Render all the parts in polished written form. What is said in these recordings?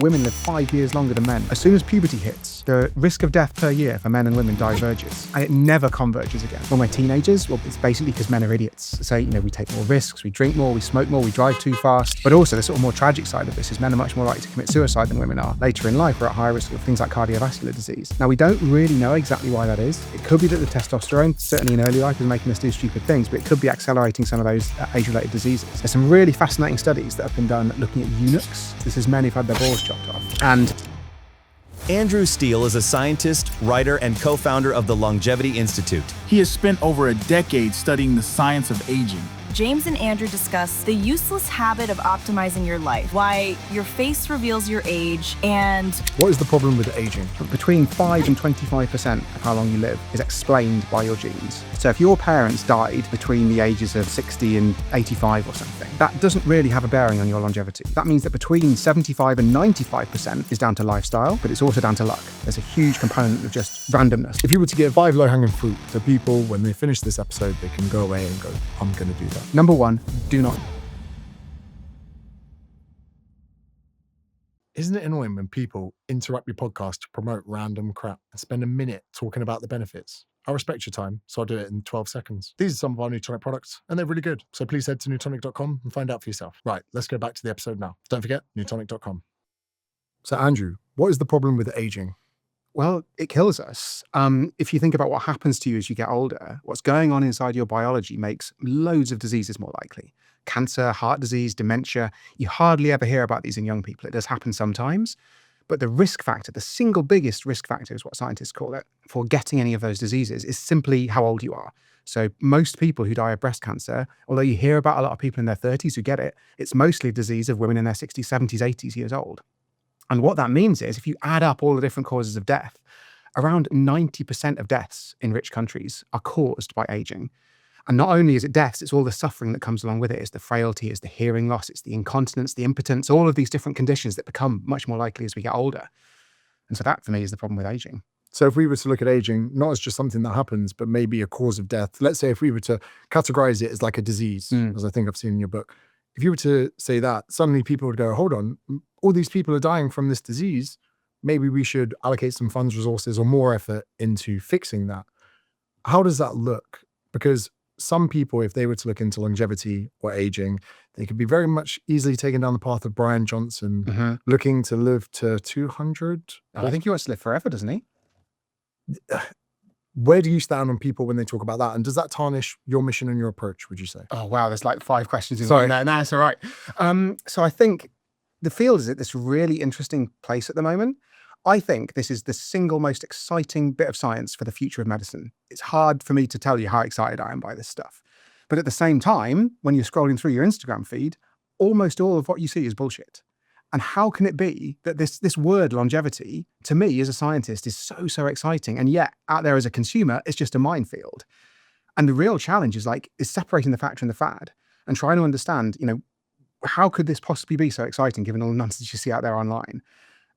Women live 5 years longer than men. As soon as puberty hits, the risk of death per year for men and women diverges, and it never converges again. When we're teenagers, well, it's basically because men are idiots. So, we take more risks, we drink more, we smoke more, we drive too fast. But also, the sort of more tragic side of this is men are much more likely to commit suicide than women are. Later in life, we're at higher risk of things like cardiovascular disease. Now, we don't really know exactly why that is. It could be that the testosterone, certainly in early life, is making us do stupid things, but it could be accelerating some of those age-related diseases. There's some really fascinating studies that have been done looking at eunuchs. This is men who've had their balls chopped off. And Andrew Steele is a scientist, writer, and co-founder of the Longevity Institute. He has spent over a decade studying the science of aging. James and Andrew discuss the useless habit of optimizing your life, why your face reveals your age, and what is the problem with aging? Between 5 and 25% of how long you live is explained by your genes. So if your parents died between the ages of 60 and 85 or something, that doesn't really have a bearing on your longevity. That means that between 75 and 95% is down to lifestyle, but it's also down to luck. There's a huge component of just randomness. If you were to give 5 low-hanging fruit to people when they finish this episode, they can go away and go, I'm going to do that. Number 1, do not. Isn't it annoying when people interrupt your podcast to promote random crap and spend a minute talking about the benefits? I respect your time, so I'll do it in 12 seconds. These are some of our Nutonic products, and they're really good. So please head to Nutonic.com and find out for yourself. Right, let's go back to the episode now. Don't forget, Nutonic.com. So Andrew, what is the problem with aging? Well, it kills us. If you think about what happens to you as you get older, what's going on inside your biology makes loads of diseases more likely. Cancer, heart disease, dementia. You hardly ever hear about these in young people. It does happen sometimes. But the risk factor, the single biggest risk factor is what scientists call it, for getting any of those diseases is simply how old you are. So most people who die of breast cancer, although you hear about a lot of people in their 30s who get it, it's mostly a disease of women in their 60s, 70s, 80s years old. And what that means is if you add up all the different causes of death, around 90% of deaths in rich countries are caused by aging. And not only is it deaths, it's all the suffering that comes along with it. It's the frailty, it's the hearing loss, it's the incontinence, the impotence, all of these different conditions that become much more likely as we get older. And so that, for me, is the problem with aging. So if we were to look at aging, not as just something that happens, but maybe a cause of death, let's say if we were to categorize it as like a disease, as I think I've seen in your book, if you were to say that, suddenly people would go, hold on, all these people are dying from this disease. Maybe we should allocate some funds, resources, or more effort into fixing that. How does that look? Because some people, if they were to look into longevity or aging, they could be very much easily taken down the path of Bryan Johnson, looking to live to 200. I think he wants to live forever, doesn't he? Where do you stand on people when they talk about that? And does that tarnish your mission and your approach, would you say? Oh, wow. There's like 5 questions in there. No, that's all right. So I think the field is at this really interesting place at the moment. I think this is the single most exciting bit of science for the future of medicine. It's hard for me to tell you how excited I am by this stuff. But at the same time, when you're scrolling through your Instagram feed, almost all of what you see is bullshit. And how can it be that this word longevity, to me as a scientist, is so exciting, and yet out there as a consumer, it's just a minefield. And the real challenge is separating the fact from the fad and trying to understand, how could this possibly be so exciting given all the nonsense you see out there online?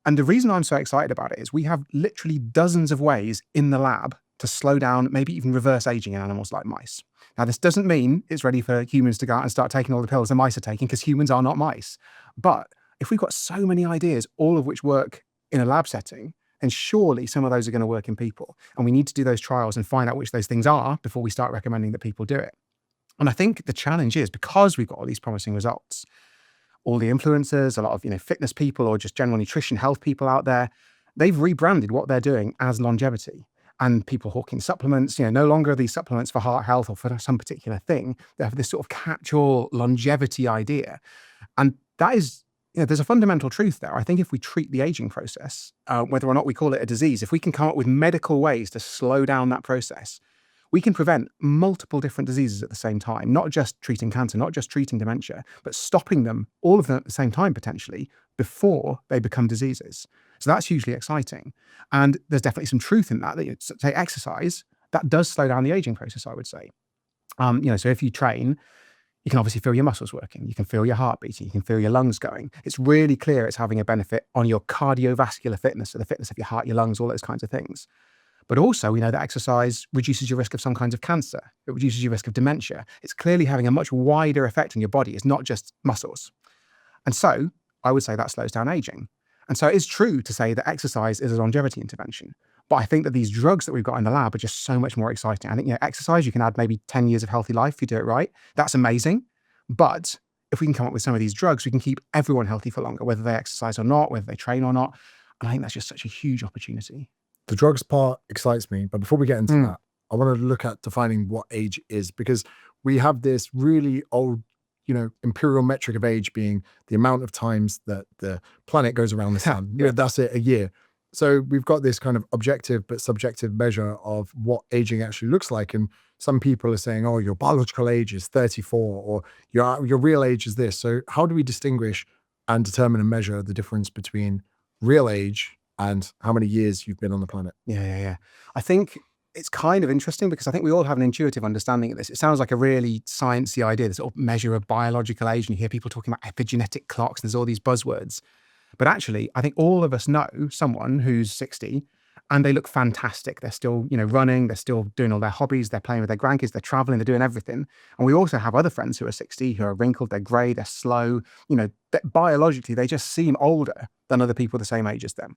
And the reason I'm so excited about it is we have literally dozens of ways in the lab to slow down, maybe even reverse aging in animals like mice. Now, this doesn't mean it's ready for humans to go out and start taking all the pills the mice are taking, because humans are not mice. But if we've got so many ideas, all of which work in a lab setting, then surely some of those are going to work in people. And we need to do those trials and find out which those things are before we start recommending that people do it. And I think the challenge is, because we've got all these promising results, all the influencers, a lot of fitness people or just general nutrition health people out there, they've rebranded what they're doing as longevity. And people hawking supplements, no longer are these supplements for heart health or for some particular thing. They have this sort of catch-all longevity idea. And that is, there's a fundamental truth there. I think if we treat the aging process, whether or not we call it a disease, if we can come up with medical ways to slow down that process, we can prevent multiple different diseases at the same time, not just treating cancer, not just treating dementia, but stopping them, all of them at the same time, potentially, before they become diseases. So that's hugely exciting. And there's definitely some truth in that say exercise, that does slow down the aging process, I would say. So if you train, you can obviously feel your muscles working, you can feel your heart beating, you can feel your lungs going. It's really clear it's having a benefit on your cardiovascular fitness, so the fitness of your heart, your lungs, all those kinds of things. But also, we know that exercise reduces your risk of some kinds of cancer. It reduces your risk of dementia. It's clearly having a much wider effect on your body. It's not just muscles. And so I would say that slows down aging. And so it is true to say that exercise is a longevity intervention. But I think that these drugs that we've got in the lab are just so much more exciting. I think, exercise, you can add maybe 10 years of healthy life if you do it right. That's amazing. But if we can come up with some of these drugs, we can keep everyone healthy for longer, whether they exercise or not, whether they train or not. And I think that's just such a huge opportunity. The drugs part excites me. But before we get into that, I want to look at defining what age is, because we have this really old, imperial metric of age being the amount of times that the planet goes around the sun. That's it, a year. So we've got this kind of objective but subjective measure of what aging actually looks like. And some people are saying, oh, your biological age is 34 or your real age is this. So how do we distinguish and determine and measure the difference between real age and how many years you've been on the planet? Yeah. I think it's kind of interesting because I think we all have an intuitive understanding of this. It sounds like a really sciencey idea, this sort of measure of biological age. And you hear people talking about epigenetic clocks, and there's all these buzzwords. But actually, I think all of us know someone who's 60 and they look fantastic. They're still, running, they're still doing all their hobbies, they're playing with their grandkids, they're traveling, they're doing everything. And we also have other friends who are 60, who are wrinkled, they're gray, they're slow, biologically, they just seem older than other people the same age as them.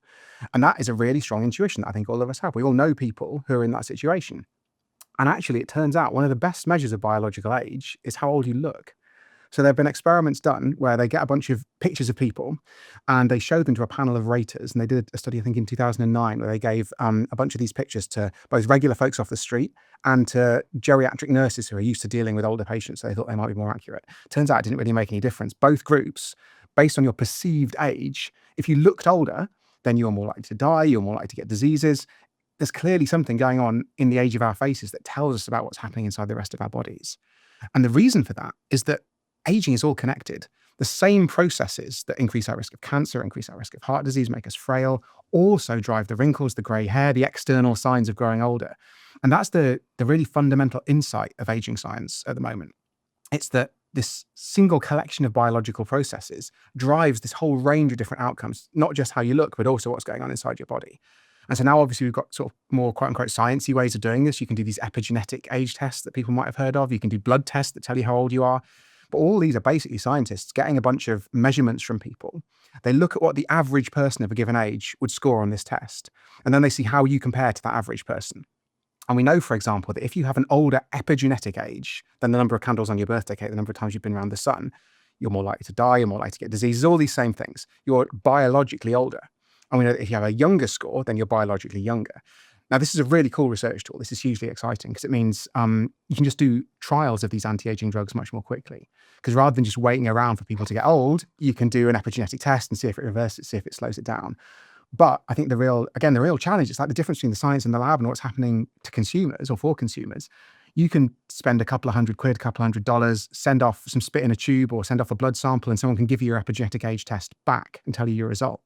And that is a really strong intuition that I think all of us have. We all know people who are in that situation. And actually, it turns out one of the best measures of biological age is how old you look. So there have been experiments done where they get a bunch of pictures of people and they show them to a panel of raters. And they did a study, I think in 2009, where they gave a bunch of these pictures to both regular folks off the street and to geriatric nurses who are used to dealing with older patients. So they thought they might be more accurate. Turns out it didn't really make any difference. Both groups, based on your perceived age, if you looked older, then you're more likely to die, you're more likely to get diseases. There's clearly something going on in the age of our faces that tells us about what's happening inside the rest of our bodies. And the reason for that is that aging is all connected. The same processes that increase our risk of cancer, increase our risk of heart disease, make us frail, also drive the wrinkles, the gray hair, the external signs of growing older. And that's the really fundamental insight of aging science at the moment. It's that this single collection of biological processes drives this whole range of different outcomes, not just how you look, but also what's going on inside your body. And so now obviously we've got sort of more quote unquote sciencey ways of doing this. You can do these epigenetic age tests that people might have heard of. You can do blood tests that tell you how old you are. But all these are basically scientists getting a bunch of measurements from people. They look at what the average person of a given age would score on this test. And then they see how you compare to that average person. And we know, for example, that if you have an older epigenetic age than the number of candles on your birthday cake, the number of times you've been around the sun, you're more likely to die, you're more likely to get diseases, all these same things. You're biologically older. And we know that if you have a younger score, then you're biologically younger. Now, this is a really cool research tool. This is hugely exciting because it means you can just do trials of these anti-aging drugs much more quickly. Because rather than just waiting around for people to get old, you can do an epigenetic test and see if it reverses it, see if it slows it down. But I think the real challenge is like the difference between the science in the lab and what's happening to consumers or for consumers. You can spend a couple of £100, a couple of $100, send off some spit in a tube or send off a blood sample and someone can give you your epigenetic age test back and tell you your result.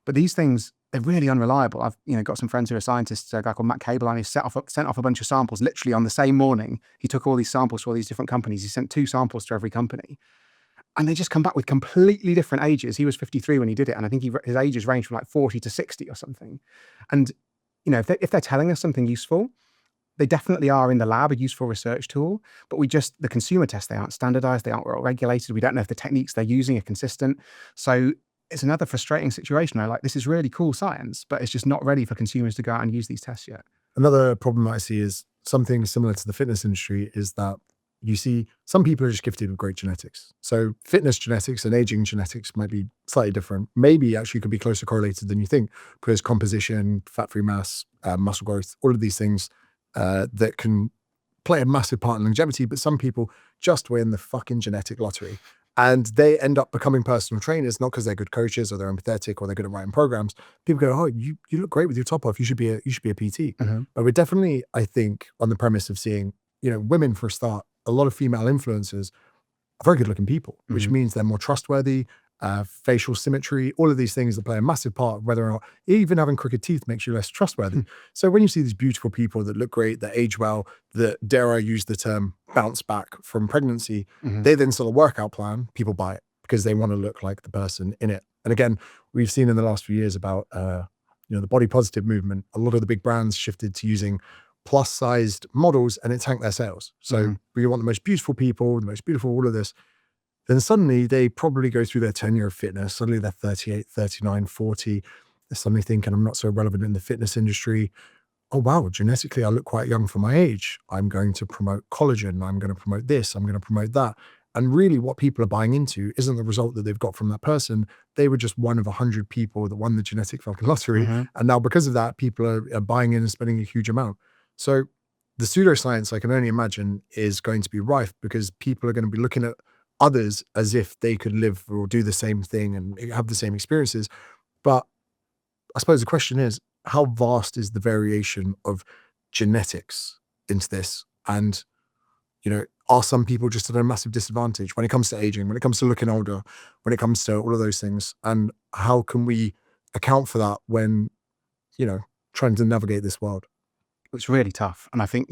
But these things, they're really unreliable. I've got some friends who are scientists, a guy called Matt Cable, and he sent off a bunch of samples literally on the same morning. He took all these samples for all these different companies. He sent 2 samples to every company. And they just come back with completely different ages. He was 53 when he did it. And I think his ages range from like 40 to 60 or something. And, if they're telling us something useful, they definitely are in the lab, a useful research tool. But the consumer tests, they aren't standardized. They aren't well regulated. We don't know if the techniques they're using are consistent. So it's another frustrating situation. This is really cool science, but it's just not ready for consumers to go out and use these tests yet. Another problem I see is something similar to the fitness industry is that you see some people are just gifted with great genetics. So fitness genetics and aging genetics might be slightly different. Maybe actually could be closer correlated than you think, because composition, fat-free mass, muscle growth, all of these things that can play a massive part in longevity, but some people just win the fucking genetic lottery. And they end up becoming personal trainers, not because they're good coaches or they're empathetic or they're good at writing programs. People go, oh, you look great with your top off. You should be a PT. Mm-hmm. But we're definitely, I think, on the premise of seeing, women for a start, a lot of female influencers are very good looking people, which means they're more trustworthy, facial symmetry, all of these things that play a massive part, whether or not even having crooked teeth makes you less trustworthy. So when you see these beautiful people that look great, that age well, that, dare I use the term, bounce back from pregnancy, they then sell a workout plan, people buy it because they want to look like the person in it. And again, we've seen in the last few years about, the body positive movement, a lot of the big brands shifted to using plus-sized models and it tanked their sales. So we want the most beautiful people, the most beautiful, all of this. then suddenly they probably go through their tenure of fitness. Suddenly they're 38, 39, 40. They're suddenly thinking, I'm not so relevant in the fitness industry. Oh, wow, genetically, I look quite young for my age. I'm going to promote collagen. I'm going to promote this. I'm going to promote that. And really what people are buying into isn't the result that they've got from that person. They were just one of 100 people that won the genetic fucking lottery. And now because of that, people are buying in and spending a huge amount. So the pseudoscience, I can only imagine, is going to be rife because people are going to be looking at others as if they could live or do the same thing and have the same experiences. But I suppose the question is, how vast is the variation of genetics into this? And, are some people just at a massive disadvantage when it comes to aging, when it comes to looking older, when it comes to all of those things? And how can we account for that when, trying to navigate this world? It's really tough. And I think,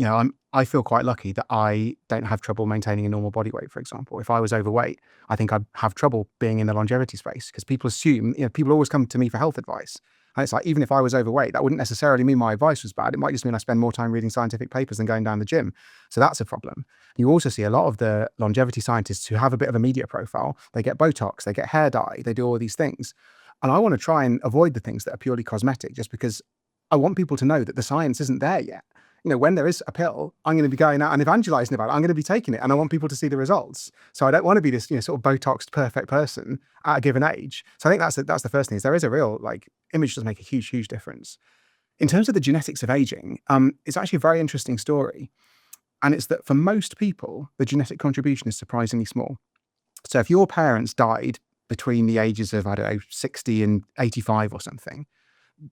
I feel quite lucky that I don't have trouble maintaining a normal body weight, for example. If I was overweight, I think I'd have trouble being in the longevity space because people assume, people always come to me for health advice. And it's like, even if I was overweight, that wouldn't necessarily mean my advice was bad. It might just mean I spend more time reading scientific papers than going down the gym. So that's a problem. You also see a lot of the longevity scientists who have a bit of a media profile. They get Botox, they get hair dye, they do all these things. And I want to try and avoid the things that are purely cosmetic just because I want people to know that the science isn't there yet. When there is a pill, I'm going to be going out and evangelizing about it. I'm going to be taking it and I want people to see the results. So I don't want to be this, sort of Botoxed perfect person at a given age. So I think that's the first thing is there is a real image does make a huge, huge difference. In terms of the genetics of aging, it's actually a very interesting story. And it's that for most people, the genetic contribution is surprisingly small. So if your parents died between the ages of, 60 and 85 or something,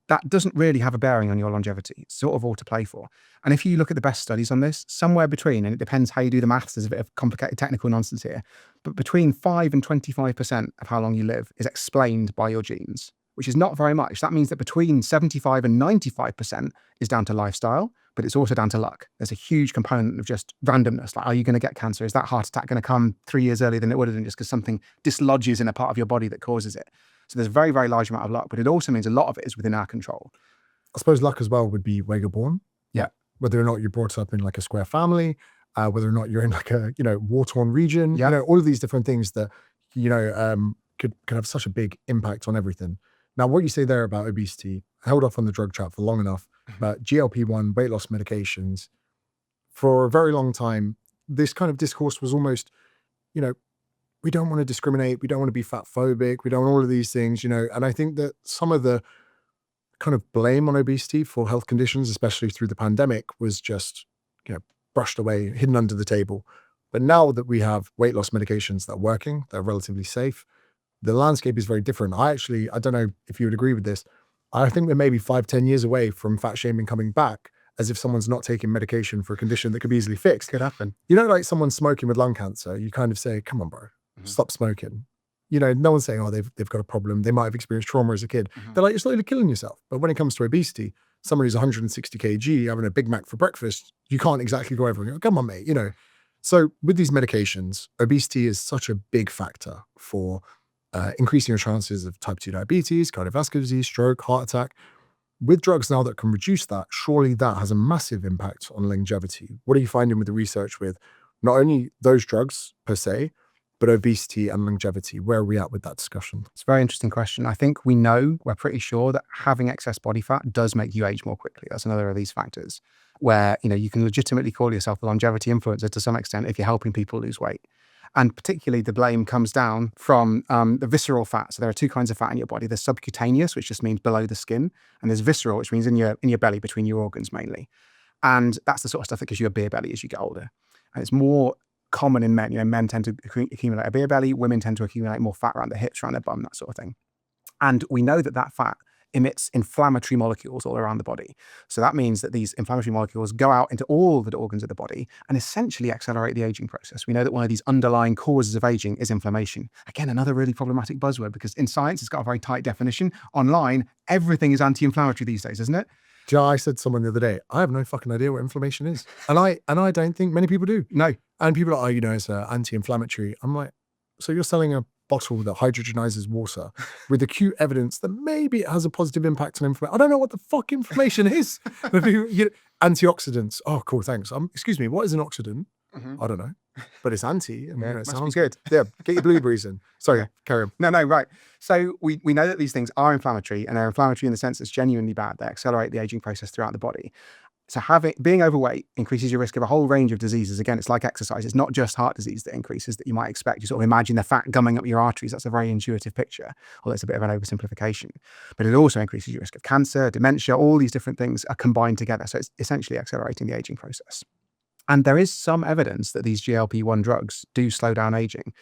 that doesn't really have a bearing on your longevity. It's sort of all to play for. And if you look at the best studies on this, somewhere between, and it depends how you do the maths, there's a bit of complicated technical nonsense here, but between 5 and 25% of how long you live is explained by your genes, which is not very much. That means that between 75 and 95% is down to lifestyle, but it's also down to luck. There's a huge component of just randomness. Like, are you going to get cancer? Is that heart attack going to come 3 years earlier than it would have been just because something dislodges in a part of your body that causes it? So there's a very, very large amount of luck, but it also means a lot of it is within our control. I suppose luck as well would be where you're born. Yeah. Whether or not you're brought up in a square family, whether or not you're in a war-torn region, Yeah. all of these different things that, could have such a big impact on everything. Now, what you say there about obesity, I held off on the drug chat for long enough, but GLP-1, weight loss medications, for a very long time, this kind of discourse was almost, we don't want to discriminate. We don't want to be fat phobic. We don't want all of these things, and I think that some of the kind of blame on obesity for health conditions, especially through the pandemic, was just, brushed away, hidden under the table. But now that we have weight loss medications that are working, they're relatively safe, the landscape is very different. I don't know if you would agree with this. I think we're maybe 5-10 years away from fat shaming coming back, as if someone's not taking medication for a condition that could be easily fixed. Could happen. Like someone smoking with lung cancer, you kind of say, come on, bro. Stop smoking. No one's saying, oh, they've got a problem. They might have experienced trauma as a kid. They're like, you're slowly killing yourself. But when it comes to obesity, somebody who's 160 kg having a Big Mac for breakfast, you can't exactly go over and go, come on, mate, So with these medications, obesity is such a big factor for increasing your chances of type 2 diabetes, cardiovascular disease, stroke, heart attack. With drugs now that can reduce that, surely that has a massive impact on longevity. What are you finding with the research with not only those drugs per se, but obesity and longevity? Where are we at with that discussion? It's a very interesting question. I think we're pretty sure that having excess body fat does make you age more quickly. That's another of these factors where, you can legitimately call yourself a longevity influencer to some extent if you're helping people lose weight. And particularly the blame comes down from the visceral fat. So there are two kinds of fat in your body. There's subcutaneous, which just means below the skin. And there's visceral, which means in your belly, between your organs mainly. And that's the sort of stuff that gives you a beer belly as you get older. And it's more common in men. Men tend to accumulate a beer belly. Women tend to accumulate more fat around the hips, around their bum, that sort of thing. And we know that fat emits inflammatory molecules all around the body. So that means that these inflammatory molecules go out into all the organs of the body and essentially accelerate the aging process. We know that one of these underlying causes of aging is inflammation. Again, another really problematic buzzword because in science, it's got a very tight definition. Online, everything is anti-inflammatory these days, isn't it? I said to someone the other day, I have no fucking idea what inflammation is. And I don't think many people do. No. And people are like, it's anti-inflammatory. I'm like, so you're selling a bottle that hydrogenizes water with acute evidence that maybe it has a positive impact on inflammation. I don't know what the fuck inflammation is. Antioxidants. Oh, cool, thanks. Excuse me, what is an oxidant? I don't know. But it's anti. And, Yeah, you know, it must sounds be good. Yeah, get your blueberries in. Sorry, Okay. carry on. No, right. So we know that these things are inflammatory, and they're inflammatory in the sense that's genuinely bad. They accelerate the aging process throughout the body. So being overweight increases your risk of a whole range of diseases. Again, it's like exercise. It's not just heart disease that increases that you might expect. You sort of imagine the fat gumming up your arteries. That's a very intuitive picture, although it's a bit of an oversimplification. But it also increases your risk of cancer, dementia, all these different things are combined together. So it's essentially accelerating the aging process. And there is some evidence that these GLP-1 drugs do slow down aging.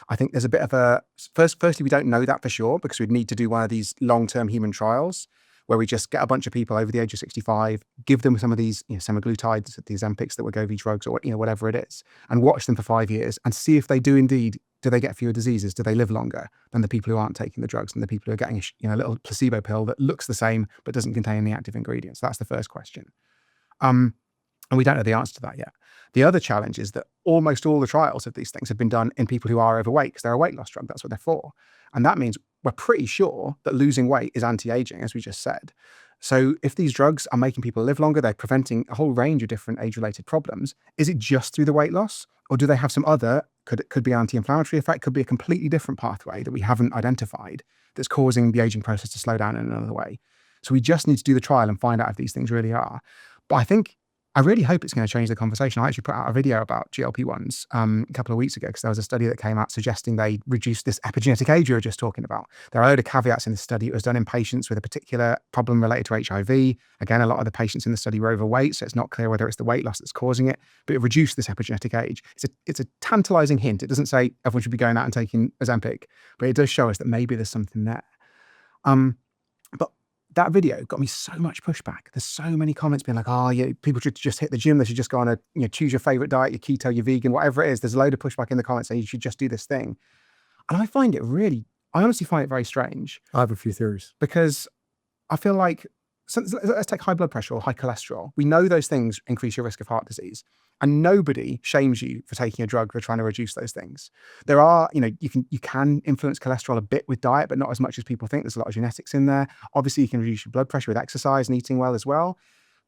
I think there's a bit of firstly, we don't know that for sure because we'd need to do one of these long-term human trials where we just get a bunch of people over the age of 65, give them some of these semaglutides, the Ozempics, the Wegovy drugs, or whatever it is, and watch them for 5 years and see if they do indeed, do they get fewer diseases? Do they live longer than the people who aren't taking the drugs and the people who are getting a little placebo pill that looks the same but doesn't contain any active ingredients? That's the first question. And we don't know the answer to that yet. The other challenge is that almost all the trials of these things have been done in people who are overweight because they're a weight loss drug. That's what they're for. And that means we're pretty sure that losing weight is anti-aging, as we just said. So if these drugs are making people live longer, they're preventing a whole range of different age-related problems. Is it just through the weight loss? Or do they have some other, could be anti-inflammatory effect, could be a completely different pathway that we haven't identified that's causing the aging process to slow down in another way? So we just need to do the trial and find out if these things really are. But I really hope it's going to change the conversation. I actually put out a video about GLP-1s a couple of weeks ago because there was a study that came out suggesting they reduced this epigenetic age we were just talking about. There are a load of caveats in the study. It was done in patients with a particular problem related to HIV. Again, a lot of the patients in the study were overweight, so it's not clear whether it's the weight loss that's causing it, but it reduced this epigenetic age. It's a tantalizing hint. It doesn't say everyone should be going out and taking Ozempic, but it does show us that maybe there's something there. But that video got me so much pushback. There's so many comments being like, oh, yeah, people should just hit the gym. They should just go on choose your favorite diet, your keto, your vegan, whatever it is. There's a load of pushback in the comments saying you should just do this thing. And I honestly find it very strange. I have a few theories. Because I feel like, let's take high blood pressure or high cholesterol. We know those things increase your risk of heart disease. And nobody shames you for taking a drug for trying to reduce those things. There are, you can influence cholesterol a bit with diet, but not as much as people think. There's a lot of genetics in there. Obviously, you can reduce your blood pressure with exercise and eating well as well.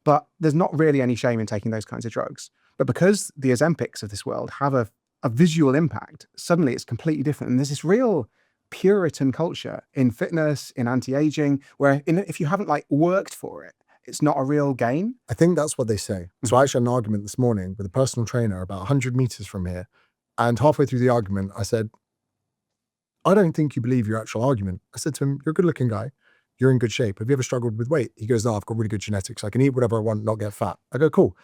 But there's not really any shame in taking those kinds of drugs. But because the Ozempics of this world have a visual impact, suddenly it's completely different. And there's this real Puritan culture in fitness, in anti-aging, where if you haven't worked for it, it's not a real gain. I think that's what they say. So I actually had an argument this morning with a personal trainer about 100 meters from here. And halfway through the argument, I said, I don't think you believe your actual argument. I said to him, you're a good looking guy. You're in good shape. Have you ever struggled with weight? He goes, no, I've got really good genetics. I can eat whatever I want, not get fat. I go, cool.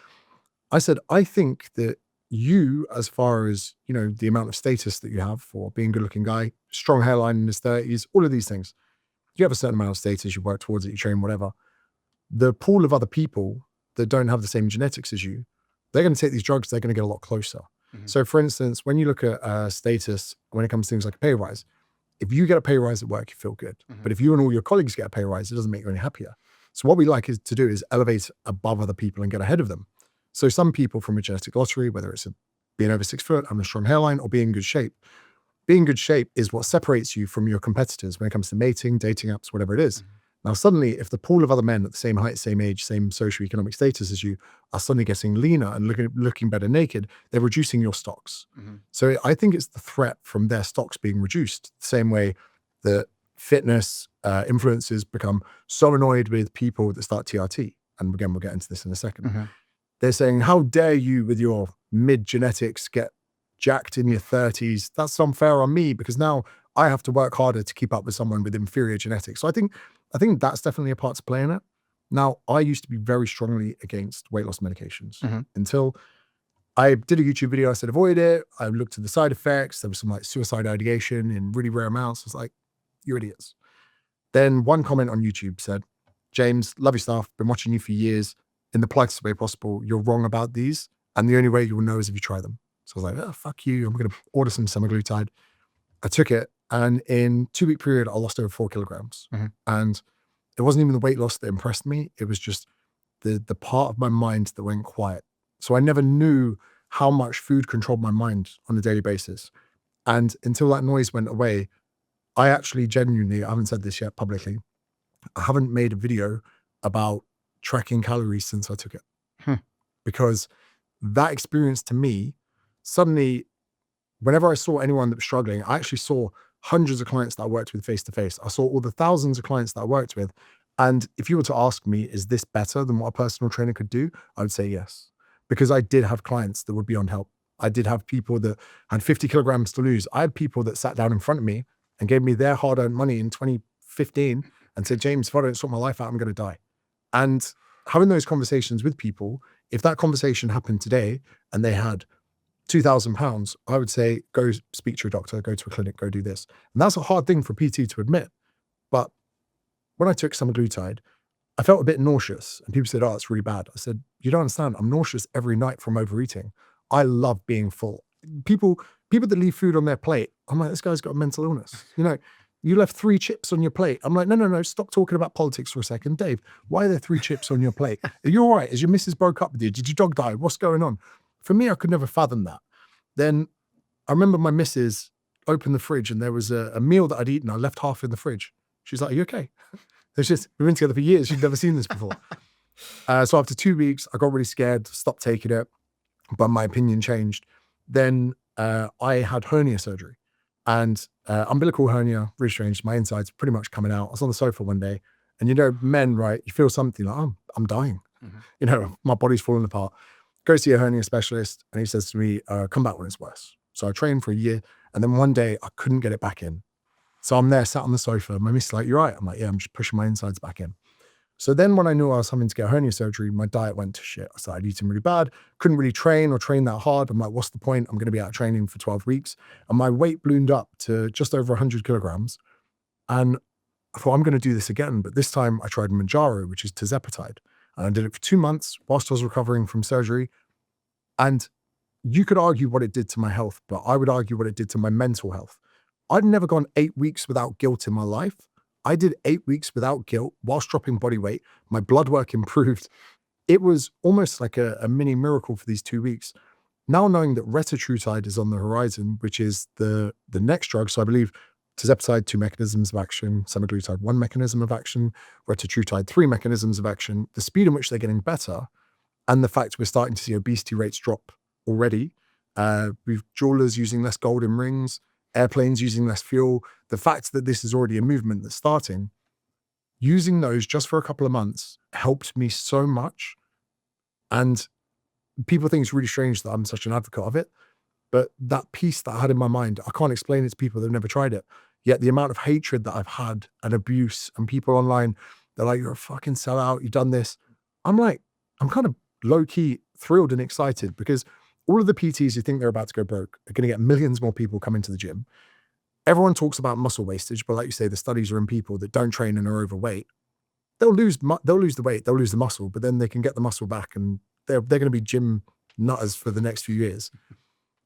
I said, I think that you, as far as, the amount of status that you have for being a good looking guy, strong hairline in his 30s, all of these things, you have a certain amount of status, you work towards it, you train, whatever. The pool of other people that don't have the same genetics as you, they're going to take these drugs, they're going to get a lot closer. Mm-hmm. So for instance, when you look at status, when it comes to things like a pay rise, if you get a pay rise at work, you feel good. Mm-hmm. But if you and all your colleagues get a pay rise, it doesn't make you any happier. So what we like to do is elevate above other people and get ahead of them. So some people from a genetic lottery, whether it's being over 6 foot, having a strong hairline, or being in good shape is what separates you from your competitors when it comes to mating, dating apps, whatever it is. Mm-hmm. Now, suddenly, if the pool of other men at the same height, same age, same socioeconomic status as you are suddenly getting leaner and looking better naked, they're reducing your stocks. Mm-hmm. So I think it's the threat from their stocks being reduced, the same way that fitness influencers become so annoyed with people that start TRT. And again, we'll get into this in a second. Mm-hmm. They're saying, how dare you with your mid-genetics get jacked in your 30s? That's unfair on me because now I have to work harder to keep up with someone with inferior genetics. So I think that's definitely a part to play in it. Now, I used to be very strongly against weight loss medications until I did a YouTube video. I said, avoid it. I looked at the side effects. There was some suicide ideation in really rare amounts. I was like, you're idiots. Then one comment on YouTube said, James, love your stuff. Been watching you for years. In the politest way possible, you're wrong about these. And the only way you will know is if you try them. So I was like, oh, fuck you. I'm going to order some semaglutide. I took it. And in 2-week period, I lost over 4 kilograms. Mm-hmm. And it wasn't even the weight loss that impressed me. It was just the part of my mind that went quiet. So I never knew how much food controlled my mind on a daily basis. And until that noise went away, I actually genuinely, I haven't said this yet publicly, I haven't made a video about tracking calories since I took it. Because that experience to me suddenly, whenever I saw anyone that was struggling, I actually saw hundreds of clients that I worked with face to face. I saw all the thousands of clients that I worked with. And if you were to ask me, is this better than what a personal trainer could do? I would say yes. Because I did have clients that would be on help. I did have people that had 50 kilograms to lose. I had people that sat down in front of me and gave me their hard-earned money in 2015 and said, James, if I don't sort my life out, I'm going to die. And having those conversations with people, if that conversation happened today and they had £2,000, I would say, go speak to your doctor, go to a clinic, go do this. And that's a hard thing for PT to admit. But when I took semaglutide, I felt a bit nauseous. And people said, oh, it's really bad. I said, you don't understand. I'm nauseous every night from overeating. I love being full. People that leave food on their plate, I'm like, this guy's got a mental illness. You know, you left 3 chips on your plate. I'm like, no, stop talking about politics for a second. Dave, why are there 3 chips on your plate? Are you all right? Is your missus broke up with you? Did your dog die? What's going on? For me, I could never fathom that. Then I remember my missus opened the fridge and there was a meal that I'd eaten. I left half in the fridge. She's like, are you okay? It's just, we've been together for years. She'd never seen this before. So after 2 weeks, I got really scared, stopped taking it, but my opinion changed. Then I had hernia surgery and umbilical hernia, really strange. My insides pretty much coming out. I was on the sofa one day and you know, men, right? You feel something like, oh, I'm dying. Mm-hmm. You know, my body's falling apart. Go see a hernia specialist. And he says to me, come back when it's worse. So I trained for a year. And then one day I couldn't get it back in. So I'm there, sat on the sofa. My missus is like, you're right. I'm like, yeah, I'm just pushing my insides back in. So then when I knew I was having to get hernia surgery, my diet went to shit. I started eating really bad. Couldn't really train or train that hard. I'm like, what's the point? I'm going to be out training for 12 weeks. And my weight ballooned up to just over 100 kilograms. And I thought, I'm going to do this again. But this time I tried Manjaro, which is tirzepatide. And I did it for 2 months whilst I was recovering from surgery. And you could argue what it did to my health, but I would argue what it did to my mental health. I'd never gone 8 weeks without guilt in my life. I did 8 weeks without guilt whilst dropping body weight. My blood work improved. It was almost like a mini miracle for these 2 weeks. Now knowing that retatrutide is on the horizon, which is the next drug. So I believe tirzepatide, 2 mechanisms of action, semaglutide, 1 mechanism of action, retatrutide, 3 mechanisms of action, the speed in which they're getting better, and the fact we're starting to see obesity rates drop already. We've jewelers using less golden rings, airplanes using less fuel. The fact that this is already a movement that's starting, using those just for a couple of months helped me so much. And people think it's really strange that I'm such an advocate of it. But that piece that I had in my mind, I can't explain it to people that have never tried it. Yet the amount of hatred that I've had and abuse and people online, they're like, you're a fucking sellout, you've done this. I'm like, I'm kind of low-key thrilled and excited because all of the PTs who think they're about to go broke are going to get millions more people coming to the gym. Everyone talks about muscle wastage, but like you say, the studies are in people that don't train and are overweight. They'll lose the weight, they'll lose the muscle, but then they can get the muscle back and they're going to be gym nutters for the next few years.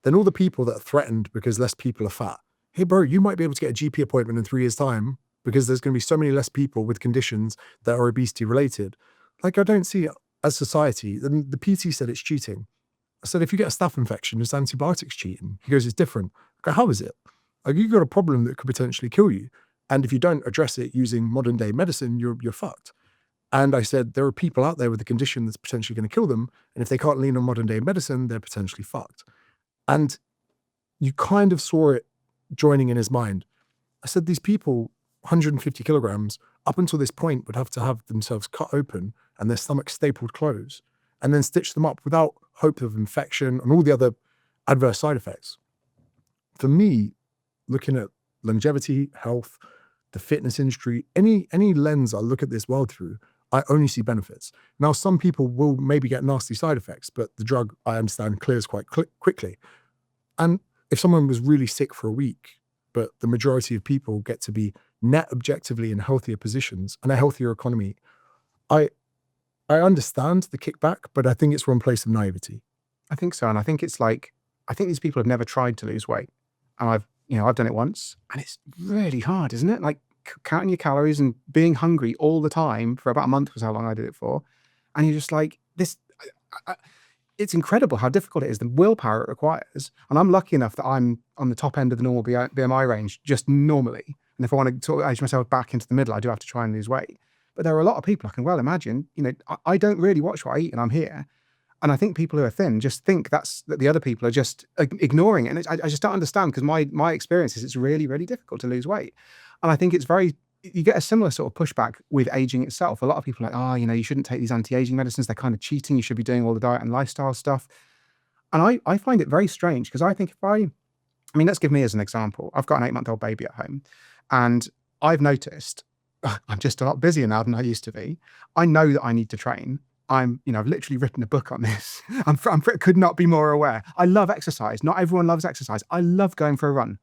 Then all the people that are threatened because less people are fat. Hey bro, you might be able to get a GP appointment in 3 years' time because there's going to be so many less people with conditions that are obesity related. Like I don't see it as society. The PT said it's cheating. I said, if you get a staph infection, is antibiotics cheating? He goes, it's different. I go, how is it? Like, you've got a problem that could potentially kill you. And if you don't address it using modern day medicine, you're fucked. And I said, there are people out there with a condition that's potentially going to kill them. And if they can't lean on modern day medicine, they're potentially fucked. And you kind of saw it joining in his mind. I said, these people, 150 kilograms, up until this point would have to have themselves cut open and their stomach stapled closed and then stitch them up without hope of infection and all the other adverse side effects. For me, looking at longevity, health, the fitness industry, any lens I look at this world through, I only see benefits. Now, some people will maybe get nasty side effects, but the drug, I understand, clears quite quickly. And if someone was really sick for a week, but the majority of people get to be net objectively in healthier positions and a healthier economy, I understand the kickback, but I think it's one place of naivety. I think so. And I think it's like, I think these people have never tried to lose weight. And I've done it once and it's really hard, isn't it? Like counting your calories and being hungry all the time for about a month was how long I did it for. And you're just like, it's incredible how difficult it is, the willpower it requires. And I'm lucky enough that I'm on the top end of the normal BMI range, just normally. And if I want to edge myself back into the middle, I do have to try and lose weight. But there are a lot of people I can well imagine, I don't really watch what I eat and I'm here. And I think people who are thin just think that the other people are just ignoring it. And I just don't understand, because my experience is it's really, really difficult to lose weight. And I think you get a similar sort of pushback with aging itself. A lot of people are like, oh, you shouldn't take these anti-aging medicines. They're kind of cheating. You should be doing all the diet and lifestyle stuff. And I find it very strange, because I think let's give me as an example. I've got an 8-month-old baby at home, and I've noticed I'm just a lot busier now than I used to be. I know that I need to train. I've literally written a book on this. Could not be more aware. I love exercise. Not everyone loves exercise. I love going for a run.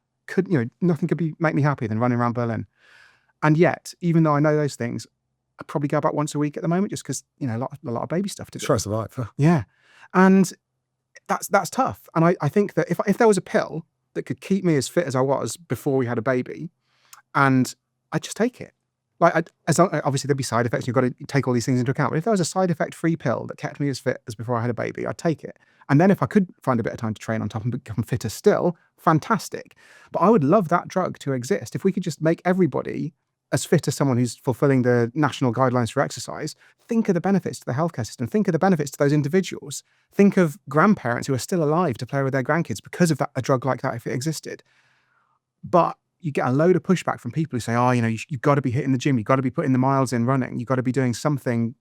Nothing could make me happier than running around Berlin. And yet, even though I know those things, I probably go about once a week at the moment, just because, a lot of baby stuff to do. Try to survive. Yeah. And that's tough. And I think that if there was a pill that could keep me as fit as I was before we had a baby, and I'd just take it. Obviously there'd be side effects. You've got to take all these things into account. But if there was a side effect-free pill that kept me as fit as before I had a baby, I'd take it. And then if I could find a bit of time to train on top and become fitter still, fantastic. But I would love that drug to exist. If we could just make everybody as fit as someone who's fulfilling the national guidelines for exercise, think of the benefits to the healthcare system. Think of the benefits to those individuals. Think of grandparents who are still alive to play with their grandkids because of a drug like that if it existed. But you get a load of pushback from people who say, oh, you've got to be hitting the gym. You've got to be putting the miles in running. You've got to be doing something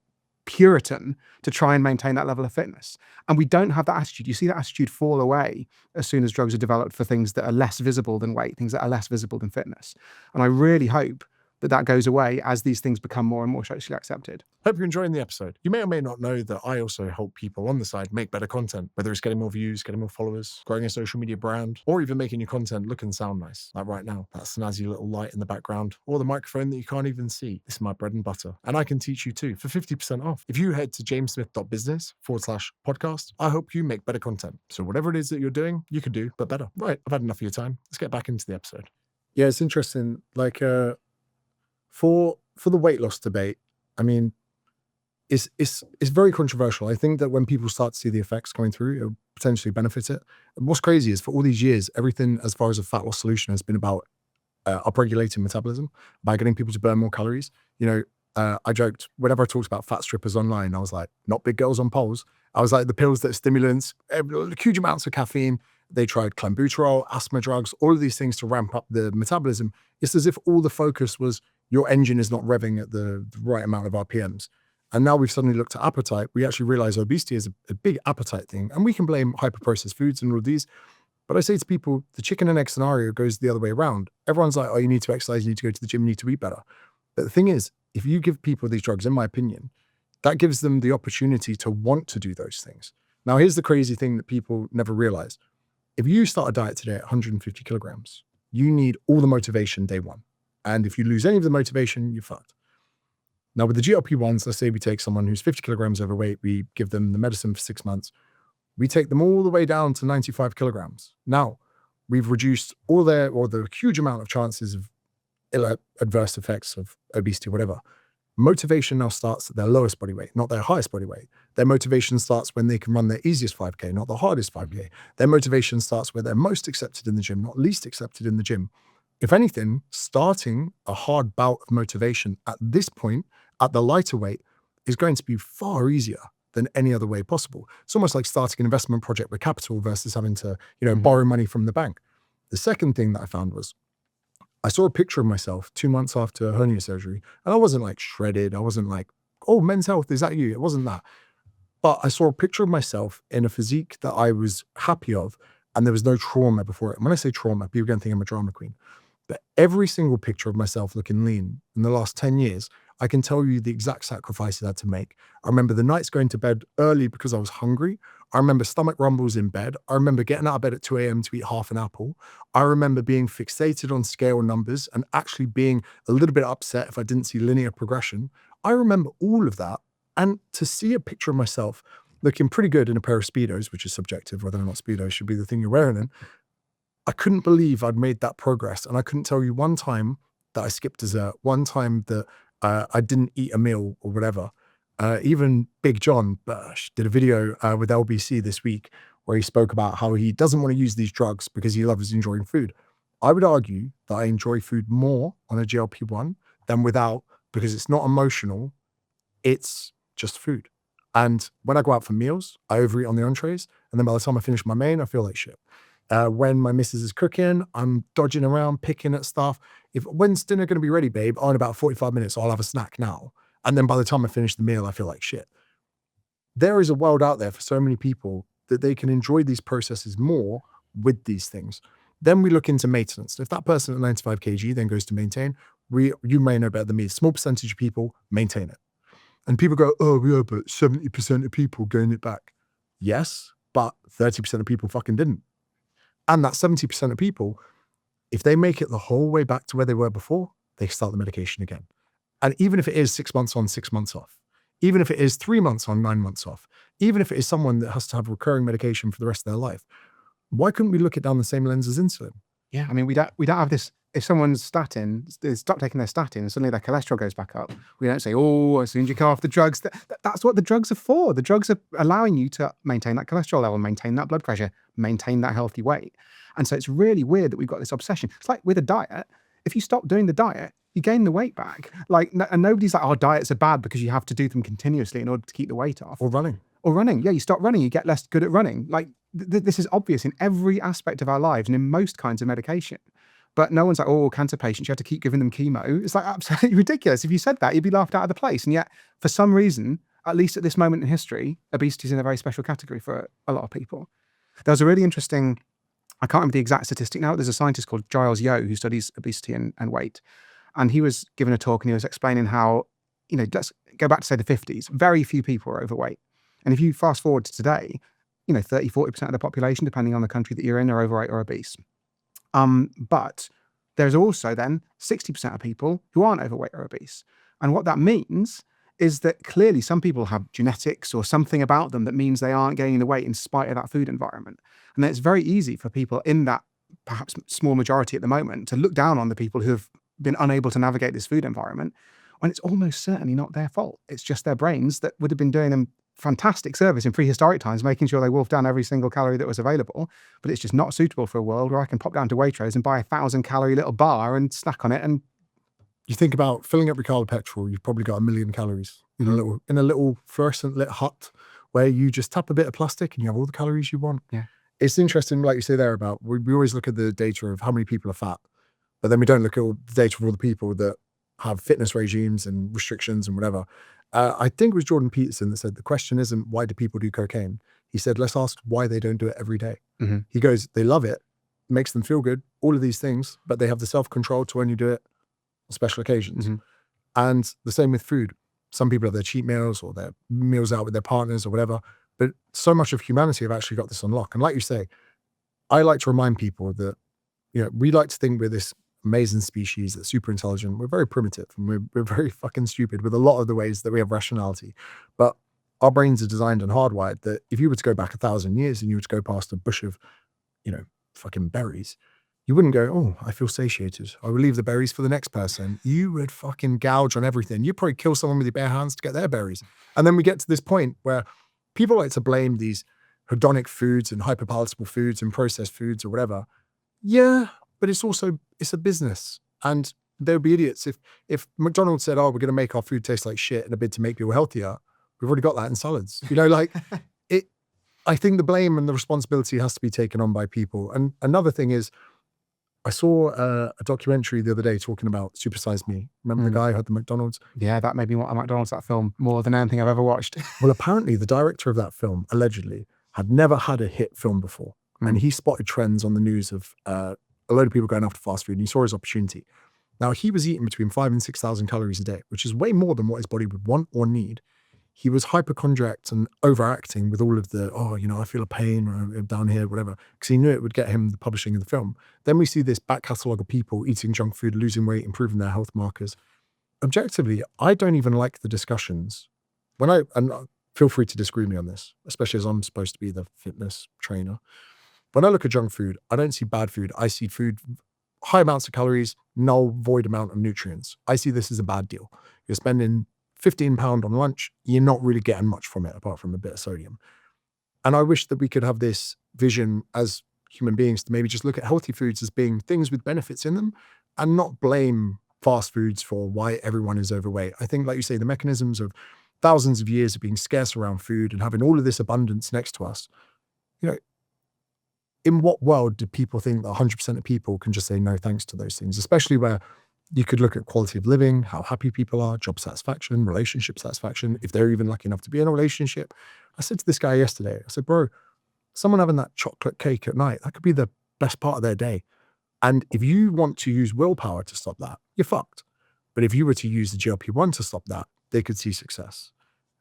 Puritan to try and maintain that level of fitness. And we don't have that attitude. You see that attitude fall away as soon as drugs are developed for things that are less visible than weight, things that are less visible than fitness. And I really hope that goes away as these things become more and more socially accepted. Hope you're enjoying the episode. You may or may not know that I also help people on the side make better content, whether it's getting more views, getting more followers, growing a social media brand, or even making your content look and sound nice. Like right now, that snazzy little light in the background, or the microphone that you can't even see. This is my bread and butter. And I can teach you too for 50% off. If you head to jamesmith.business/podcast, I help you make better content. So whatever it is that you're doing, you can do, but better. Right, I've had enough of your time. Let's get back into the episode. Yeah, it's interesting. For the weight loss debate, it's very controversial. I think that when people start to see the effects coming through, it'll potentially benefit it. And what's crazy is for all these years, everything as far as a fat loss solution has been about upregulating metabolism, by getting people to burn more calories. I joked, whenever I talked about fat strippers online, I was like, not big girls on poles. I was like, the pills that are stimulants, huge amounts of caffeine. They tried clenbuterol, asthma drugs, all of these things to ramp up the metabolism. It's as if all the focus was your engine is not revving at the right amount of RPMs. And now we've suddenly looked at appetite. We actually realize obesity is a big appetite thing. And we can blame hyper-processed foods and all of these. But I say to people, the chicken and egg scenario goes the other way around. Everyone's like, oh, you need to exercise, you need to go to the gym, you need to eat better. But the thing is, if you give people these drugs, in my opinion, that gives them the opportunity to want to do those things. Now, here's the crazy thing that people never realize. If you start a diet today at 150 kilograms, you need all the motivation day one. And if you lose any of the motivation, you're fucked. Now with the GLP-1s, let's say we take someone who's 50 kilograms overweight, we give them the medicine for 6 months. We take them all the way down to 95 kilograms. Now we've reduced the huge amount of chances of adverse effects of obesity, whatever. Motivation now starts at their lowest body weight, not their highest body weight. Their motivation starts when they can run their easiest 5K, not the hardest 5K. Their motivation starts where they're most accepted in the gym, not least accepted in the gym. If anything, starting a hard bout of motivation at this point, at the lighter weight, is going to be far easier than any other way possible. It's almost like starting an investment project with capital versus having to, borrow money from the bank. The second thing that I found was, I saw a picture of myself 2 months after hernia surgery, and I wasn't like shredded. I wasn't like, oh, Men's Health, is that you? It wasn't that. But I saw a picture of myself in a physique that I was happy of, and there was no trauma before it. And when I say trauma, people are going to think I'm a drama queen. But every single picture of myself looking lean in the last 10 years, I can tell you the exact sacrifices I had to make. I remember the nights going to bed early because I was hungry. I remember stomach rumbles in bed. I remember getting out of bed at 2 a.m. to eat half an apple. I remember being fixated on scale numbers and actually being a little bit upset if I didn't see linear progression. I remember all of that. And to see a picture of myself looking pretty good in a pair of Speedos, which is subjective, whether or not Speedos should be the thing you're wearing in, I couldn't believe I'd made that progress. And I couldn't tell you one time that I skipped dessert, one time that I didn't eat a meal or whatever. Even Big John did a video with LBC this week where he spoke about how he doesn't want to use these drugs because he loves enjoying food. I would argue that I enjoy food more on a GLP-1 than without, because it's not emotional, it's just food. And when I go out for meals, I overeat on the entrees. And then by the time I finish my main, I feel like shit. When my missus is cooking, I'm dodging around, picking at stuff. When's dinner going to be ready, babe? Oh, in about 45 minutes, I'll have a snack now. And then by the time I finish the meal, I feel like shit. There is a world out there for so many people that they can enjoy these processes more with these things. Then we look into maintenance. If that person at 95 kg then goes to maintain, you may know better than me, a small percentage of people maintain it. And people go, oh yeah, but 70% of people gain it back. Yes, but 30% of people fucking didn't. And that 70% of people, if they make it the whole way back to where they were before, they start the medication again. And even if it is 6 months on, 6 months off, even if it is 3 months on, 9 months off, even if it is someone that has to have recurring medication for the rest of their life, why couldn't we look it down the same lens as insulin? Yeah, I mean, we don't have this. If someone's they stop taking their statin and suddenly their cholesterol goes back up, we don't say, oh, as soon as you come off the drugs, that's what the drugs are for. The drugs are allowing you to maintain that cholesterol level, maintain that blood pressure, maintain that healthy weight. And so it's really weird that we've got this obsession. It's like with a diet, if you stop doing the diet, you gain the weight back. And nobody's like, oh, diets are bad because you have to do them continuously in order to keep the weight off. Or running. Yeah, you stop running, you get less good at running. Like this is obvious in every aspect of our lives and in most kinds of medication. But no one's like, oh, cancer patients, you have to keep giving them chemo. It's like absolutely ridiculous. If you said that, you'd be laughed out of the place. And yet, for some reason, at least at this moment in history, obesity is in a very special category for a lot of people. There was a really interesting, I can't remember the exact statistic now, there's a scientist called Giles Yeo who studies obesity and weight. And he was giving a talk and he was explaining how, let's go back to say the 50s, very few people were overweight. And if you fast forward to today, 30, 40% of the population, depending on the country that you're in, are overweight or obese. But there's also then 60% of people who aren't overweight or obese. And what that means is that clearly some people have genetics or something about them that means they aren't gaining the weight in spite of that food environment. And then it's very easy for people in that perhaps small majority at the moment to look down on the people who have been unable to navigate this food environment when it's almost certainly not their fault. It's just their brains that would have been doing them fantastic service in prehistoric times, making sure they wolfed down every single calorie that was available, but it's just not suitable for a world where I can pop down to Waitrose and buy 1,000-calorie little bar and snack on it. And you think about filling up your car with petrol, you've probably got 1 million calories in a little fluorescent lit hut where you just tap a bit of plastic and you have all the calories you want. Yeah. It's interesting, like you say there about, we always look at the data of how many people are fat, but then we don't look at all the data of all the people that have fitness regimes and restrictions and whatever. I think it was Jordan Peterson that said, the question isn't why do people do cocaine? He said, let's ask why they don't do it every day. Mm-hmm. He goes, they love it, makes them feel good, all of these things, but they have the self-control to only do it on special occasions. Mm-hmm. And the same with food. Some people have their cheat meals or their meals out with their partners or whatever, but so much of humanity have actually got this on lock. And like you say, I like to remind people that, we like to think we're this amazing species that's super intelligent. We're very primitive and we're very fucking stupid with a lot of the ways that we have rationality. But our brains are designed and hardwired that if you were to go back 1,000 years and you were to go past a bush of, fucking berries, you wouldn't go, oh, I feel satiated, I will leave the berries for the next person. You would fucking gouge on everything. You'd probably kill someone with your bare hands to get their berries. And then we get to this point where people like to blame these hedonic foods and hyperpalatable foods and processed foods or whatever. Yeah, but it's a business. And there would be idiots. If McDonald's said, oh, we're going to make our food taste like shit in a bid to make people healthier, we've already got that in salads. I think the blame and the responsibility has to be taken on by people. And another thing is, I saw a documentary the other day talking about Super Size Me. Remember the guy who had the McDonald's? Yeah, that made me want a McDonald's, that film, more than anything I've ever watched. Well, apparently the director of that film, allegedly, had never had a hit film before. And he spotted trends on the news of a load of people going after fast food, and he saw his opportunity. Now, he was eating between 5,000 and 6,000 calories a day, which is way more than what his body would want or need. He was hypochondriac and overacting with all of the, I feel a pain or I'm down here, whatever, because he knew it would get him the publishing of the film. Then we see this back catalogue of people eating junk food, losing weight, improving their health markers. Objectively, I don't even like the discussions. And feel free to disagree with me on this, especially as I'm supposed to be the fitness trainer. When I look at junk food, I don't see bad food. I see food, high amounts of calories, null, void amount of nutrients. I see this as a bad deal. You're spending £15 on lunch, you're not really getting much from it apart from a bit of sodium. And I wish that we could have this vision as human beings to maybe just look at healthy foods as being things with benefits in them and not blame fast foods for why everyone is overweight. I think, like you say, the mechanisms of thousands of years of being scarce around food and having all of this abundance next to us, you know, in what world do people think that 100% of people can just say no thanks to those things, especially where you could look at quality of living, how happy people are, job satisfaction, relationship satisfaction, if they're even lucky enough to be in a relationship. I said to this guy yesterday, I said, bro, someone having that chocolate cake at night, that could be the best part of their day. And if you want to use willpower to stop that, you're fucked. But if you were to use the GLP-1 to stop that, they could see success.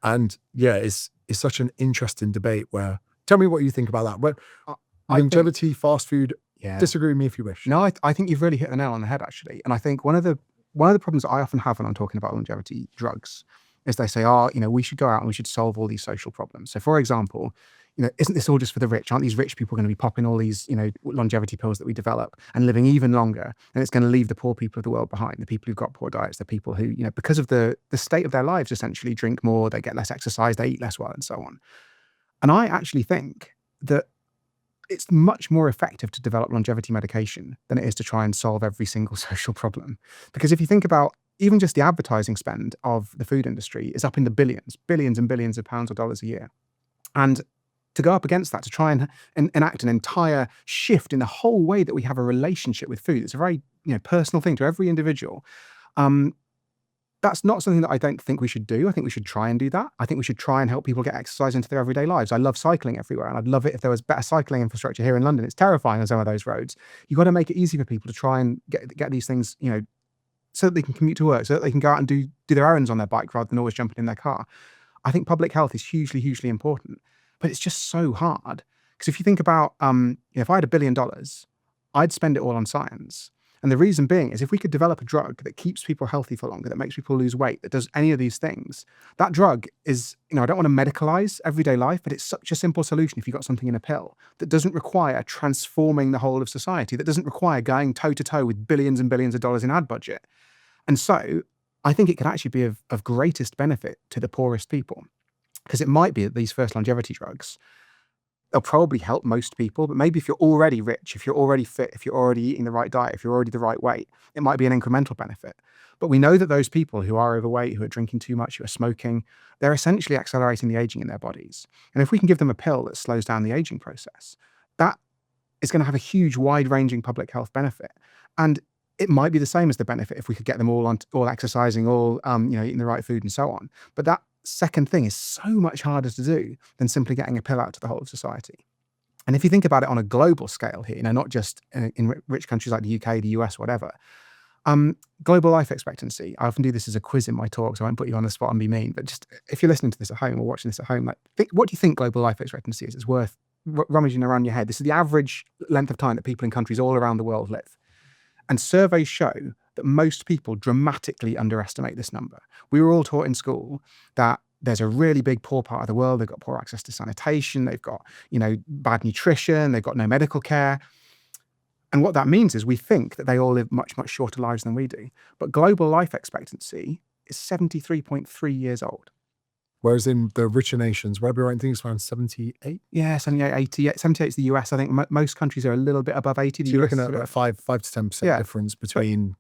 And yeah, it's such an interesting debate where, tell me what you think about that. But longevity, fast food, disagree with me if you wish. No, I think you've really hit the nail on the head, actually. And I think one of the problems that I often have when I'm talking about longevity drugs is they say, we should go out and we should solve all these social problems. So for example, isn't this all just for the rich? Aren't these rich people going to be popping all these, longevity pills that we develop and living even longer? And it's going to leave the poor people of the world behind, the people who've got poor diets, the people who, because of the state of their lives, essentially drink more, they get less exercise, they eat less well, and so on. And I actually think that it's much more effective to develop longevity medication than it is to try and solve every single social problem. Because if you think about even just the advertising spend of the food industry is up in the billions and billions of pounds or dollars a year. And to go up against that, to try and enact an entire shift in the whole way that we have a relationship with food, it's a very personal thing to every individual. That's not something that I don't think we should do. I think we should try and do that. I think we should try and help people get exercise into their everyday lives. I love cycling everywhere, and I'd love it if there was better cycling infrastructure here in London. It's terrifying on some of those roads. You've got to make it easy for people to try and get these things, so that they can commute to work, so that they can go out and do their errands on their bike rather than always jumping in their car. I think public health is hugely, hugely important. But it's just so hard. Because if you think about, if I had $1 billion, I'd spend it all on science. And the reason being is if we could develop a drug that keeps people healthy for longer, that makes people lose weight, that does any of these things, that drug is, I don't want to medicalize everyday life, but it's such a simple solution if you've got something in a pill that doesn't require transforming the whole of society, that doesn't require going toe to toe with billions and billions of dollars in ad budget. And so I think it could actually be of greatest benefit to the poorest people. Because it might be that these first longevity drugs, they'll probably help most people, but maybe if you're already rich, if you're already fit, if you're already eating the right diet, if you're already the right weight, it might be an incremental benefit. But we know that those people who are overweight, who are drinking too much, who are smoking, they're essentially accelerating the aging in their bodies. And if we can give them a pill that slows down the aging process, that is going to have a huge, wide-ranging public health benefit. And it might be the same as the benefit if we could get them all exercising, all eating the right food and so on. But that second thing is so much harder to do than simply getting a pill out to the whole of society. And if you think about it on a global scale here, not just in rich countries like the UK, the US, whatever, global life expectancy, I often do this as a quiz in my talks. I won't put you on the spot and be mean, but just if you're listening to this at home or watching this at home, what do you think global life expectancy is? It's worth rummaging around your head. This is the average length of time that people in countries all around the world live. And surveys show that most people dramatically underestimate this number. We were all taught in school that there's a really big poor part of the world. They've got poor access to sanitation. They've got, bad nutrition. They've got no medical care. And what that means is we think that they all live much, much shorter lives than we do. But global life expectancy is 73.3 years old. Whereas in the richer nations, where we right things around 78? Yeah, 78, 80. 78 is the US. I think most countries are a little bit above 80. So you're looking at a 5 to 10% difference between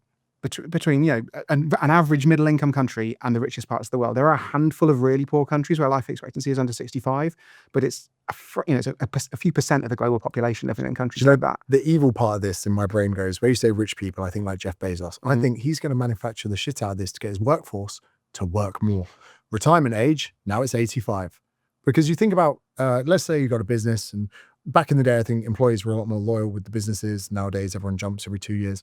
an average middle income country and the richest parts of the world. There are a handful of really poor countries where life expectancy is under 65, but it's a few percent of the global population living in countries like that. The evil part of this in my brain goes, where you say rich people, I think like Jeff Bezos. I think he's going to manufacture the shit out of this to get his workforce to work more. Retirement age, now it's 85. Because you think about, let's say you got a business, and back in the day, I think employees were a lot more loyal with the businesses. Nowadays, everyone jumps every 2 years.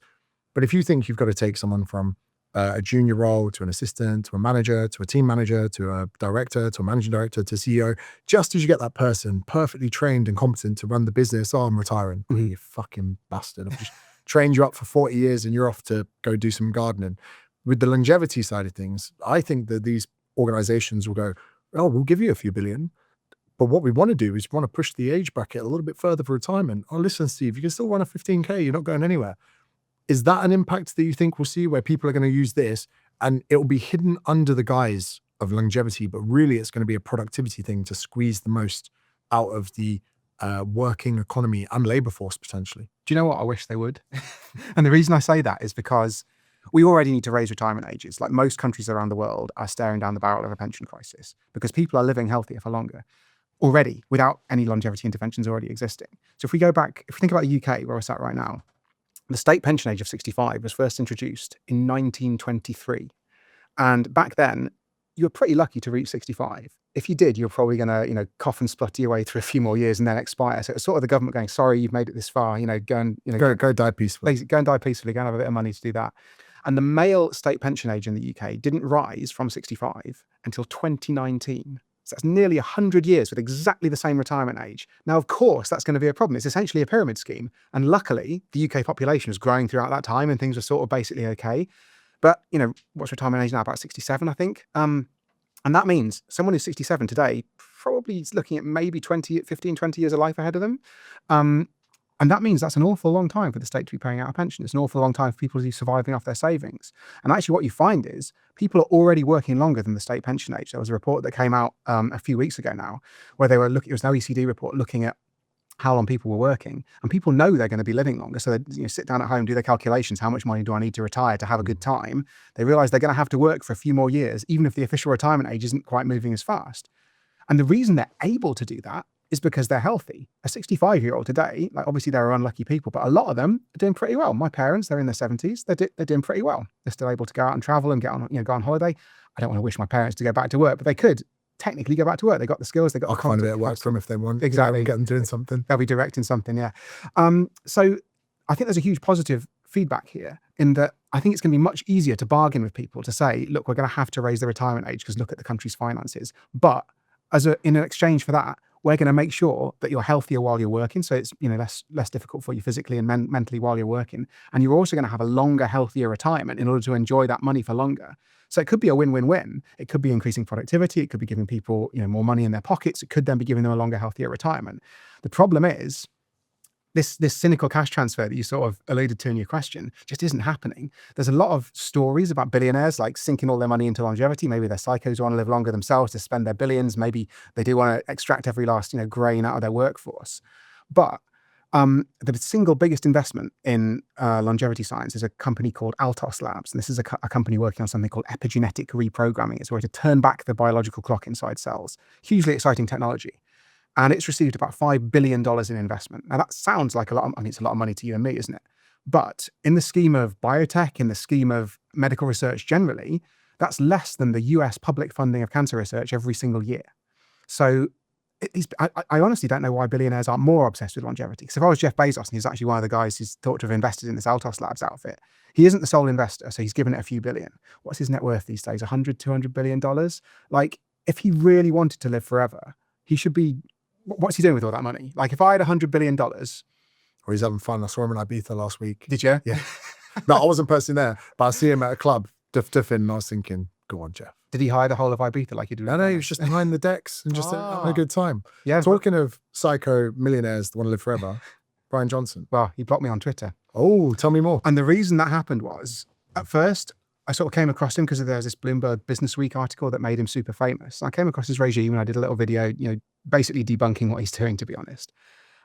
But if you think you've got to take someone from a junior role to an assistant, to a manager, to a team manager, to a director, to a managing director, to CEO, just as you get that person perfectly trained and competent to run the business, I'm retiring. You fucking bastard. I've just trained you up for 40 years and you're off to go do some gardening. With the longevity side of things, I think that these organizations will go, oh, we'll give you a few billion. But what we want to do is we want to push the age bracket a little bit further for retirement. Oh, listen, Steve, you can still run a 15K. You're not going anywhere. Is that an impact that you think we'll see where people are going to use this and it will be hidden under the guise of longevity, but really it's going to be a productivity thing to squeeze the most out of the working economy and labor force potentially? Do you know what? I wish they would. And the reason I say that is because We already need to raise retirement ages. Like most countries around the world are staring down the barrel of a pension crisis because people are living healthier for longer already without any longevity interventions already existing. So if we go back, if we think about the UK, where we're sat right now, the state pension age of 65 was first introduced in 1923. And back then, you were pretty lucky to reach 65. If you did, you're probably going to, cough and splutter your way through a few more years and then expire. So it's sort of the government going, sorry, you've made it this far, go and, Go die peacefully. Go and die peacefully, go and have a bit of money to do that. And the male state pension age in the UK didn't rise from 65 until 2019. So that's nearly 100 years with exactly the same retirement age. Now, of course, that's going to be a problem. It's essentially a pyramid scheme. And luckily, the UK population was growing throughout that time and things were sort of basically okay. But, what's retirement age now? About 67, I think. And that means someone who's 67 today probably is looking at maybe 15, 20 years of life ahead of them. And that means that's an awful long time for the state to be paying out a pension. It's an awful long time for people to be surviving off their savings. And actually what you find is people are already working longer than the state pension age. There was a report that came out a few weeks ago now, where they were looking, it was an OECD report looking at how long people were working. And people know they're going to be living longer. So they sit down at home, do their calculations. How much money do I need to retire to have a good time? They realize they're going to have to work for a few more years, even if the official retirement age isn't quite moving as fast. And the reason they're able to do that is because they're healthy. A 65-year-old today, like obviously there are unlucky people, but a lot of them are doing pretty well. My parents, they're in their 70s. They're doing pretty well. They're still able to go out and travel and get on, go on holiday. I don't want to wish my parents to go back to work, but they could technically go back to work. They got the skills. They got. I'll the find a bit of work for them if they want. Exactly. Get them doing something. They'll be directing something. Yeah. So I think there's a huge positive feedback here in that I think it's going to be much easier to bargain with people to say, look, we're going to have to raise the retirement age because look at the country's finances. But in an exchange for that, we're going to make sure that you're healthier while you're working. So it's, less difficult for you physically and mentally while you're working. And you're also going to have a longer, healthier retirement in order to enjoy that money for longer. So it could be a win-win-win. It could be increasing productivity. It could be giving people, more money in their pockets. It could then be giving them a longer, healthier retirement. The problem is this cynical cash transfer that you sort of alluded to in your question just isn't happening. There's a lot of stories about billionaires like sinking all their money into longevity. Maybe they're psychos who want to live longer themselves to spend their billions. Maybe they do want to extract every last, grain out of their workforce. But the single biggest investment in longevity science is a company called Altos Labs. And this is a company working on something called epigenetic reprogramming. It's a way to turn back the biological clock inside cells. Hugely exciting technology. And it's received about $5 billion in investment. Now that sounds like a lot. It's a lot of money to you and me, isn't it? But in the scheme of biotech, in the scheme of medical research generally, that's less than the US public funding of cancer research every single year. So I honestly don't know why billionaires aren't more obsessed with longevity. Because if I was Jeff Bezos, and he's actually one of the guys who's thought to have invested in this Altos Labs outfit, he isn't the sole investor, so he's given it a few billion. What's his net worth these days? $100-200 billion? Like, if he really wanted to live forever, he should be. What's he doing with all that money? Like, if I had $100 billion. Or he's having fun. I saw him in Ibiza last week. Did you? Yeah. No, I wasn't personally there, but I see him at a club, duffing, and I was thinking, go on, Jeff. Did he hire the whole of Ibiza like you do? No, he was just behind the decks and just having a good time. Yeah. Talking of psycho millionaires that want to live forever, Bryan Johnson. Well, he blocked me on Twitter. Oh, tell me more. And the reason that happened was, at first, I sort of came across him because there was this Bloomberg Business Week article that made him super famous. I came across his regime and I did a little video, basically debunking what he's doing, to be honest.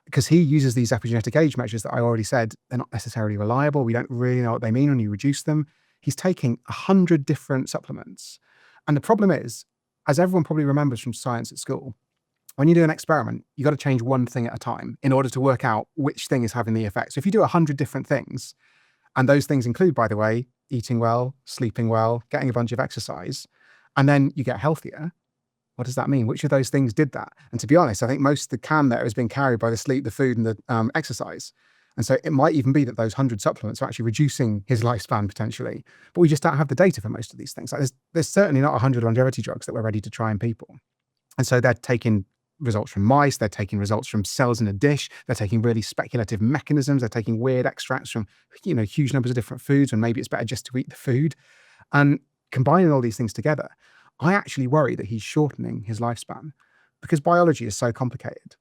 Because he uses these epigenetic age measures that I already said, they're not necessarily reliable. We don't really know what they mean when you reduce them. He's taking 100 different supplements. And the problem is, as everyone probably remembers from science at school, when you do an experiment, you got to change one thing at a time in order to work out which thing is having the effect. So if you do 100 different things, and those things include, by the way, eating well, sleeping well, getting a bunch of exercise, and then you get healthier, what does that mean? Which of those things did that? And to be honest, I think most of the can there has been carried by the sleep, the food, and the exercise. And so it might even be that those 100 supplements are actually reducing his lifespan potentially, but we just don't have the data for most of these things. Like there's certainly not 100 longevity drugs that we're ready to try in people. And so they're taking results from mice, they're taking results from cells in a dish, they're taking really speculative mechanisms, they're taking weird extracts from, huge numbers of different foods, and maybe it's better just to eat the food. And combining all these things together, I actually worry that he's shortening his lifespan because biology is so complicated.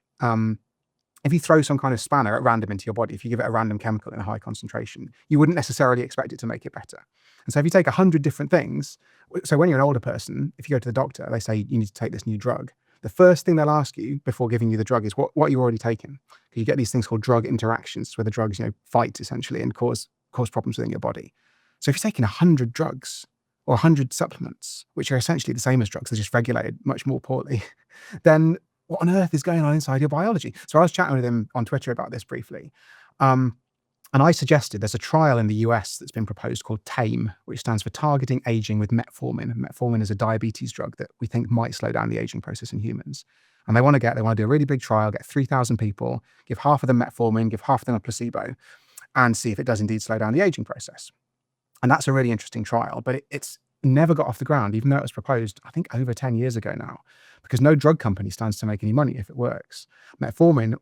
If you throw some kind of spanner at random into your body, if you give it a random chemical in a high concentration, you wouldn't necessarily expect it to make it better. And so if you take 100 different things, so when you're an older person, if you go to the doctor, they say you need to take this new drug. The first thing they'll ask you before giving you the drug is what you're already taking. You get these things called drug interactions where the drugs, fight essentially and cause problems within your body. So if you're taking 100 drugs or 100 supplements, which are essentially the same as drugs, they're just regulated much more poorly, then what on earth is going on inside your biology? So I was chatting with him on Twitter about this briefly. And I suggested there's a trial in the US that's been proposed called TAME, which stands for Targeting Aging with Metformin. Metformin is a diabetes drug that we think might slow down the aging process in humans. And they want to do a really big trial, get 3,000 people, give half of them metformin, give half of them a placebo, and see if it does indeed slow down the aging process. And that's a really interesting trial, but it's never got off the ground, even though it was proposed, I think, over 10 years ago now, because no drug company stands to make any money if it works. Metformin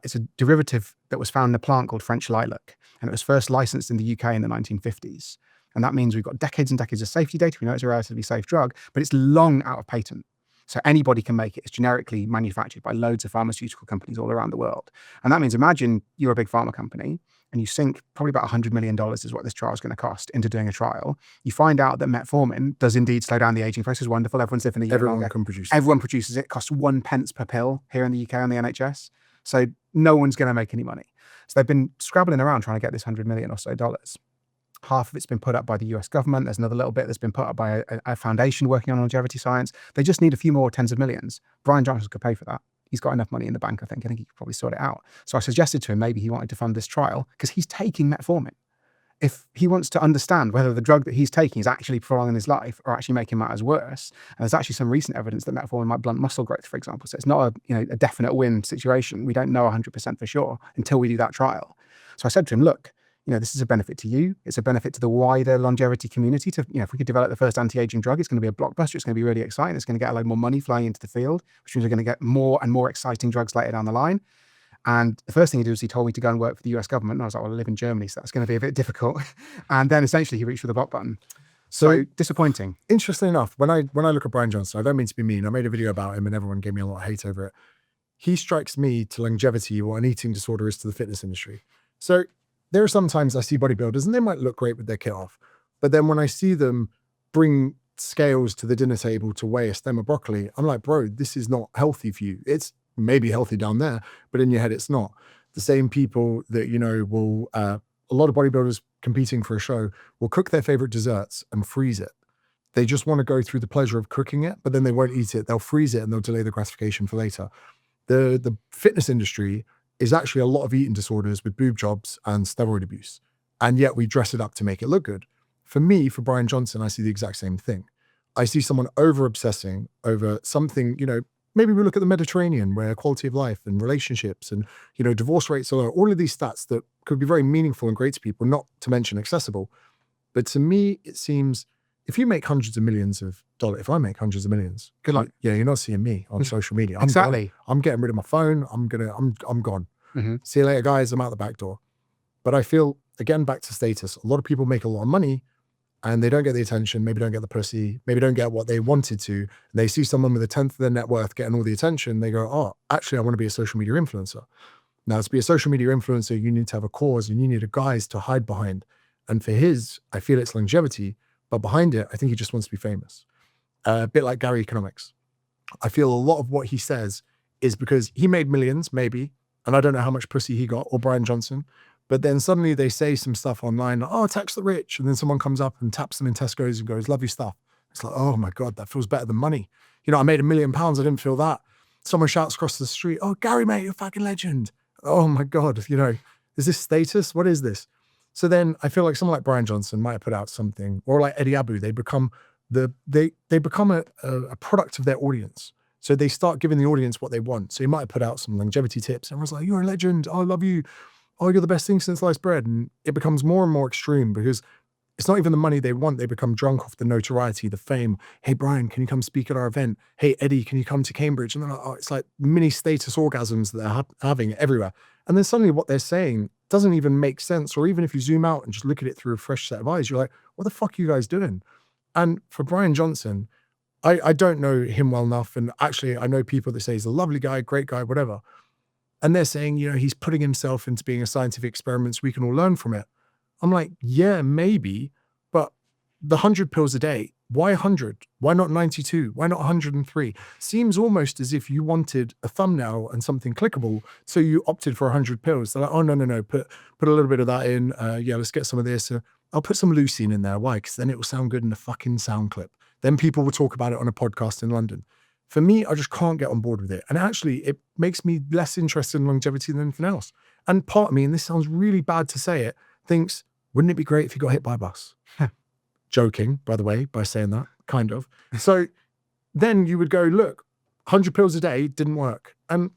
it's a derivative that was found in a plant called French lilac, and it was first licensed in the UK in the 1950s. And that means we've got decades and decades of safety data. We know it's a relatively safe drug, but it's long out of patent. So anybody can make it. It's generically manufactured by loads of pharmaceutical companies all around the world. And that means, imagine you're a big pharma company and you sink probably about $100 million is what this trial is going to cost into doing a trial. You find out that metformin does indeed slow down the aging process. Wonderful. Everyone's living a year Everyone longer. can produce it. Everyone produces it. It costs 1 pence per pill here in the UK on the NHS. So no one's going to make any money. So they've been scrabbling around trying to get this $100 million or so dollars. Half of it's been put up by the US government. There's another little bit that's been put up by a foundation working on longevity science. They just need a few more tens of millions. Bryan Johnson could pay for that. He's got enough money in the bank, I think. I think he could probably sort it out. So I suggested to him maybe he wanted to fund this trial because he's taking metformin. If he wants to understand whether the drug that he's taking is actually prolonging his life or actually making matters worse, and there's actually some recent evidence that metformin might blunt muscle growth, for example. So it's not a definite win situation. We don't know 100% for sure until we do that trial. So I said to him, look, this is a benefit to you. It's a benefit to the wider longevity community. If we could develop the first anti-aging drug, it's going to be a blockbuster. It's going to be really exciting. It's going to get a load more money flying into the field, which means we're going to get more and more exciting drugs later down the line. And the first thing he did was he told me to go and work for the US government. And I was like, well, I live in Germany, so that's going to be a bit difficult. And then essentially he reached for the block button. So disappointing. Interesting enough, when I look at Bryan Johnson, I don't mean to be mean. I made a video about him and everyone gave me a lot of hate over it. He strikes me to longevity what an eating disorder is to the fitness industry. So there are sometimes I see bodybuilders and they might look great with their kit off. But then when I see them bring scales to the dinner table to weigh a stem of broccoli, I'm like, bro, this is not healthy for you. It's maybe healthy down there, but in your head, it's not. The same people that, will, a lot of bodybuilders competing for a show will cook their favorite desserts and freeze it. They just want to go through the pleasure of cooking it, but then they won't eat it. They'll freeze it and they'll delay the gratification for later. The fitness industry is actually a lot of eating disorders with boob jobs and steroid abuse. And yet we dress it up to make it look good. For me, for Bryan Johnson, I see the exact same thing. I see someone over-obsessing over something, maybe we look at the Mediterranean where quality of life and relationships and, divorce rates are all of these stats that could be very meaningful and great to people, not to mention accessible. But to me, it seems if you make hundreds of millions of dollars, if I make hundreds of millions, good luck. Yeah, you're not seeing me on social media. Exactly. I'm getting rid of my phone. I'm gone. Mm-hmm. See you later, guys. I'm out the back door. But I feel, again, back to status, a lot of people make a lot of money and they don't get the attention, maybe don't get the pussy, maybe don't get what they wanted to. And they see someone with 1/10 of their net worth getting all the attention. They go, oh, actually, I want to be a social media influencer. Now, to be a social media influencer, you need to have a cause and you need a guise to hide behind. And for his, I feel it's longevity, but behind it, I think he just wants to be famous. A bit like Gary Economics. I feel a lot of what he says is because he made millions, maybe, and I don't know how much pussy he got, or Bryan Johnson, but then suddenly they say some stuff online, like, oh, tax the rich, and then someone comes up and taps them in Tesco's and goes, love your stuff. It's like, oh my God, that feels better than money. I made £1 million, I didn't feel that. Someone shouts across the street, oh, Gary, mate, you're a fucking legend. Oh my God, is this status? What is this? So then I feel like someone like Bryan Johnson might have put out something, or like Eddie Abu, they become they become a product of their audience. So they start giving the audience what they want. So he might have put out some longevity tips and everyone's like, you're a legend. Oh, I love you. Oh, you're the best thing since sliced bread. And it becomes more and more extreme because it's not even the money they want. They become drunk off the notoriety, the fame. Hey, Bryan, can you come speak at our event? Hey, Eddie, can you come to Cambridge? And they're like, oh, it's like mini status orgasms that they're having everywhere. And then suddenly what they're saying doesn't even make sense. Or even if you zoom out and just look at it through a fresh set of eyes, you're like, what the fuck are you guys doing? And for Bryan Johnson, I don't know him well enough. And actually, I know people that say he's a lovely guy, great guy, whatever. And they're saying, he's putting himself into being a scientific experiment so we can all learn from it. I'm like, yeah, maybe, but the 100 pills a day, why 100? Why not 92? Why not 103? Seems almost as if you wanted a thumbnail and something clickable, so you opted for 100 pills. They're like, oh, no, put a little bit of that in. Yeah, let's get some of this. I'll put some leucine in there. Why? Because then it will sound good in a fucking sound clip. Then people will talk about it on a podcast in London. For me, I just can't get on board with it. And actually, it makes me less interested in longevity than anything else. And part of me, and this sounds really bad to say it, thinks, wouldn't it be great if you got hit by a bus? Joking, by the way, by saying that, kind of. So then you would go, look, 100 pills a day didn't work. And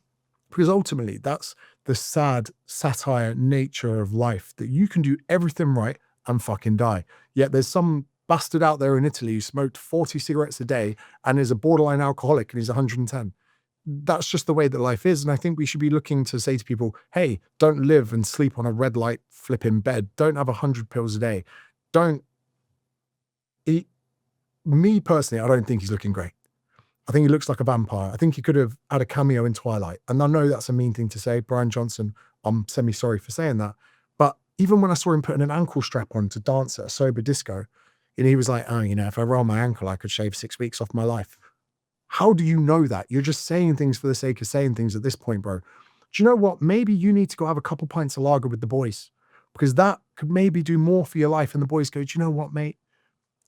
because ultimately, that's the sad satire nature of life, that you can do everything right and fucking die. Yet there's some bastard out there in Italy who smoked 40 cigarettes a day and is a borderline alcoholic and he's 110. That's just the way that life is. And I think we should be looking to say to people, hey, don't live and sleep on a red light flipping bed. Don't have 100 pills a day. Don't eat. Me personally, I don't think he's looking great. I think he looks like a vampire. I think he could have had a cameo in Twilight. And I know that's a mean thing to say. Bryan Johnson, I'm semi-sorry for saying that. But even when I saw him putting an ankle strap on to dance at a sober disco, and he was like, oh, if I roll my ankle, I could shave 6 weeks off my life. How do you know that? You're just saying things for the sake of saying things at this point, bro. Do you know what? Maybe you need to go have a couple pints of lager with the boys, because that could maybe do more for your life. And the boys go, do you know what, mate?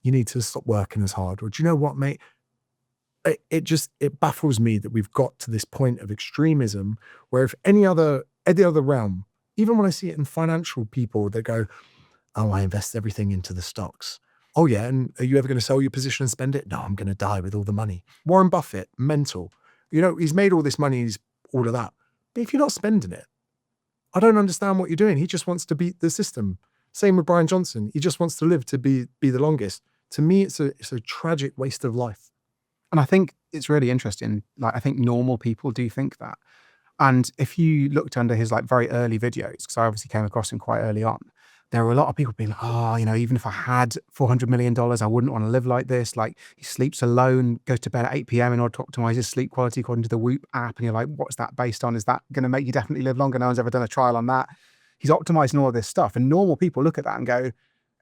You need to stop working as hard. Or do you know what, mate? It baffles me that we've got to this point of extremism where if any other realm, even when I see it in financial people, they go, oh, I invest everything into the stocks. Oh yeah, and are you ever going to sell your position and spend it? No, I'm going to die with all the money. Warren Buffett, mental. He's made all this money, he's all of that. But if you're not spending it, I don't understand what you're doing. He just wants to beat the system. Same with Bryan Johnson. He just wants to live to be the longest. To me, it's a tragic waste of life. And I think it's really interesting. Like, I think normal people do think that. And if you looked under his very early videos, because I obviously came across him quite early on, there were a lot of people being like, oh, even if I had $400 million, I wouldn't want to live like this. Like, he sleeps alone, goes to bed at 8 p.m. in order to optimize his sleep quality according to the Whoop app. And you're like, what's that based on? Is that going to make you definitely live longer? No one's ever done a trial on that. He's optimizing all of this stuff. And normal people look at that and go,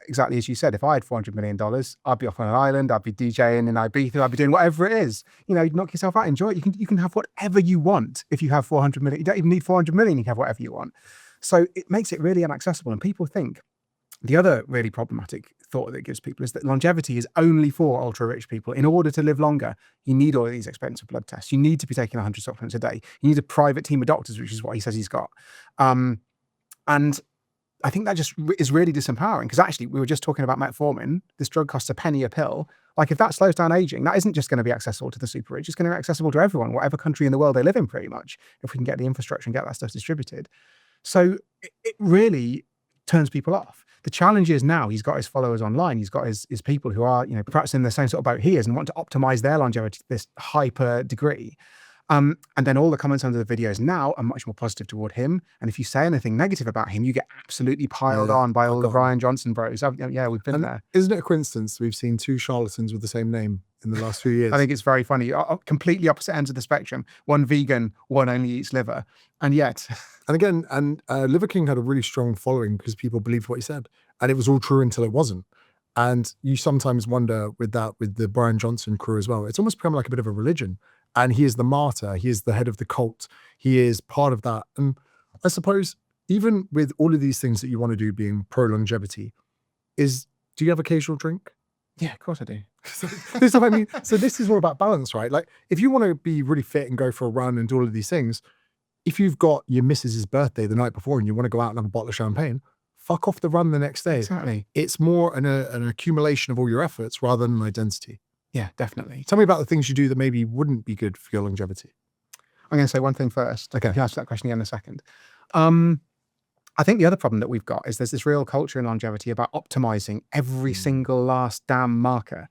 exactly as you said, if I had $400 million, I'd be off on an island, I'd be DJing in Ibiza, I'd be doing whatever it is. You'd knock yourself out, enjoy it. You can have whatever you want if you have 400 million. You don't even need 400 million, you can have whatever you want. So it makes it really inaccessible. And people think, the other really problematic thought that it gives people is that longevity is only for ultra-rich people. In order to live longer, you need all of these expensive blood tests. You need to be taking 100 supplements a day. You need a private team of doctors, which is what he says he's got. And I think that just is really disempowering, because actually we were just talking about metformin. This drug costs a penny a pill. Like, if that slows down aging, that isn't just going to be accessible to the super rich. It's going to be accessible to everyone, whatever country in the world they live in, pretty much, if we can get the infrastructure and get that stuff distributed. So it really turns people off. The challenge is now he's got his followers online. He's got his people who are, perhaps in the same sort of boat he is and want to optimize their longevity to this hyper degree. And then all the comments under the videos now are much more positive toward him. And if you say anything negative about him, you get absolutely piled on by all the Bryan Johnson bros. Yeah, we've been there. Isn't it a coincidence we've seen two charlatans with the same name in the last few years? I think it's very funny. Completely opposite ends of the spectrum. One vegan, one only eats liver. And yet... And again, Liver King had a really strong following because people believed what he said. And it was all true until it wasn't. And you sometimes wonder with the Bryan Johnson crew as well, it's almost become like a bit of a religion. And he is the martyr. He is the head of the cult. He is part of that. And I suppose even with all of these things that you want to do being pro-longevity, do you have occasional drink? Yeah, of course I do. This is what I mean. So this is all about balance, right? Like, if you want to be really fit and go for a run and do all of these things, if you've got your missus's birthday the night before and you want to go out and have a bottle of champagne, fuck off the run the next day. Exactly. It's more an accumulation of all your efforts rather than an identity. Yeah, definitely. Tell me about the things you do that maybe wouldn't be good for your longevity. I'm going to say one thing first. Okay. You can answer that question again in a second. I think the other problem that we've got is there's this real culture in longevity about optimizing every single last damn marker.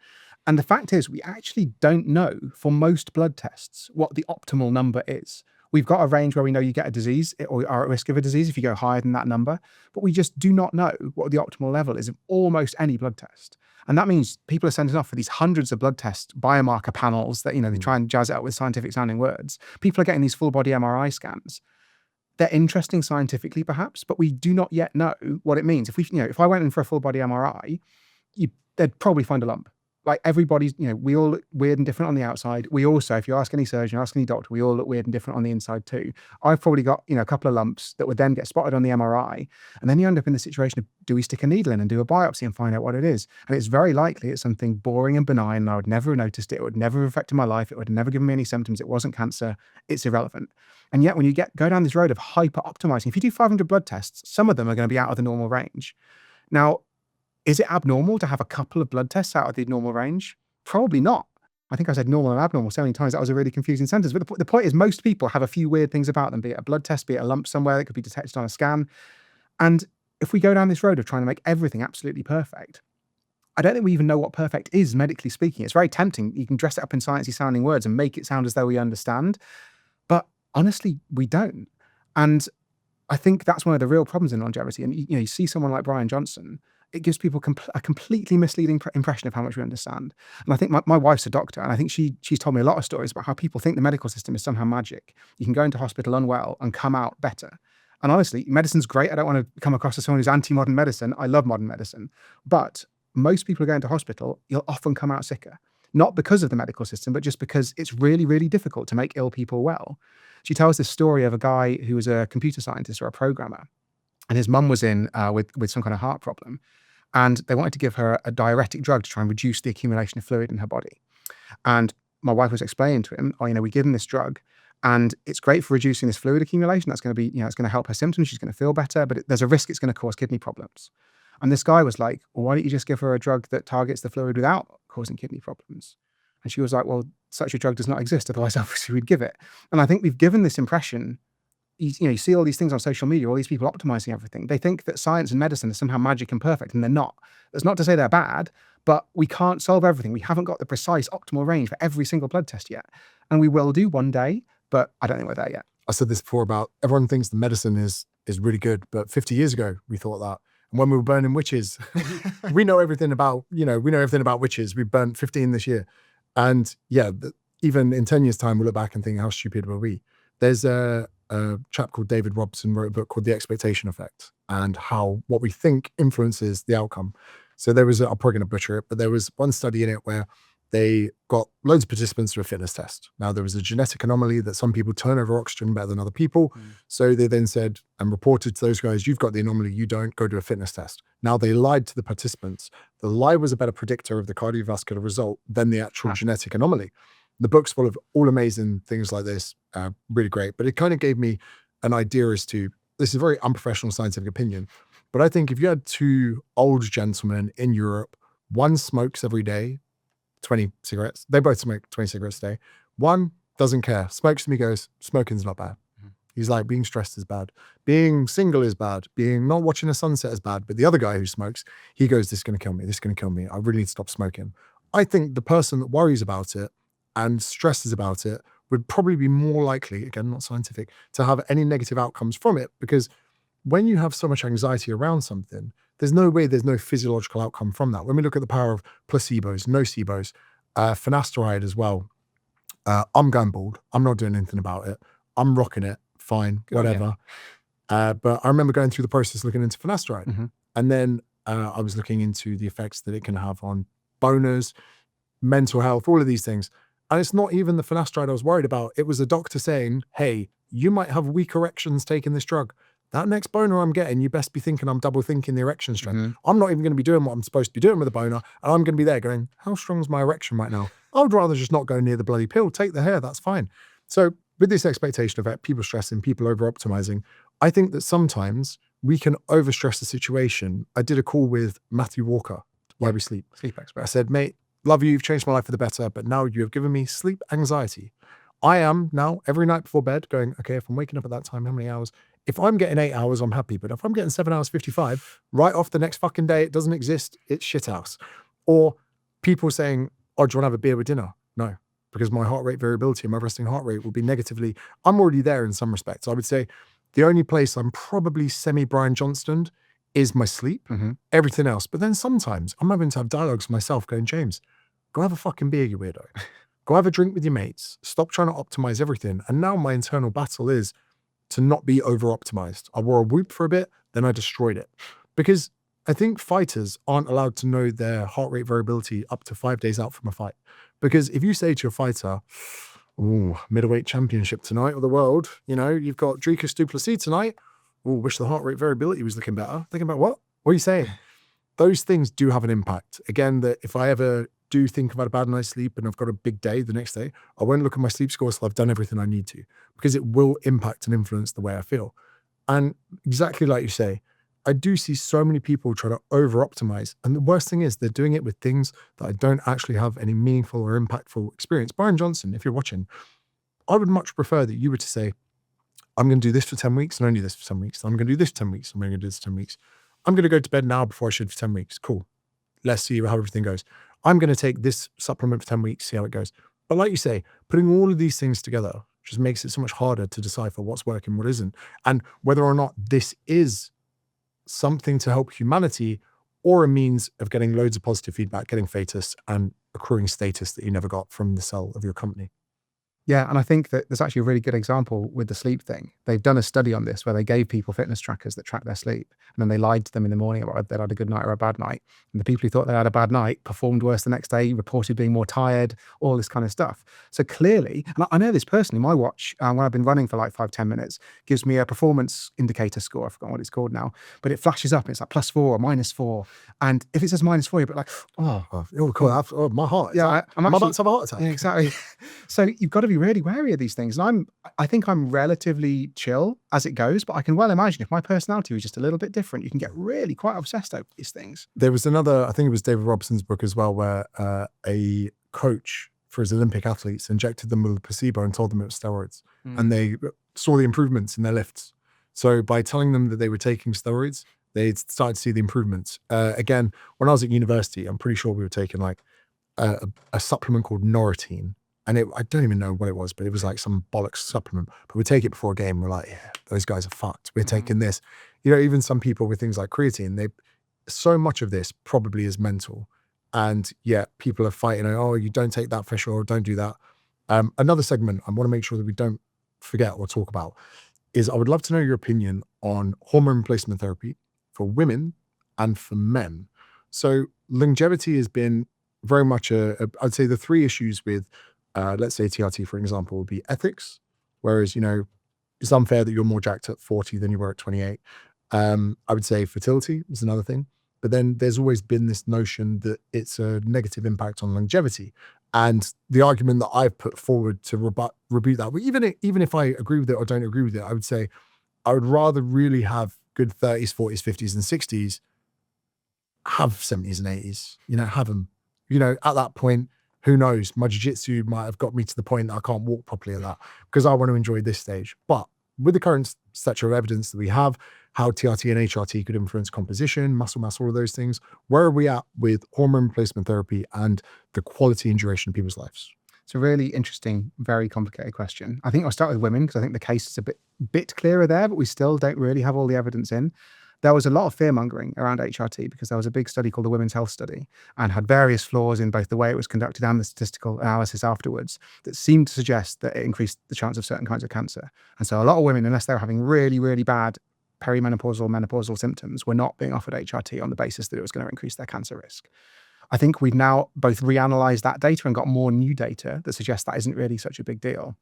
And the fact is, we actually don't know for most blood tests what the optimal number is. We've got a range where we know you get a disease or are at risk of a disease if you go higher than that number, but we just do not know what the optimal level is of almost any blood test. And that means people are sending off for these hundreds of blood test biomarker panels that, they try and jazz it up with scientific sounding words. People are getting these full body MRI scans. They're interesting scientifically perhaps, but we do not yet know what it means. If I went in for a full body MRI, they'd probably find a lump. like everybody's, we all look weird and different on the outside. We also, if you ask any surgeon, ask any doctor, we all look weird and different on the inside too. I've probably got, a couple of lumps that would then get spotted on the MRI. And then you end up in the situation of, do we stick a needle in and do a biopsy and find out what it is? And it's very likely it's something boring and benign. And I would never have noticed it. It would never have affected my life. It would have never given me any symptoms. It wasn't cancer. It's irrelevant. And yet when you go down this road of hyper optimizing, if you do 500 blood tests, some of them are going to be out of the normal range. Now, is it abnormal to have a couple of blood tests out of the normal range? Probably not. I think I said normal and abnormal so many times that was a really confusing sentence. But the point is, most people have a few weird things about them, be it a blood test, be it a lump somewhere that could be detected on a scan. And if we go down this road of trying to make everything absolutely perfect, I don't think we even know what perfect is, medically speaking. It's very tempting. You can dress it up in sciencey sounding words and make it sound as though we understand. But honestly, we don't. And I think that's one of the real problems in longevity. And you see someone like Bryan Johnson, it gives people a completely misleading impression of how much we understand. And I think my wife's a doctor, and I think she's told me a lot of stories about how people think the medical system is somehow magic. You can go into hospital unwell and come out better. And honestly, medicine's great. I don't want to come across as someone who's anti-modern medicine. I love modern medicine. But most people who go into hospital, you'll often come out sicker. Not because of the medical system, but just because it's really, really difficult to make ill people well. She tells this story of a guy who was a computer scientist or a programmer, and his mum was in with some kind of heart problem. And they wanted to give her a diuretic drug to try and reduce the accumulation of fluid in her body. And my wife was explaining to him, we give him this drug and it's great for reducing this fluid accumulation. That's going to be, it's going to help her symptoms. She's going to feel better, but there's a risk it's going to cause kidney problems. And this guy was like, well, why don't you just give her a drug that targets the fluid without causing kidney problems? And she was like, well, such a drug does not exist. Otherwise, obviously, we'd give it. And I think we've given this impression. You see all these things on social media, all these people optimizing everything. They think that science and medicine are somehow magic and perfect, and they're not. That's not to say they're bad, but we can't solve everything. We haven't got the precise optimal range for every single blood test yet. And we will do one day, but I don't think we're there yet. I said this before about everyone thinks the medicine is really good, but 50 years ago, we thought that. And when we were burning witches, we know everything about witches. We burnt 15 this year. And yeah, even in 10 years' time, we'll look back and think, how stupid were we? There's a chap called David Robertson wrote a book called The Expectation Effect and how what we think influences the outcome. So there was, I'm probably going to butcher it, but there was one study in it where they got loads of participants through a fitness test. Now there was a genetic anomaly that some people turn over oxygen better than other people. So they then said and reported to those guys, you've got the anomaly, you don't, go to a fitness test. Now they lied to the participants. The lie was a better predictor of the cardiovascular result than the actual genetic anomaly. The book's full of all amazing things like this, really great. But it kind of gave me an idea as to, this is a very unprofessional scientific opinion, but I think if you had two old gentlemen in Europe, one smokes every day, 20 cigarettes. They both smoke 20 cigarettes a day. One doesn't care, smokes to me, goes, smoking's not bad. He's like, being stressed is bad. Being single is bad. Being not watching a sunset is bad. But the other guy who smokes, he goes, this is going to kill me. This is going to kill me. I really need to stop smoking. I think the person that worries about it and stresses about it would probably be more likely, again, not scientific, to have any negative outcomes from it. Because when you have so much anxiety around something, there's no way there's no physiological outcome from that. When we look at the power of placebos, nocebos, finasteride as well, I'm going bald. I'm not doing anything about it. I'm rocking it. Fine, whatever. But I remember going through the process looking into finasteride. And then I was looking into the effects that it can have on boners, mental health, all of these things. And it's not even the finasteride I was worried about. It was a doctor saying, hey, you might have weak erections taking this drug. That next boner I'm getting, you best be thinking I'm double thinking the erection strength. I'm not even going to be doing what I'm supposed to be doing with a boner. And I'm going to be there going, how strong is my erection right now? I would rather just not go near the bloody pill. Take the hair, that's fine. So with this expectation of people stressing, people over-optimizing, I think that sometimes we can overstress the situation. I did a call with Matthew Walker, Why We Sleep. Sleep expert. I said, mate, love you, you've changed my life for the better, but now you have given me sleep anxiety. I am now every night before bed going, okay, if I'm waking up at that time, how many hours? If I'm getting 8 hours, I'm happy. But if I'm getting 7 hours 55, right off the next fucking day, it doesn't exist. It's shit house. Or people saying, oh, do you want to have a beer with dinner? No, because my heart rate variability and my resting heart rate will be negatively. I'm already there in some respects. I would say the only place I'm probably semi-Bryan Johnston is my sleep, everything else. But then sometimes I'm having to have dialogues with myself going, James, go have a fucking beer, you weirdo. Go have a drink with your mates. Stop trying to optimize everything. And now my internal battle is to not be over-optimized. I wore a Whoop for a bit, then I destroyed it. Because I think fighters aren't allowed to know their heart rate variability up to 5 days out from a fight. Because if you say to your fighter, ooh, middleweight championship tonight of the world, you've got Dricus du Plessis tonight. Ooh, wish the heart rate variability was looking better. Thinking about what? What are you saying? Those things do have an impact. Again, that if I ever do think about a bad night's sleep and I've got a big day the next day, I won't look at my sleep scores till I've done everything I need to, because it will impact and influence the way I feel. And exactly like you say, I do see so many people try to over-optimize. And the worst thing is they're doing it with things that I don't actually have any meaningful or impactful experience. Bryan Johnson, if you're watching, I would much prefer that you were to say, I'm going to do this for 10 weeks and only this for 10 weeks. I'm going to do this for 10 weeks. I'm going to do this for 10 weeks. I'm going to go to bed now before I should for 10 weeks. Cool. Let's see how everything goes. I'm going to take this supplement for 10 weeks, see how it goes. But like you say, putting all of these things together just makes it so much harder to decipher what's working, what isn't, and whether or not this is something to help humanity or a means of getting loads of positive feedback, getting fetus and accruing status that you never got from the cell of your company. Yeah, and I think that there's actually a really good example with the sleep thing. They've done a study on this where they gave people fitness trackers that track their sleep, and then they lied to them in the morning about whether they'd had a good night or a bad night. And the people who thought they had a bad night performed worse the next day, reported being more tired, all this kind of stuff. So clearly, and I know this personally, my watch, when I've been running for like 5-10 minutes, gives me a performance indicator score. I've forgotten what it's called now, but it flashes up. It's like +4 or -4. And if it says -4, you're a bit like, Cool. My heart. Yeah, I'm about to have a heart attack. Yeah, exactly. So you've got to be really wary of these things. And I think I'm relatively chill as it goes, but I can well imagine if my personality was just a little bit different, you can get really quite obsessed over these things. There was another, I think it was David Robson's book as well, where a coach for his Olympic athletes injected them with a placebo and told them it was steroids. And they saw the improvements in their lifts. So by telling them that they were taking steroids, they started to see the improvements. Again, when I was at university, I'm pretty sure we were taking like a supplement called Norotine. And I don't even know what it was, but it was like some bollocks supplement. But we take it before a game. We're like, yeah, those guys are fucked. We're taking this. Even some people with things like creatine, so much of this probably is mental. And yeah, people are fighting, oh, you don't take that for sure, don't do that. Another segment I want to make sure that we don't forget or talk about is I would love to know your opinion on hormone replacement therapy for women and for men. So longevity has been very much I'd say the three issues with let's say TRT, for example, would be ethics, whereas, it's unfair that you're more jacked at 40 than you were at 28. I would say fertility is another thing. But then there's always been this notion that it's a negative impact on longevity. And the argument that I've put forward to rebuke that, even if I agree with it or don't agree with it, I would say I would rather really have good 30s, 40s, 50s, and 60s, have 70s and 80s, have them. At that point, who knows? My jiu-jitsu might have got me to the point that I can't walk properly at that because I want to enjoy this stage. But with the current stature of evidence that we have, how TRT and HRT could influence composition, muscle mass, all of those things, where are we at with hormone replacement therapy and the quality and duration of people's lives? It's a really interesting, very complicated question. I think I'll start with women because I think the case is a bit clearer there, but we still don't really have all the evidence in. There was a lot of fear-mongering around HRT because there was a big study called the Women's Health Study and had various flaws in both the way it was conducted and the statistical analysis afterwards that seemed to suggest that it increased the chance of certain kinds of cancer. And so a lot of women, unless they were having really, really bad perimenopausal, menopausal symptoms, were not being offered HRT on the basis that it was going to increase their cancer risk. I think we've now both reanalyzed that data and got more new data that suggests that isn't really such a big deal.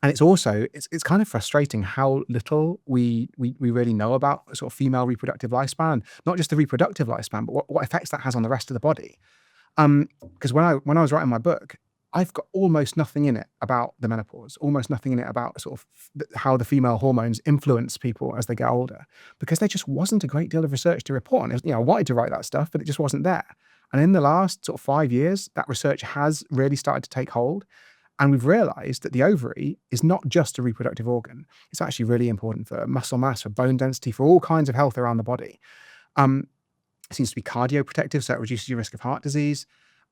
And it's also, it's kind of frustrating how little we really know about sort of female reproductive lifespan, not just the reproductive lifespan, but what effects that has on the rest of the body. Because when I was writing my book, I've got almost nothing in it about the menopause, almost nothing in it about sort of how the female hormones influence people as they get older, because there just wasn't a great deal of research to report on. It was, I wanted to write that stuff, but it just wasn't there. And in the last sort of 5 years, that research has really started to take hold. And we've realized that the ovary is not just a reproductive organ. It's actually really important for muscle mass, for bone density, for all kinds of health around the body. It seems to be cardioprotective, so it reduces your risk of heart disease.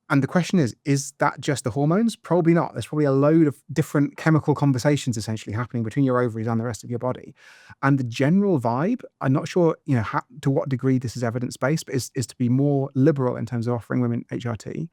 And the question is that just the hormones? Probably not. There's probably a load of different chemical conversations essentially happening between your ovaries and the rest of your body. And the general vibe, I'm not sure, to what degree this is evidence-based, but is to be more liberal in terms of offering women HRT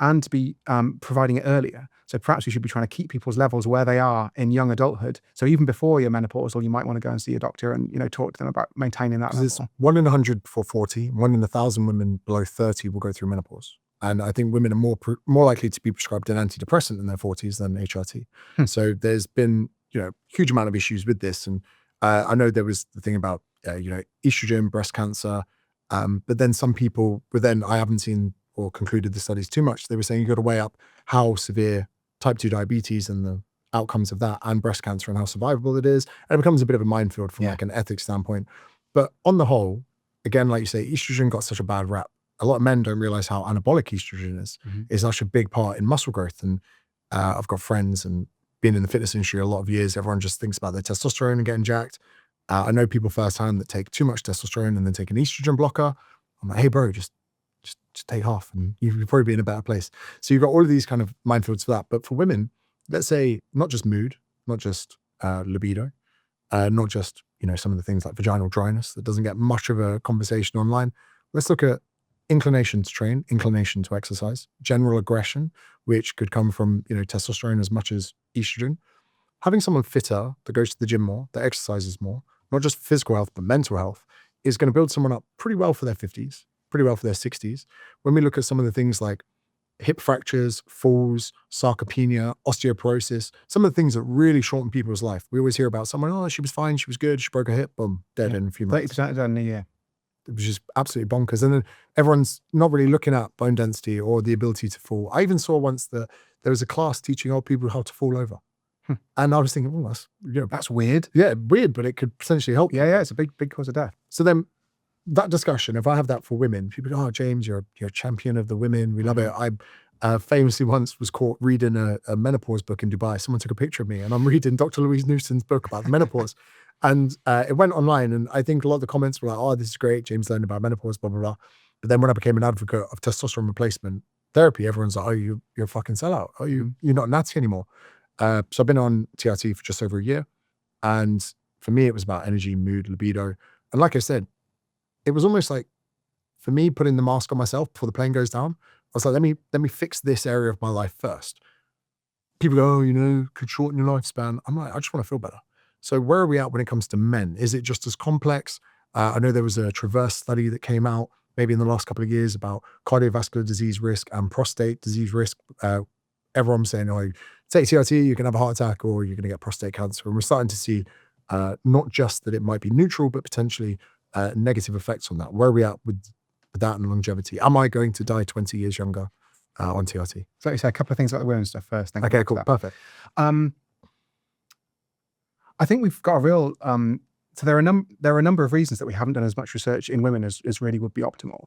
and to be providing it earlier. So perhaps we should be trying to keep people's levels where they are in young adulthood. So even before you're menopausal, you might want to go and see your doctor and, talk to them about maintaining that level. It's 1 in 100 before 40, 1 in 1,000 women below 30 will go through menopause. And I think women are more likely to be prescribed an antidepressant in their 40s than HRT. So there's been, huge amount of issues with this. And I know there was the thing about, estrogen, breast cancer. But then some people, I haven't seen or concluded the studies too much. They were saying you've got to weigh up how severe type 2 diabetes and the outcomes of that, and breast cancer and how survivable it is. And it becomes a bit of a minefield from like an ethics standpoint. But on the whole, again, like you say, estrogen got such a bad rap. A lot of men don't realize how anabolic estrogen is such a big part in muscle growth. And I've got friends and been in the fitness industry a lot of years. Everyone just thinks about their testosterone and getting jacked. I know people firsthand that take too much testosterone and then take an estrogen blocker. I'm like, hey bro, just take half and you'll probably be in a better place. So you've got all of these kind of minefields for that. But for women, let's say not just mood, not just libido, not just, some of the things like vaginal dryness that doesn't get much of a conversation online. Let's look at inclination to train, inclination to exercise, general aggression, which could come from, testosterone as much as estrogen. Having someone fitter that goes to the gym more, that exercises more, not just physical health, but mental health, is going to build someone up pretty well for their 50s, pretty well for their 60s. When we look at some of the things like hip fractures, falls, sarcopenia, osteoporosis, some of the things that really shorten people's life. We always hear about someone, oh, she was fine, she was good, she broke her hip, boom, dead in a few months. 30% done in a year. It was just absolutely bonkers. And then everyone's not really looking at bone density or the ability to fall. I even saw once that there was a class teaching old people how to fall over. And I was thinking, oh, that's weird. Yeah, weird, but it could potentially help. Yeah, it's a big cause of death. So then that discussion, if I have that for women, people go, oh, James, you're a champion of the women. We love it. I famously once was caught reading a menopause book in Dubai. Someone took a picture of me and I'm reading Dr. Louise Newson's book about the menopause. And it went online and I think a lot of the comments were like, oh, this is great. James learned about menopause, blah, blah, blah. But then when I became an advocate of testosterone replacement therapy, everyone's like, oh, you're a fucking sellout. Oh, you're not natty anymore. So I've been on TRT for just over a year. And for me, it was about energy, mood, libido. And like I said, it was almost like for me putting the mask on myself before the plane goes down. I was like, let me fix this area of my life first. People go, oh, could shorten your lifespan. I'm like, I just want to feel better. So where are we at when it comes to men? Is it just as complex? I know there was a Traverse study that came out maybe in the last couple of years about cardiovascular disease risk and prostate disease risk. Everyone's saying, oh, take TRT, you can have a heart attack or you're going to get prostate cancer. And we're starting to see not just that it might be neutral, but potentially negative effects on that. Where are we at with that and longevity? Am I going to die 20 years younger on TRT? So you say a couple of things about the women's stuff first. Okay, cool, perfect. I think we've got a real, so there are a number of reasons that we haven't done as much research in women as really would be optimal.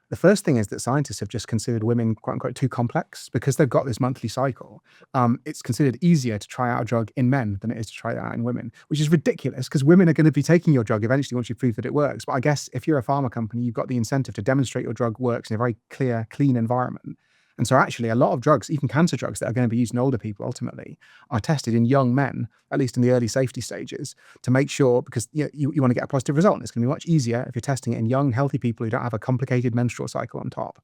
The first thing is that scientists have just considered women, quote unquote, too complex because they've got this monthly cycle. It's considered easier to try out a drug in men than it is to try it out in women, which is ridiculous because women are going to be taking your drug eventually once you prove that it works. But I guess if you're a pharma company, you've got the incentive to demonstrate your drug works in a very clear, clean environment. And so actually a lot of drugs, even cancer drugs that are going to be used in older people ultimately, are tested in young men, at least in the early safety stages, to make sure, because you want to get a positive result. And it's going to be much easier if you're testing it in young, healthy people who don't have a complicated menstrual cycle on top.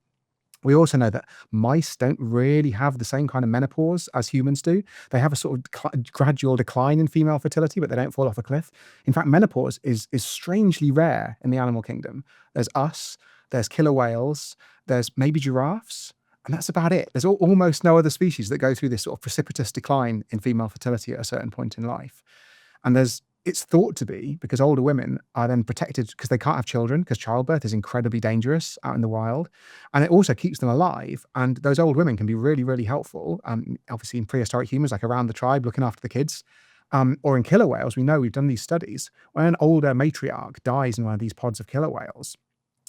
We also know that mice don't really have the same kind of menopause as humans do. They have a sort of gradual decline in female fertility, but they don't fall off a cliff. In fact, menopause is strangely rare in the animal kingdom. There's us, there's killer whales, there's maybe giraffes, and that's about it. There's almost no other species that go through this sort of precipitous decline in female fertility at a certain point in life. And it's thought to be because older women are then protected because they can't have children because childbirth is incredibly dangerous out in the wild. And it also keeps them alive. And those old women can be really, really helpful. Obviously in prehistoric humans, like around the tribe, looking after the kids. Or in killer whales, we know we've done these studies. When an older matriarch dies in one of these pods of killer whales,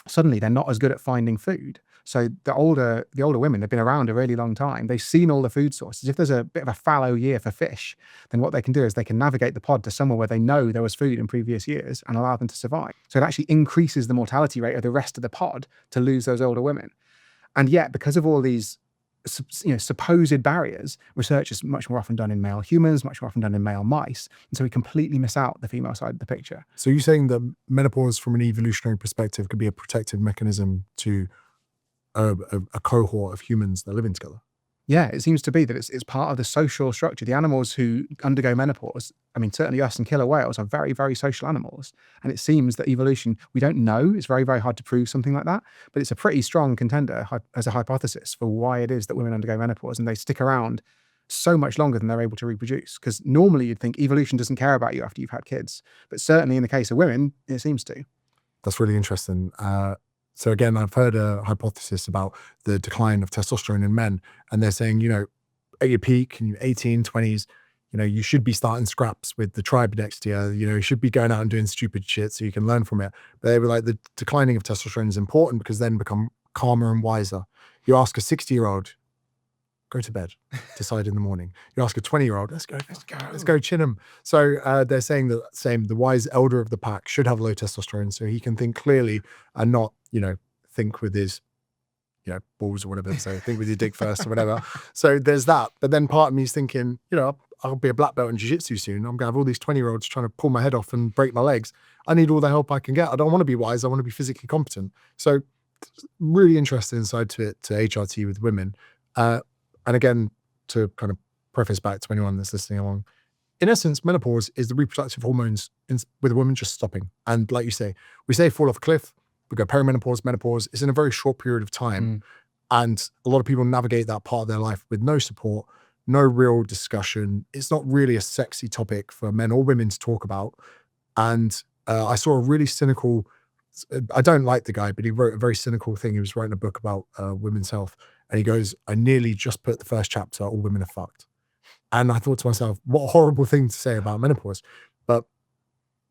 suddenly they're not as good at finding food. So the older women, they've been around a really long time. They've seen all the food sources. If there's a bit of a fallow year for fish, then what they can do is they can navigate the pod to somewhere where they know there was food in previous years and allow them to survive. So it actually increases the mortality rate of the rest of the pod to lose those older women. And yet, because of all these supposed barriers, research is much more often done in male humans, much more often done in male mice. And so we completely miss out the female side of the picture. So you're saying that menopause from an evolutionary perspective could be a protective mechanism to a cohort of humans that are living together. Yeah, it seems to be that it's part of the social structure. The animals who undergo menopause, I mean, certainly us and killer whales are very, very social animals. And it seems that evolution, we don't know, it's very, very hard to prove something like that, but it's a pretty strong contender as a hypothesis for why it is that women undergo menopause and they stick around so much longer than they're able to reproduce. Because normally you'd think evolution doesn't care about you after you've had kids, but certainly in the case of women, it seems to. That's really interesting. So again, I've heard a hypothesis about the decline of testosterone in men, and they're saying, at your peak in your 18, 20s, you should be starting scraps with the tribe next to you. You should be going out and doing stupid shit so you can learn from it. But they were like, the declining of testosterone is important because then become calmer and wiser. You ask a 60-year-old, go to bed, decide in the morning. You ask a 20-year-old, let's go chin him. So they're saying that the wise elder of the pack should have low testosterone so he can think clearly and not, think with his, balls or whatever. So think with your dick first or whatever. So there's that. But then part of me is thinking, I'll be a black belt in jiu-jitsu soon. I'm going to have all these 20-year-olds trying to pull my head off and break my legs. I need all the help I can get. I don't want to be wise. I want to be physically competent. So really interesting side to it, to HRT with women. And again, to kind of preface back to anyone that's listening along, in essence, menopause is the reproductive hormones with a woman just stopping. And like you say, we say fall off a cliff, we go perimenopause, menopause. It's in a very short period of time. And a lot of people navigate that part of their life with no support, no real discussion. It's not really a sexy topic for men or women to talk about. And I saw a really cynical, I don't like the guy, but he wrote a very cynical thing. He was writing a book about women's health. And he goes, I nearly just put the first chapter, all women are fucked. And I thought to myself, what a horrible thing to say about menopause. But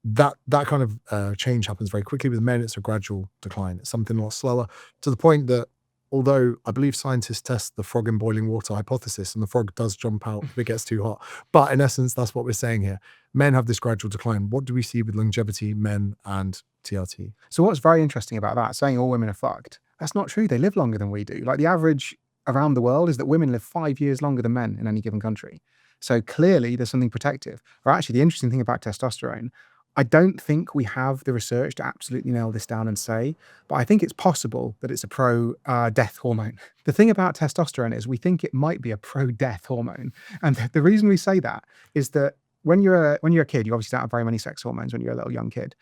that kind of change happens very quickly. With men, it's a gradual decline. It's something a lot slower, to the point that although I believe scientists test the frog in boiling water hypothesis, and the frog does jump out if it gets too hot. But in essence, that's what we're saying here. Men have this gradual decline. What do we see with longevity, men and TRT? So what's very interesting about that, saying all women are fucked, that's not true. They live longer than we do. Like the average around the world is that women live 5 years longer than men in any given country. So clearly there's something protective. Or actually, the interesting thing about testosterone, I don't think we have the research to absolutely nail this down and say, but I think it's possible that it's a pro-death hormone. The thing about testosterone is we think it might be a pro-death hormone. And the reason we say that is that when you're a kid, you obviously don't have very many sex hormones when you're a little young kid.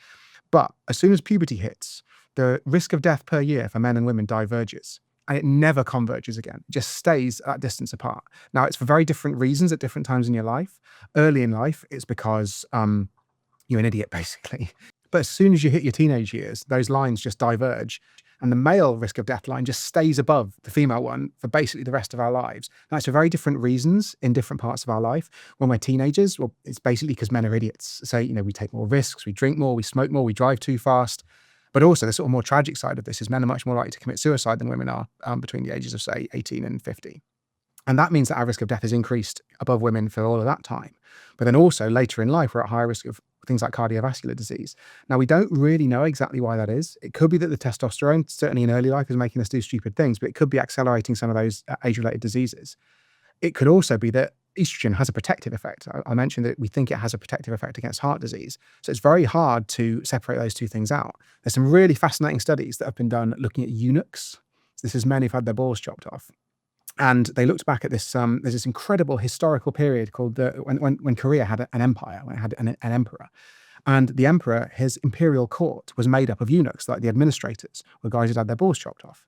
But as soon as puberty hits, the risk of death per year for men and women diverges. And it never converges again. It just stays at that distance apart. Now, it's for very different reasons at different times in your life. Early in life, it's because you're an idiot, basically. But as soon as you hit your teenage years, those lines just diverge. And the male risk of death line just stays above the female one for basically the rest of our lives. Now, it's for very different reasons in different parts of our life. When we're teenagers, well, it's basically because men are idiots. So, we take more risks, we drink more, we smoke more, we drive too fast. But also the sort of more tragic side of this is men are much more likely to commit suicide than women are between the ages of, say, 18 and 50. And that means that our risk of death is increased above women for all of that time. But then also later in life, we're at higher risk of things like cardiovascular disease. Now, we don't really know exactly why that is. It could be that the testosterone, certainly in early life, is making us do stupid things, but it could be accelerating some of those age-related diseases. It could also be that estrogen has a protective effect. I mentioned that we think it has a protective effect against heart disease. So it's very hard to separate those two things out. There's some really fascinating studies that have been done looking at eunuchs. So this is men who've had their balls chopped off. And they looked back at this, there's this incredible historical period called when Korea had an empire, when it had an emperor. And the emperor, his imperial court was made up of eunuchs, like the administrators, were guys who'd had their balls chopped off.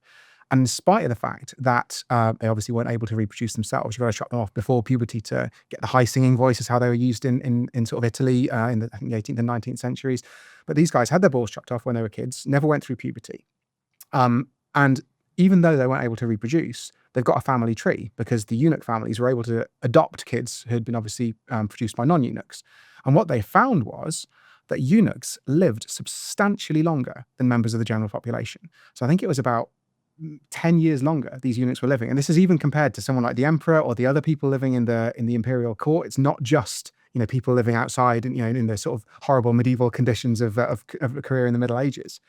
And in spite of the fact that they obviously weren't able to reproduce themselves, you've got to chop them off before puberty to get the high singing voices, how they were used in sort of Italy in the 18th and 19th centuries. But these guys had their balls chopped off when they were kids, never went through puberty. And even though they weren't able to reproduce, they've got a family tree because the eunuch families were able to adopt kids who had been obviously produced by non-eunuchs. And what they found was that eunuchs lived substantially longer than members of the general population. So I think it was about 10 years longer these eunuchs were living. And this is even compared to someone like the emperor or the other people living in the imperial court. It's not just, people living outside and, in the sort of horrible medieval conditions of a career in the Middle Ages.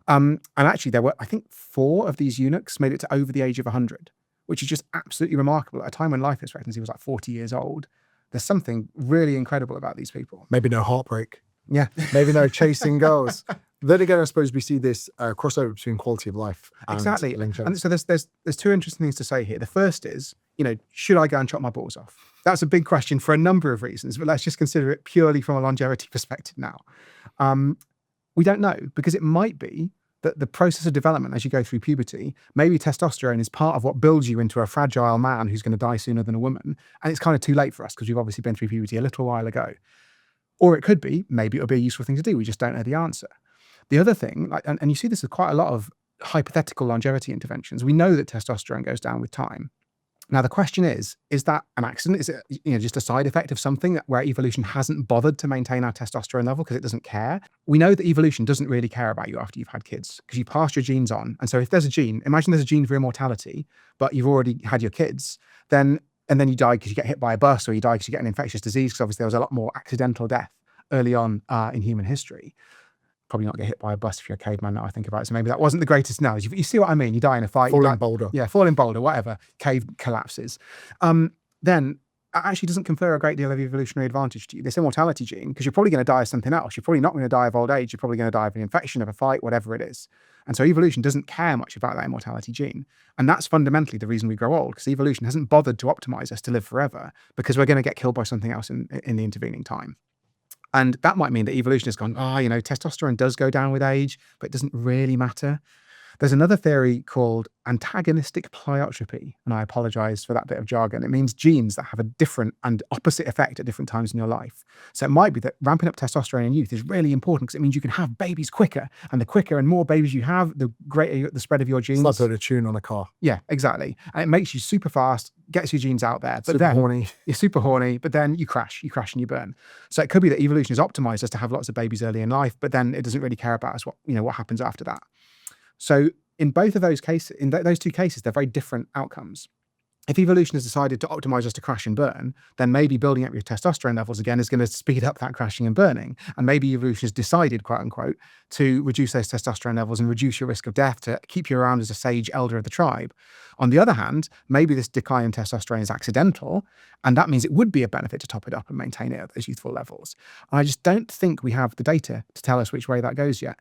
And actually there were, I think, 4 of these eunuchs made it to over the age of 100, which is just absolutely remarkable at a time when life expectancy was like 40 years old. There's something really incredible about these people. Maybe no heartbreak. Yeah. Maybe no chasing girls. Then again, I suppose we see this crossover between quality of life and Exactly. longevity. And so there's two interesting things to say here. The first is, should I go and chop my balls off? That's a big question for a number of reasons, but let's just consider it purely from a longevity perspective now. We don't know, because it might be that the process of development as you go through puberty, maybe testosterone is part of what builds you into a fragile man who's going to die sooner than a woman. And it's kind of too late for us because we've obviously been through puberty a little while ago. Or it could be, maybe it'll be a useful thing to do. We just don't know the answer. The other thing, and you see this with quite a lot of hypothetical longevity interventions, we know that testosterone goes down with time. Now, the question is that an accident? Is it just a side effect of something where evolution hasn't bothered to maintain our testosterone level because it doesn't care? We know that evolution doesn't really care about you after you've had kids because you passed your genes on. And so if there's a gene, imagine there's a gene for immortality, but you've already had your kids, and then you die because you get hit by a bus, or you die because you get an infectious disease, because obviously there was a lot more accidental death early on in human history. Probably not get hit by a bus if you're a caveman now I think about it. So maybe that wasn't the greatest analogy. But you see what I mean? You die in a fight. Falling boulder. Yeah, falling boulder, whatever. Cave collapses. Then it actually doesn't confer a great deal of evolutionary advantage to you. This immortality gene, because you're probably going to die of something else. You're probably not going to die of old age. You're probably going to die of an infection, of a fight, whatever it is. And so evolution doesn't care much about that immortality gene. And that's fundamentally the reason we grow old, because evolution hasn't bothered to optimize us to live forever, because we're going to get killed by something else in the intervening time. And that might mean that evolution has gone, testosterone does go down with age, but it doesn't really matter. There's another theory called antagonistic pleiotropy, and I apologize for that bit of jargon. It means genes that have a different and opposite effect at different times in your life. So it might be that ramping up testosterone in youth is really important because it means you can have babies quicker, and the quicker and more babies you have, the greater the spread of your genes. It's like putting a tune on a car. Yeah, exactly. And it makes you super fast, gets your genes out there. But Super horny. You're super horny, but then you crash and you burn. So it could be that evolution has optimized us to have lots of babies early in life, but then it doesn't really care about us what happens after that. So in both of those cases, in those two cases, they're very different outcomes. If evolution has decided to optimize us to crash and burn, then maybe building up your testosterone levels again is going to speed up that crashing and burning. And maybe evolution has decided, quote unquote, to reduce those testosterone levels and reduce your risk of death to keep you around as a sage elder of the tribe. On the other hand, maybe this decline in testosterone is accidental, and that means it would be a benefit to top it up and maintain it at those youthful levels. And I just don't think we have the data to tell us which way that goes yet.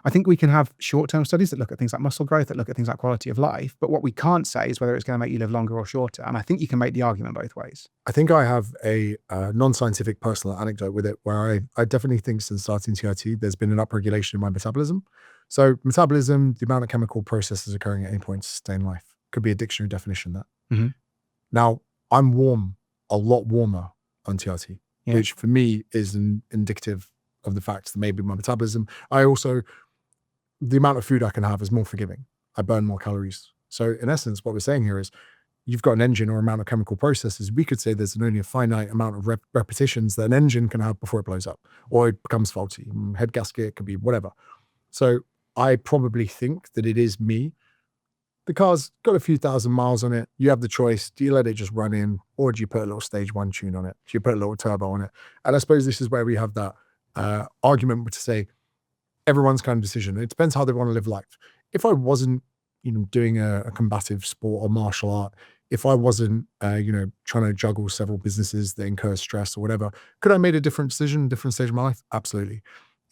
I think we can have short-term studies that look at things like muscle growth, that look at things like quality of life, but what we can't say is whether it's going to make you live longer or shorter. And I think you can make the argument both ways. I think I have a non-scientific personal anecdote with it, where I definitely think since starting TRT, there's been an upregulation in my metabolism. So metabolism, the amount of chemical processes occurring at any point to sustain life, could be a dictionary definition of that. Mm-hmm. Now, I'm warm, a lot warmer on TRT, which for me is indicative of the fact that maybe my metabolism, the amount of food I can have is more forgiving. I burn more calories. So in essence, what we're saying here is you've got an engine or amount of chemical processes. We could say there's only a finite amount of repetitions that an engine can have before it blows up or it becomes faulty. Head gasket, could be whatever. So I probably think that it is me. The car's got a few thousand miles on it. You have the choice. Do you let it just run in, or do you put a little stage 1 tune on it? Do you put a little turbo on it? And I suppose this is where we have that argument to say, everyone's kind of decision. It depends how they want to live life. If I wasn't, doing a combative sport or martial art, if I wasn't, trying to juggle several businesses that incur stress or whatever, could I made a different decision, different stage of my life? Absolutely.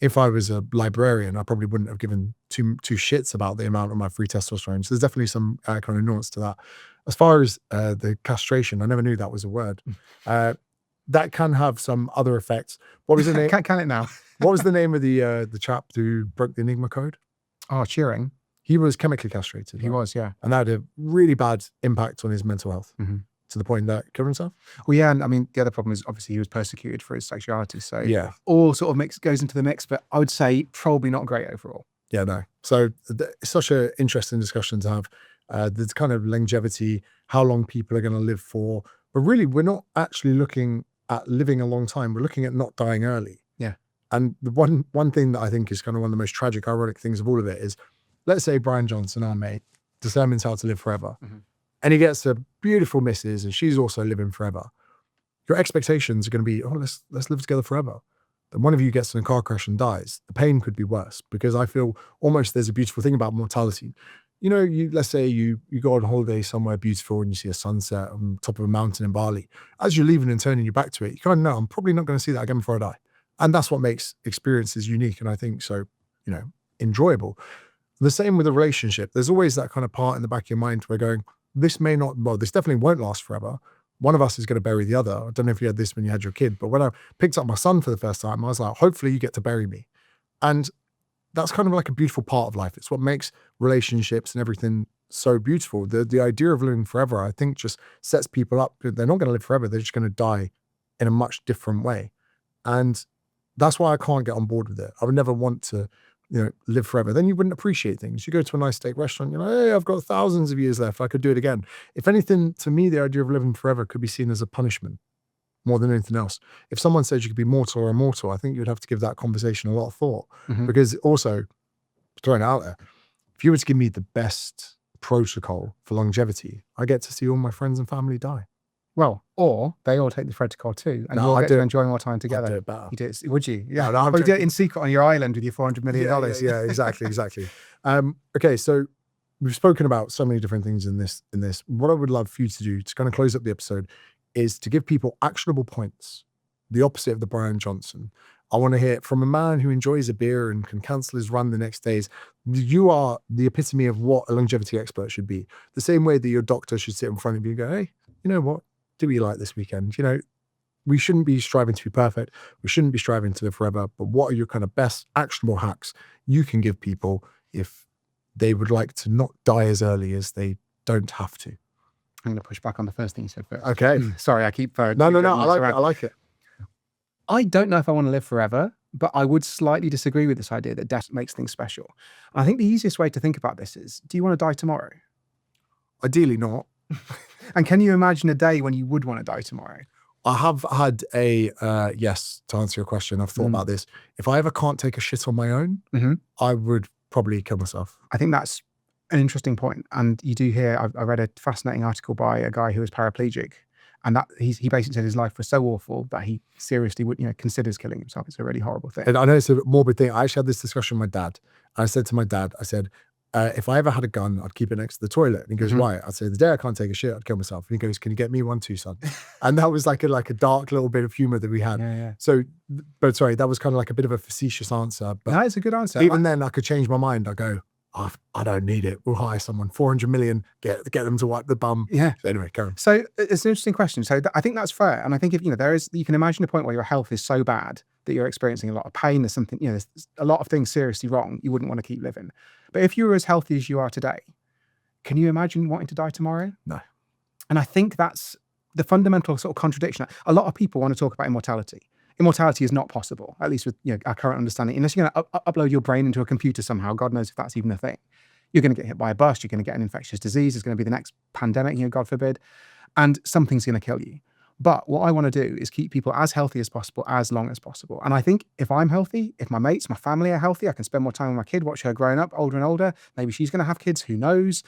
If I was a librarian, I probably wouldn't have given two shits about the amount of my free testosterone. So there's definitely some kind of nuance to that. As far as the castration, I never knew that was a word. That can have some other effects. What was the name? Can it now? What was the name of the chap who broke the Enigma code? Oh, Turing. He was chemically castrated. He was, yeah. And that had a really bad impact on his mental health to the point that he killed himself. Well, yeah, and I mean, the other problem is obviously he was persecuted for his sexuality. So yeah, all sort of goes into the mix, but I would say probably not great overall. Yeah, no. So it's such an interesting discussion to have. There's kind of longevity, how long people are going to live for. But really, we're not actually looking at living a long time. We're looking at not dying early. Yeah. And the one thing that I think is kind of one of the most tragic, ironic things of all of it is, let's say Bryan Johnson, our mate, determines how to live forever. And he gets a beautiful missus and she's also living forever. Your expectations are going to be, let's live together forever. Then one of you gets in a car crash and dies. The pain could be worse, because I feel almost there's a beautiful thing about mortality. Let's say you go on holiday somewhere beautiful and you see a sunset on top of a mountain in Bali. As you're leaving and turning your back to it, you kind of know, I'm probably not going to see that again before I die. And that's what makes experiences unique. And I think so, enjoyable. The same with a relationship. There's always that kind of part in the back of your mind where going, this definitely won't last forever. One of us is going to bury the other. I don't know if you had this when you had your kid, but when I picked up my son for the first time, I was like, hopefully you get to bury me. And that's kind of like a beautiful part of life. It's what makes relationships and everything so beautiful. The idea of living forever, I think, just sets people up. They're not going to live forever. They're just going to die in a much different way. And that's why I can't get on board with it. I would never want to, live forever. Then you wouldn't appreciate things. You go to a nice steak restaurant, you're like, hey, I've got thousands of years left. I could do it again. If anything, to me, the idea of living forever could be seen as a punishment more than anything else. If someone says you could be mortal or immortal, I think you'd have to give that conversation a lot of thought. Because also, throwing it out there, if you were to give me the best protocol for longevity, I get to see all my friends and family die. Well, or they all take the protocol too, and you'll get to enjoy more time together. I'd do it better. You do it, would you? Yeah. No, or you do it in secret on your island with your $400 million. Yeah, exactly. Okay, so we've spoken about so many different things in this. What I would love for you to do to kind of close up the episode is to give people actionable points, the opposite of the Bryan Johnson. I want to hear it from a man who enjoys a beer and can cancel his run the next days. You are the epitome of what a longevity expert should be. The same way that your doctor should sit in front of you and go, hey, you know what? Do we like this weekend? We shouldn't be striving to be perfect. We shouldn't be striving to live forever. But what are your kind of best actionable hacks you can give people if they would like to not die as early as they don't have to? I'm going to push back on the first thing you said first. Okay. Sorry, I keep throwing. No. I like it. I don't know if I want to live forever, but I would slightly disagree with this idea that death makes things special. I think the easiest way to think about this is, do you want to die tomorrow? Ideally not. And can you imagine a day when you would want to die tomorrow? I have had yes, to answer your question, I've thought about this. If I ever can't take a shit on my own, I would probably kill myself. I think that's an interesting point. And you do hear, I read a fascinating article by a guy who was paraplegic, and that he basically said his life was so awful that he seriously would, considers killing himself. It's a really horrible thing. And I know it's a morbid thing. I actually had this discussion with my dad. I said to my dad, if I ever had a gun, I'd keep it next to the toilet. And he goes, why? I'd say, the day I can't take a shit, I'd kill myself. And he goes, can you get me one too, son? And that was like a dark little bit of humor that we had. Yeah. So, but sorry, that was kind of like a bit of a facetious answer. But that is a good answer. Even then I could change my mind. I go, I don't need it. We'll hire someone, 400 million, get them to wipe the bum. Yeah. So anyway, Karen. So it's an interesting question. So I think that's fair. And I think if, you can imagine a point where your health is so bad that you're experiencing a lot of pain, there's something, there's a lot of things seriously wrong, you wouldn't want to keep living. But if you were as healthy as you are today, can you imagine wanting to die tomorrow? No. And I think that's the fundamental sort of contradiction. A lot of people want to talk about immortality. Immortality is not possible, at least with our current understanding. Unless you're going to upload your brain into a computer somehow, God knows if that's even a thing. You're going to get hit by a bus, you're going to get an infectious disease, it's going to be the next pandemic, God forbid, and something's going to kill you. But what I want to do is keep people as healthy as possible, as long as possible. And I think if I'm healthy, if my mates, my family are healthy, I can spend more time with my kid, watch her growing up, older and older. Maybe she's going to have kids, who knows?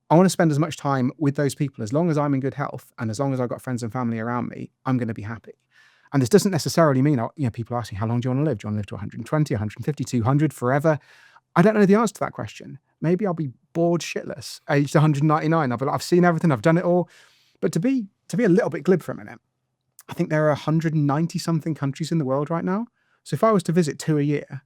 I want to spend as much time with those people. As long as I'm in good health and as long as I've got friends and family around me, I'm going to be happy. And this doesn't necessarily mean, people asking, how long do you want to live? Do you want to live to 120, 150, 200, forever? I don't know the answer to that question. Maybe I'll be bored shitless, aged 199. I've seen everything, I've done it all. But to be a little bit glib for a minute, I think there are 190 something countries in the world right now. So if I was to visit 2 a year,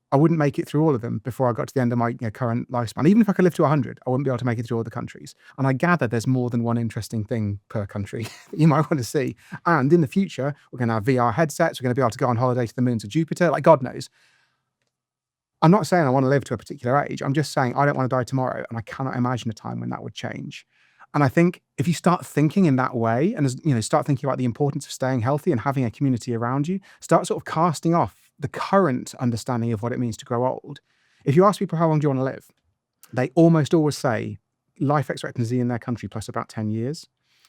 I wouldn't make it through all of them before I got to the end of my current lifespan. Even if I could live to 100, I wouldn't be able to make it through all the countries. And I gather there's more than one interesting thing per country that you might want to see. And in the future, we're going to have VR headsets. We're going to be able to go on holiday to the moons of Jupiter, like God knows. I'm not saying I want to live to a particular age. I'm just saying I don't want to die tomorrow, and I cannot imagine a time when that would change. And I think if you start thinking in that way, and start thinking about the importance of staying healthy and having a community around you, start sort of casting off the current understanding of what it means to grow old. If you ask people how long do you want to live, they almost always say life expectancy in their country plus about 10 years.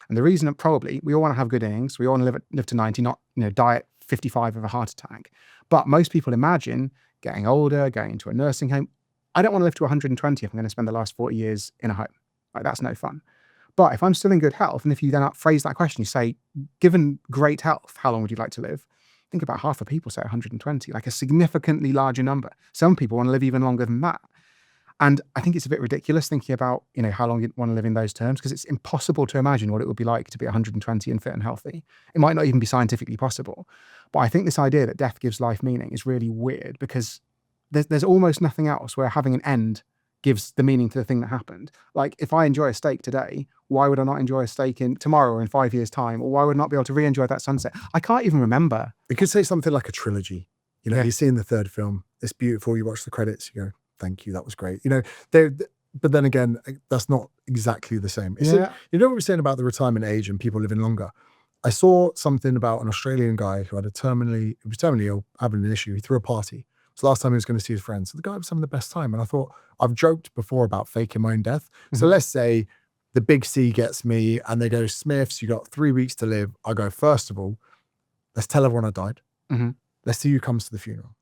And the reason that probably we all want to have good innings, we all want to live to 90, not die at 55 of a heart attack. But most people imagine getting older, going into a nursing home. I don't want to live to 120 if I'm going to spend the last 40 years in a home. Like, that's no fun. But if I'm still in good health, and if you then phrase that question, you say, given great health, how long would you like to live? I think about half of people say 120, like a significantly larger number. Some people want to live even longer than that. And I think it's a bit ridiculous thinking about, how long you want to live in those terms, because it's impossible to imagine what it would be like to be 120 and fit and healthy. It might not even be scientifically possible. But I think this idea that death gives life meaning is really weird, because there's almost nothing else where having an end gives the meaning to the thing that happened. Like, if I enjoy a steak today, why would I not enjoy a steak in tomorrow or in 5 years' time? Or why would I not be able to re-enjoy that sunset? I can't even remember. It could say something like a trilogy. You know, Yeah. you see in the third film, it's beautiful. You watch the credits, you go, thank you, that was great. You know, but then again, that's not exactly the same. Yeah. You know what we're saying about the retirement age and people living longer? I saw something about an Australian guy who had he was terminally ill, having an issue. He threw a party. It's the last time he was going to see his friends. So the guy was having the best time. And I thought, I've joked before about faking my own death. So let's say the big C gets me and they go, Smiths, you got 3 weeks to live. I go, first of all, let's tell everyone I died. Let's see who comes to the funeral.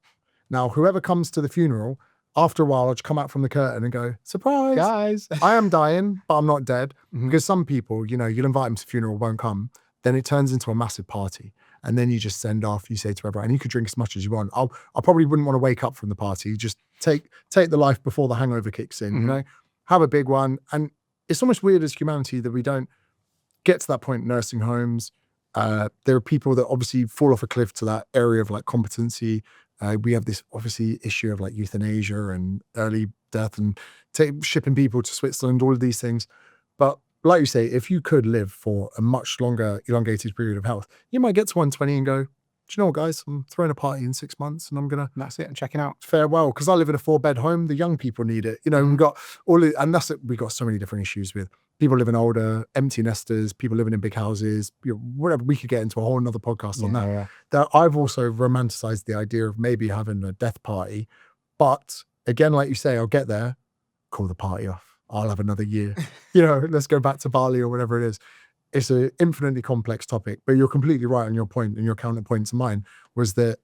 Now, whoever comes to the funeral, after a while, I'll just come out from the curtain and go, surprise, Guys. I am dying, but I'm not dead. Because some people, you know, you'll invite them to the funeral, won't come. Then it turns into a massive party. And then you just send off, you say to everyone, and you could drink as much as you want. I probably wouldn't want to wake up from the party. Just take the life before the hangover kicks in, you know? Have a big one. And it's almost weird as humanity that we don't get to that point in nursing homes. There are people that obviously fall off a cliff to that area of like competency. We have this obviously issue of like euthanasia and early death and shipping people to Switzerland, all of these things. But like you say, if you could live for a much longer, elongated period of health, you might get to 120 and go, do you know what, guys? I'm throwing a party in 6 months and I'm going to... That's it, and checking out. Farewell, because I live in a 4-bed home. The young people need it. You know, we've got and that's it. We've got so many different issues with people living older, empty nesters, people living in big houses, you know, whatever. We could get into a whole nother podcast on that. Yeah. That I've also romanticized the idea of maybe having a death party. But again, like you say, I'll get there, call the party off. I'll have another year. You know, let's go back to Bali or whatever it is. It's an infinitely complex topic, but you're completely right on your point, and your counterpoint to mine was that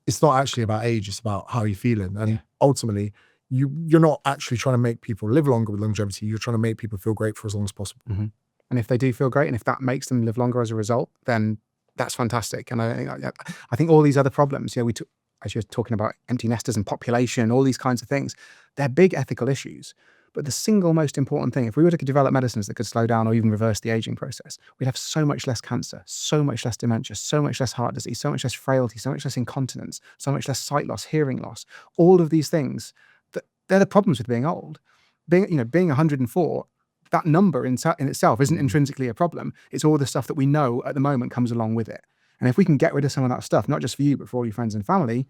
it's not actually about age, it's about how you're feeling. And ultimately, you're not actually trying to make people live longer with longevity. You're trying to make people feel great for as long as possible. And if they do feel great, and if that makes them live longer as a result, then that's fantastic. And I think all these other problems, you know, as you're talking about empty nesters and population, all these kinds of things, they're big ethical issues. But the single most important thing, if we were to develop medicines that could slow down or even reverse the aging process, we'd have so much less cancer, so much less dementia, so much less heart disease, so much less frailty, so much less incontinence, so much less sight loss, hearing loss. All of these things, they're the problems with being old. Being 104, that number in itself isn't intrinsically a problem. It's all the stuff that we know at the moment comes along with it. And if we can get rid of some of that stuff, not just for you, but for all your friends and family,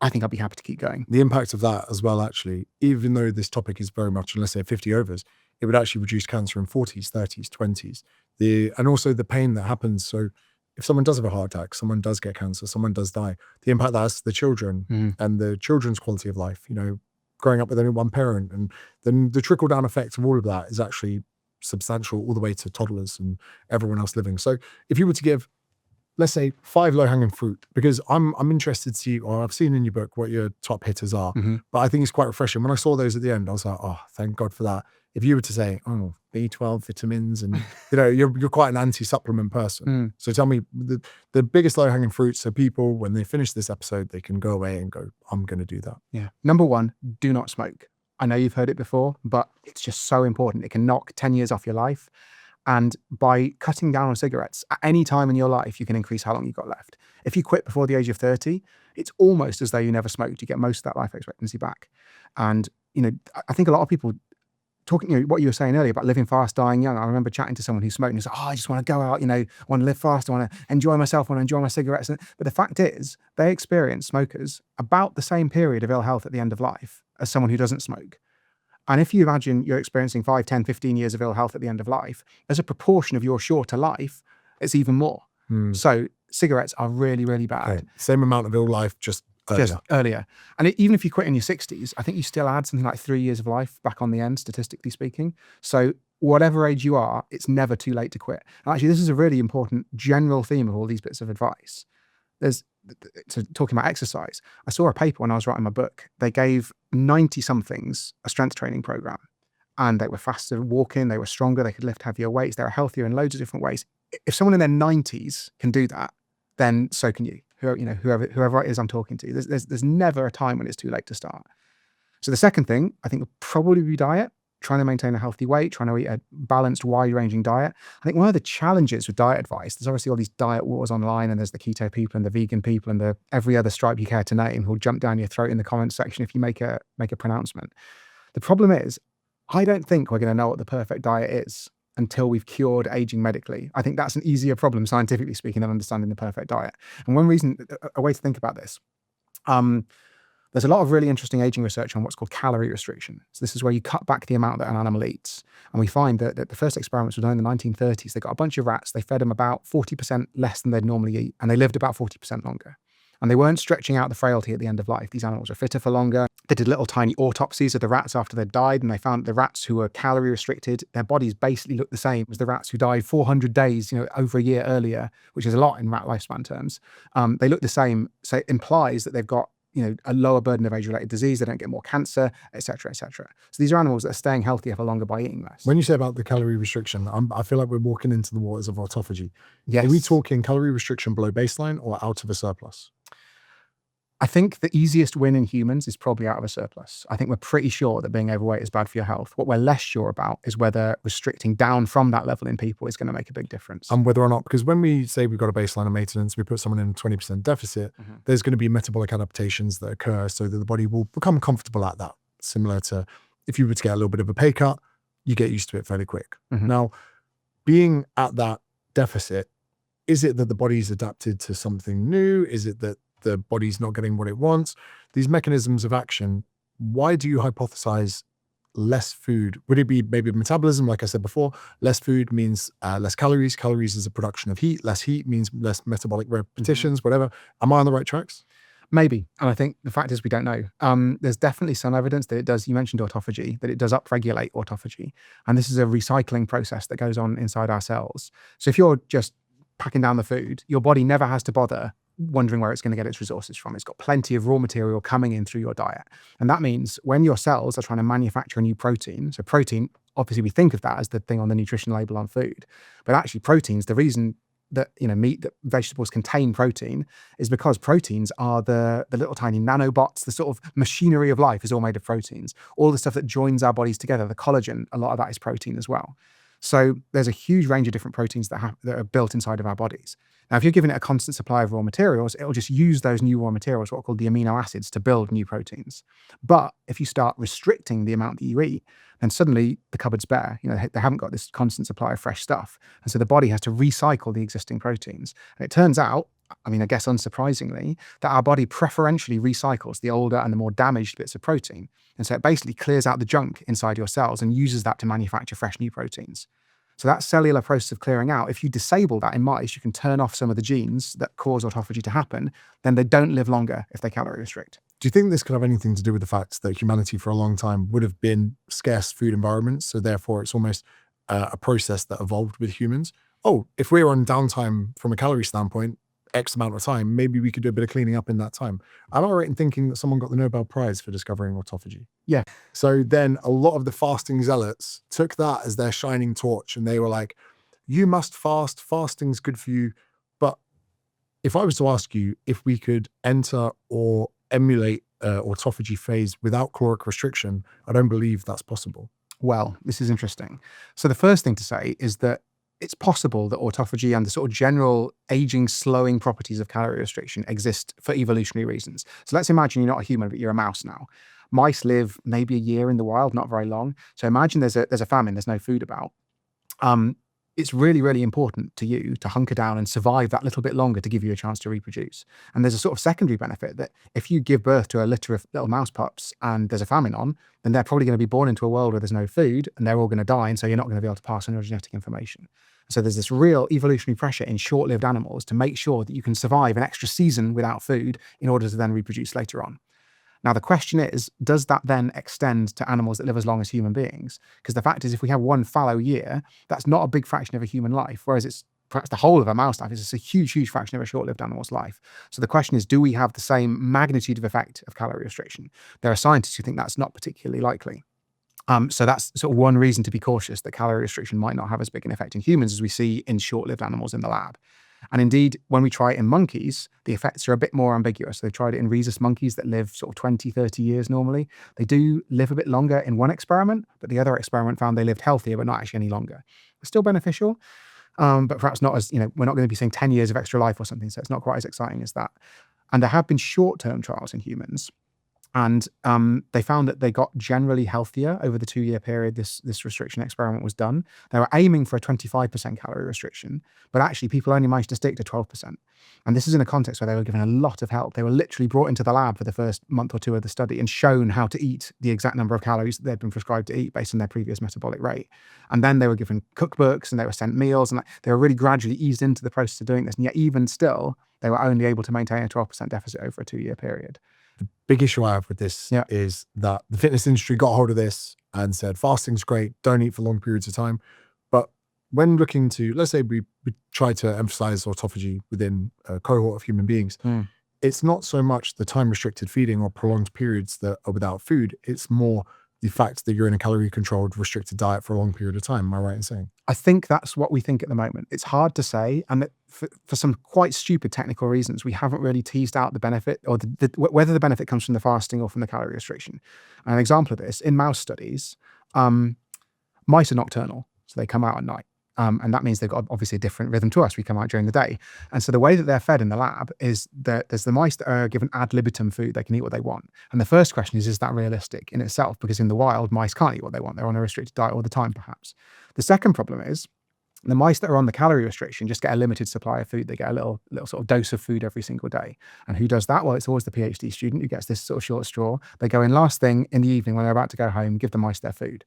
I think I'd be happy to keep going. The impact of that as well, actually, even though this topic is very much, let's say 50 overs, it would actually reduce cancer in 40s, 30s, 20s. And also the pain that happens. So if someone does have a heart attack, someone does get cancer, someone does die, the impact that has to the children and the children's quality of life, you know, growing up with only one parent, and then the trickle down effect of all of that is actually substantial all the way to toddlers and everyone else living. So if you were to give, let's say, 5 low-hanging fruit, because I'm interested to see, or I've seen in your book what your top hitters are, but I think it's quite refreshing. When I saw those at the end, I was like, oh, thank God for that. If you were to say, oh, B12 vitamins, and you know, you're quite an anti-supplement person. So tell me the biggest low-hanging fruit, so people, when they finish this episode, they can go away and go, I'm going to do that. Yeah. Number 1, do not smoke. I know you've heard it before, but it's just so important. It can knock 10 years off your life. And by cutting down on cigarettes at any time in your life, you can increase how long you've got left. If you quit before the age of 30, it's almost as though you never smoked. You get most of that life expectancy back. And, you know, I think a lot of people talking, you know, what you were saying earlier about living fast, dying young. I remember chatting to someone who smoked and he said, I just want to go out, you know, I want to live fast. I want to enjoy myself. I want to enjoy my cigarettes. But the fact is, they experience, smokers, about the same period of ill health at the end of life as someone who doesn't smoke. And if you imagine you're experiencing 5, 10, 15 years of ill health at the end of life, as a proportion of your shorter life, it's even more. So cigarettes are really, really bad. Okay. Same amount of ill life, just earlier. And even if you quit in your 60s, I think you still add something like 3 years of life back on the end, statistically speaking. So whatever age you are, it's never too late to quit. And actually, this is a really important general theme of all these bits of advice. So talking about exercise, I saw a paper when I was writing my book. They gave 90-somethings a strength training program, and they were faster walking, they were stronger, they could lift heavier weights, they were healthier in loads of different ways. If someone in their 90s can do that, then so can you. Whoever it is I'm talking to. There's never a time when it's too late to start. So the second thing, I think, would probably be diet. trying to maintain a healthy weight, trying to eat a balanced, wide-ranging diet. I think one of the challenges with diet advice, there's obviously all these diet wars online, and there's the keto people and the vegan people and the every other stripe you care to name who'll jump down your throat in the comments section if you make a pronouncement. The problem is, I don't think we're going to know what the perfect diet is until we've cured aging medically. I think that's an easier problem, scientifically speaking, than understanding the perfect diet. And one reason, a way to think about this, there's a lot of really interesting aging research on what's called calorie restriction. So this is where you cut back the amount that an animal eats. And we find that the first experiments were done in the 1930s. They got a bunch of rats, they fed them about 40% less than they'd normally eat, and they lived about 40% longer. And they weren't stretching out the frailty at the end of life. These animals were fitter for longer. They did little tiny autopsies of the rats after they'd died, and they found the rats who were calorie restricted, their bodies basically looked the same as the rats who died 400 days, over a year earlier, which is a lot in rat lifespan terms. They look the same, so it implies that they've got a lower burden of age-related disease, they don't get more cancer, et cetera, et cetera. So these are animals that are staying healthier for longer by eating less. When you say about the calorie restriction, I feel like we're walking into the waters of autophagy. Yes. Are we talking calorie restriction below baseline or out of a surplus? I think the easiest win in humans is probably out of a surplus. I think we're pretty sure that being overweight is bad for your health. What we're less sure about is whether restricting down from that level in people is going to make a big difference. And whether or not, because when we say we've got a baseline of maintenance, we put someone in a 20% deficit, there's going to be metabolic adaptations that occur so that the body will become comfortable at that. Similar to if you were to get a little bit of a pay cut, you get used to it fairly quick. Now, being at that deficit, is it that the body's adapted to something new? Is it that the body's not getting what it wants? These mechanisms of action, why do you hypothesize less food? Would it be maybe metabolism? Like I said before, less food means less calories. Calories is a production of heat. Less heat means less metabolic repetitions, whatever. Am I on the right tracks? Maybe. And I think the fact is we don't know. There's definitely some evidence that it does, you mentioned autophagy, that it does upregulate autophagy. And this is a recycling process that goes on inside our cells. So if you're just packing down the food, your body never has to bother wondering where it's going to get its resources from. It's got plenty of raw material coming in through your diet. And that means when your cells are trying to manufacture a new protein, so protein, obviously we think of that as the thing on the nutrition label on food, but actually proteins, the reason that meat, that vegetables contain protein is because proteins are the little tiny nanobots, the sort of machinery of life is all made of proteins. All the stuff that joins our bodies together, the collagen, a lot of that is protein as well. So there's a huge range of different proteins that are built inside of our bodies. Now, if you're giving it a constant supply of raw materials, it'll just use those new raw materials, what are called the amino acids, to build new proteins. But if you start restricting the amount that you eat, then suddenly the cupboard's bare. They haven't got this constant supply of fresh stuff. And so the body has to recycle the existing proteins. And it turns out, I guess unsurprisingly, that our body preferentially recycles the older and the more damaged bits of protein. And so it basically clears out the junk inside your cells and uses that to manufacture fresh new proteins. So that cellular process of clearing out, if you disable that in mice, you can turn off some of the genes that cause autophagy to happen, then they don't live longer if they calorie restrict. Do you think this could have anything to do with the fact that humanity for a long time would have been scarce food environments? So therefore it's almost a process that evolved with humans. Oh, if we're on downtime from a calorie standpoint, X amount of time, maybe we could do a bit of cleaning up in that time. Am I right in thinking that someone got the Nobel Prize for discovering autophagy? Yeah. So then a lot of the fasting zealots took that as their shining torch and they were like, you must fast, fasting's good for you. But if I was to ask you if we could enter or emulate autophagy phase without caloric restriction, I don't believe that's possible. Well, this is interesting. So the first thing to say is that it's possible that autophagy and the sort of general aging, slowing properties of calorie restriction exist for evolutionary reasons. So let's imagine you're not a human, but you're a mouse now. Mice live maybe a year in the wild, not very long. So imagine there's a famine, there's no food about. It's really, really important to you to hunker down and survive that little bit longer to give you a chance to reproduce. And there's a sort of secondary benefit that if you give birth to a litter of little mouse pups and there's a famine on, then they're probably going to be born into a world where there's no food and they're all going to die. And so you're not going to be able to pass on your genetic information. So there's this real evolutionary pressure in short-lived animals to make sure that you can survive an extra season without food in order to then reproduce later on. Now, the question is, does that then extend to animals that live as long as human beings? Because the fact is, if we have one fallow year, that's not a big fraction of a human life, whereas it's perhaps the whole of a mouse life. It's a huge, huge fraction of a short-lived animal's life. So the question is, do we have the same magnitude of effect of calorie restriction? There are scientists who think that's not particularly likely. So that's sort of one reason to be cautious that calorie restriction might not have as big an effect in humans as we see in short-lived animals in the lab. And indeed, when we try it in monkeys, the effects are a bit more ambiguous. They've tried it in rhesus monkeys that live sort of 20, 30 years normally. They do live a bit longer in one experiment, but the other experiment found they lived healthier, but not actually any longer. It's still beneficial, but perhaps not as, we're not going to be seeing 10 years of extra life or something, so it's not quite as exciting as that. And there have been short-term trials in humans, and they found that they got generally healthier over the 2-year period this restriction experiment was done. They were aiming for a 25% calorie restriction, but actually people only managed to stick to 12%. And this is in a context where they were given a lot of help. They were literally brought into the lab for the first month or two of the study and shown how to eat the exact number of calories that they'd been prescribed to eat based on their previous metabolic rate. And then they were given cookbooks and they were sent meals, and they were really gradually eased into the process of doing this. And yet even still, they were only able to maintain a 12% deficit over a 2-year period. The big issue I have with this is that the fitness industry got hold of this and said, fasting's great, don't eat for long periods of time. But when looking to, let's say we try to emphasize autophagy within a cohort of human beings, it's not so much the time-restricted feeding or prolonged periods that are without food. It's more the fact that you're in a calorie-controlled, restricted diet for a long period of time. Am I right in saying? I think that's what we think at the moment. It's hard to say, and for some quite stupid technical reasons, we haven't really teased out the benefit, or whether the benefit comes from the fasting or from the calorie restriction. An example of this, in mouse studies, mice are nocturnal, so they come out at night. And that means they've got obviously a different rhythm to us. We come out during the day. And so the way that they're fed in the lab is that there's the mice that are given ad libitum food. They can eat what they want. And the first question is that realistic in itself? Because in the wild, mice can't eat what they want. They're on a restricted diet all the time, perhaps. The second problem is the mice that are on the calorie restriction just get a limited supply of food. They get a little sort of dose of food every single day. And who does that? Well, it's always the PhD student who gets this sort of short straw. They go in last thing in the evening when they're about to go home, give the mice their food.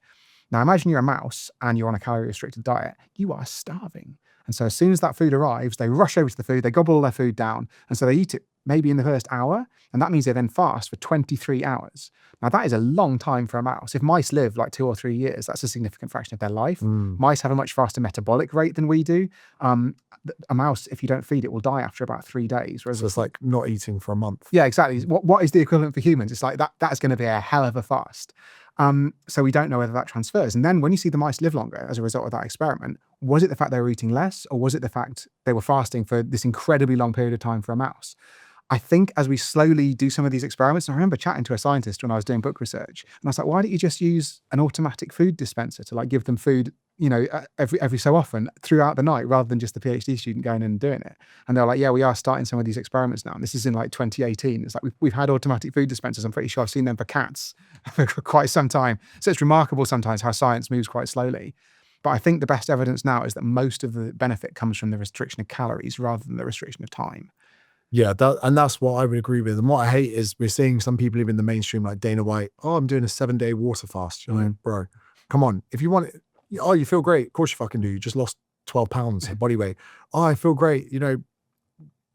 Now, imagine you're a mouse and you're on a calorie-restricted diet. You are starving. And so as soon as that food arrives, they rush over to the food, they gobble all their food down. And so they eat it maybe in the first hour, and that means they then fast for 23 hours. Now, that is a long time for a mouse. If mice live like 2 or 3 years, that's a significant fraction of their life. Mice have a much faster metabolic rate than we do. A mouse, if you don't feed it, will die after about 3 days. So it's like not eating for a month. Yeah, exactly. What is the equivalent for humans? It's like that's going to be a hell of a fast. So we don't know whether that transfers. And then when you see the mice live longer as a result of that experiment, was it the fact they were eating less, or was it the fact they were fasting for this incredibly long period of time for a mouse? I think as we slowly do some of these experiments, and I remember chatting to a scientist when I was doing book research, and I was like, why don't you just use an automatic food dispenser to like give them food, every so often throughout the night, rather than just the PhD student going in and doing it? And they're like, yeah, we are starting some of these experiments now. And this is in like 2018. It's like, we've had automatic food dispensers. I'm pretty sure I've seen them for cats for quite some time. So it's remarkable sometimes how science moves quite slowly. But I think the best evidence now is that most of the benefit comes from the restriction of calories rather than the restriction of time. Yeah, and that's what I would agree with. And what I hate is we're seeing some people even in the mainstream like Dana White, I'm doing a 7-day water fast. You're like, bro, come on. If you want it, you feel great. Of course you fucking do. You just lost 12 pounds body weight. I feel great.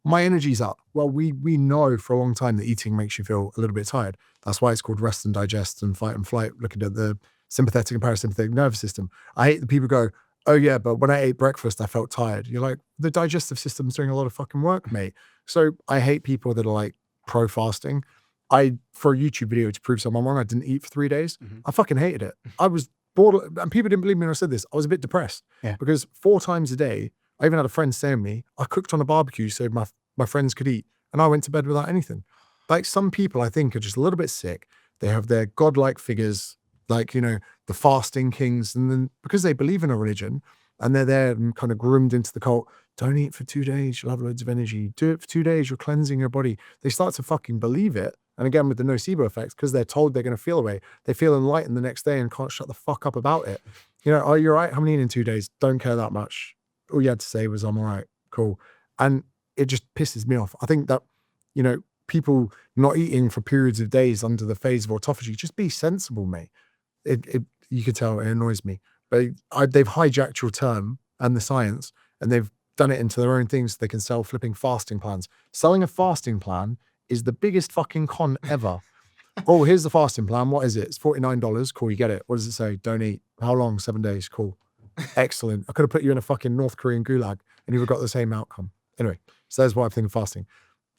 My energy's up. Well, we know for a long time that eating makes you feel a little bit tired. That's why it's called rest and digest and fight and flight, looking at the sympathetic and parasympathetic nervous system. I hate the people go, oh yeah, but when I ate breakfast, I felt tired. You're like, the digestive system's doing a lot of fucking work, mate. So I hate people that are like pro fasting. For a YouTube video to prove someone wrong, I didn't eat for 3 days. I fucking hated it. I was bored, and people didn't believe me when I said this. I was a bit depressed because 4 times a day, I even had a friend saying to me, I cooked on a barbecue so my friends could eat, and I went to bed without anything. Like, some people I think are just a little bit sick. They have their godlike figures, like, the fasting kings, and then because they believe in a religion and they're there and kind of groomed into the cult, don't eat for 2 days, you'll have loads of energy. Do it for 2 days, you're cleansing your body. They start to fucking believe it. And again, with the nocebo effects, because they're told they're going to feel away, they feel enlightened the next day and can't shut the fuck up about it. Oh, you're right, haven't eaten in 2 days, don't care that much. All you had to say was, I'm all right, cool. And it just pisses me off. I think that, people not eating for periods of days under the phase of autophagy, just be sensible, mate. You could tell it annoys me. But they've hijacked your term and the science, and they've done it into their own things so they can sell flipping fasting plans. Selling a fasting plan is the biggest fucking con ever. Oh, here's the fasting plan. What is it? It's $49. Cool, you get it. What does it say? Don't eat. How long? 7 days. Cool. Excellent. I could have put you in a fucking North Korean gulag and you would have got the same outcome. Anyway, so that's what I think of fasting.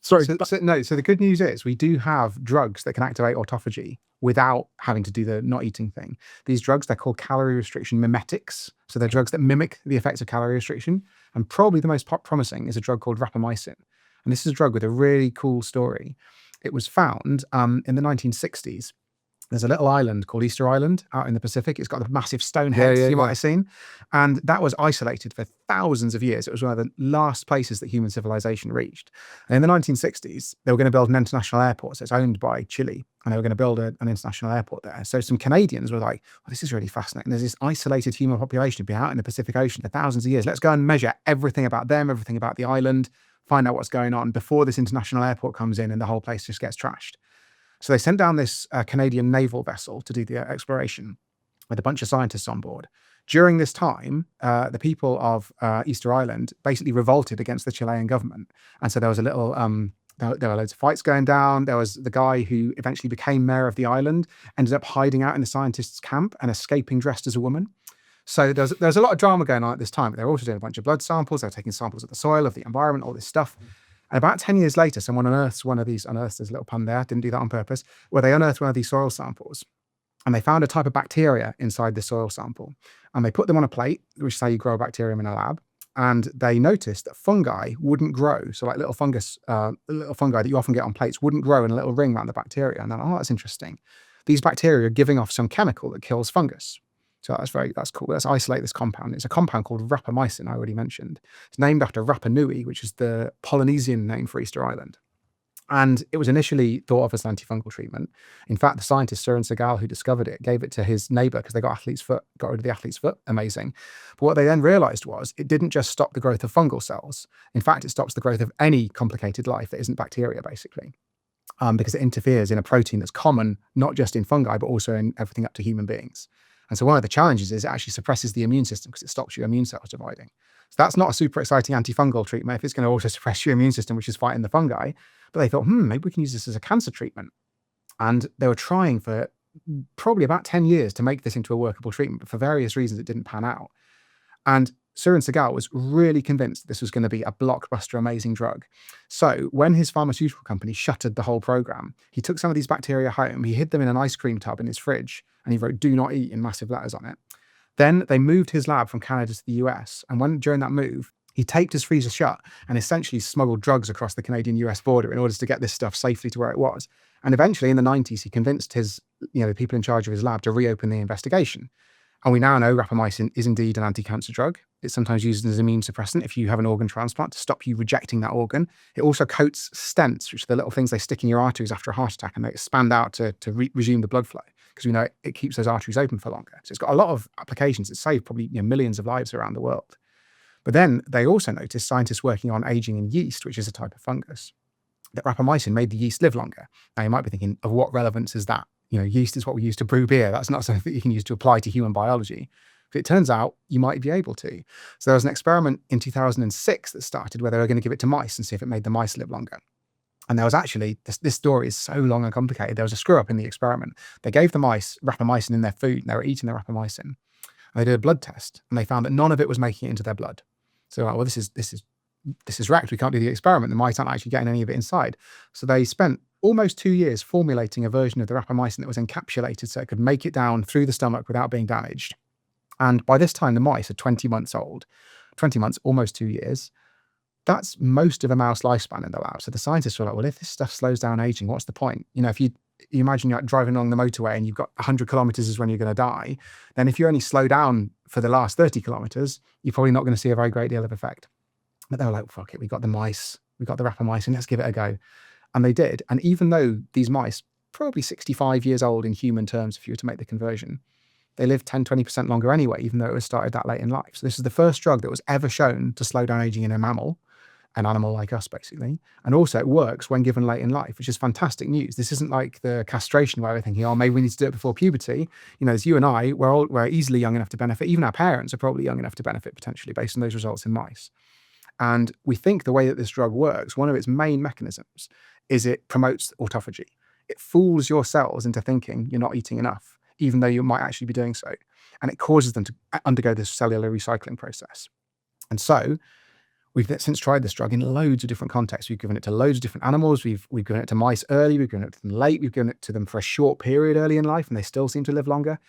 Sorry. So the good news is we do have drugs that can activate autophagy without having to do the not eating thing. These drugs, they're called calorie restriction mimetics. So they're drugs that mimic the effects of calorie restriction. And probably the most promising is a drug called rapamycin. And this is a drug with a really cool story. It was found in the 1960s. There's a little island called Easter Island out in the Pacific. It's got the massive stone heads you might have seen. And that was isolated for thousands of years. It was one of the last places that human civilization reached. And in the 1960s, they were going to build an international airport. So it's owned by Chile. And they were going to build an international airport there. So some Canadians were like, oh, this is really fascinating. There's this isolated human population who've been out in the Pacific Ocean for thousands of years. Let's go and measure everything about them, everything about the island, find out what's going on before this international airport comes in and the whole place just gets trashed. So they sent down this Canadian naval vessel to do the exploration with a bunch of scientists on board. During this time, the people of Easter Island basically revolted against the Chilean government. And so there was a little, there were loads of fights going down. There was the guy who eventually became mayor of the island, ended up hiding out in the scientists' camp and escaping dressed as a woman. So there's a lot of drama going on at this time. They were also doing a bunch of blood samples. They were taking samples of the soil, of the environment, all this stuff. And about 10 years later, someone unearths there's a little pun there, didn't do that on purpose, where they unearthed one of these soil samples. And they found a type of bacteria inside the soil sample. And they put them on a plate, which is how you grow a bacterium in a lab. And they noticed that fungi wouldn't grow. So like little fungi that you often get on plates wouldn't grow in a little ring around the bacteria. And then, oh, that's interesting. These bacteria are giving off some chemical that kills fungus. So that's cool. Let's isolate this compound. It's a compound called rapamycin, I already mentioned. It's named after Rapa Nui, which is the Polynesian name for Easter Island. And it was initially thought of as an antifungal treatment. In fact, the scientist Søren Segal, who discovered it, gave it to his neighbor because they got rid of the athlete's foot. Amazing. But what they then realized was it didn't just stop the growth of fungal cells. In fact, it stops the growth of any complicated life that isn't bacteria, basically. Because it interferes in a protein that's common, not just in fungi, but also in everything up to human beings. And so one of the challenges is it actually suppresses the immune system because it stops your immune cells dividing. So that's not a super exciting antifungal treatment if it's going to also suppress your immune system, which is fighting the fungi. But they thought, maybe we can use this as a cancer treatment. And they were trying for probably about 10 years to make this into a workable treatment, but for various reasons it didn't pan out. And Søren Segal was really convinced this was going to be a blockbuster, amazing drug. So when his pharmaceutical company shuttered the whole program, he took some of these bacteria home, he hid them in an ice cream tub in his fridge, and he wrote "do not eat" in massive letters on it. Then they moved his lab from Canada to the US. And during that move, he taped his freezer shut and essentially smuggled drugs across the Canadian-US border in order to get this stuff safely to where it was. And eventually in the 90s, he convinced the people in charge of his lab to reopen the investigation. And we now know rapamycin is indeed an anti-cancer drug. It's sometimes used as an immune suppressant if you have an organ transplant to stop you rejecting that organ. It also coats stents, which are the little things they stick in your arteries after a heart attack, and they expand out to resume the blood flow, because we know it keeps those arteries open for longer. So it's got a lot of applications. It's saved probably millions of lives around the world. But then they also noticed, scientists working on aging in yeast, which is a type of fungus, that rapamycin made the yeast live longer. Now you might be thinking, of what relevance is that? Yeast is what we use to brew beer. That's not something that you can use to apply to human biology. But it turns out you might be able to. So there was an experiment in 2006 that started where they were going to give it to mice and see if it made the mice live longer. And there was actually, this story is so long and complicated, there was a screw up in the experiment. They gave the mice rapamycin in their food and they were eating the rapamycin. And they did a blood test and they found that none of it was making it into their blood. So, well, this is wrecked. We can't do the experiment. The mice aren't actually getting any of it inside. So they spent almost 2 years formulating a version of the rapamycin that was encapsulated so it could make it down through the stomach without being damaged. And by this time, the mice are 20 months old. 20 months, almost 2 years. That's most of a mouse lifespan in the lab. So the scientists were like, well, if this stuff slows down aging, what's the point? If you imagine you're driving along the motorway and you've got 100 kilometers is when you're going to die, then if you only slow down for the last 30 kilometers, you're probably not going to see a very great deal of effect. But they were like, fuck it, we got the mice, we got the rapamycin, let's give it a go. And they did. And even though these mice, probably 65 years old in human terms, if you were to make the conversion, they lived 10, 20% longer anyway, even though it was started that late in life. So this is the first drug that was ever shown to slow down aging in a mammal, an animal like us, basically. And also it works when given late in life, which is fantastic news. This isn't like the castration where we're thinking, oh, maybe we need to do it before puberty. As you and I, we're easily young enough to benefit. Even our parents are probably young enough to benefit potentially based on those results in mice. And we think the way that this drug works, one of its main mechanisms is it promotes autophagy. It fools your cells into thinking you're not eating enough, even though you might actually be doing so. And it causes them to undergo this cellular recycling process. And so we've since tried this drug in loads of different contexts. We've given it to loads of different animals. We've given it to mice early. We've given it to them late. We've given it to them for a short period early in life, and they still seem to live longer.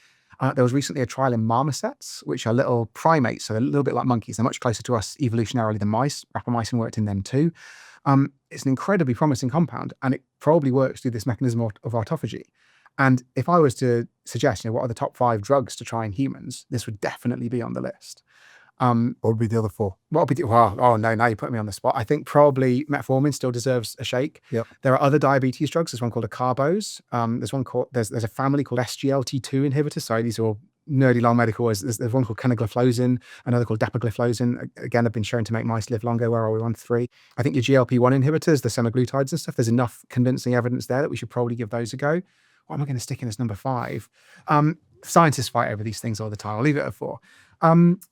There was recently a trial in marmosets, which are little primates, so they're a little bit like monkeys. They're much closer to us evolutionarily than mice. Rapamycin worked in them too. It's an incredibly promising compound, and it probably works through this mechanism of autophagy. And if I was to suggest, what are the top 5 drugs to try in humans, this would definitely be on the list. What would be the other 4? What would be oh no, now you're putting me on the spot. I think probably metformin still deserves a shake. Yep. There are other diabetes drugs. There's one called acarbose. There's a family called SGLT2 inhibitors. Sorry, these are all nerdy long medical words. There's one called canagliflozin, another called dapagliflozin. Again, have been shown to make mice live longer. Where are we on 3? I think your GLP-1 inhibitors, the semaglutides and stuff, there's enough convincing evidence there that we should probably give those a go. What am I going to stick in as number 5? Scientists fight over these things all the time. I'll leave it at 4.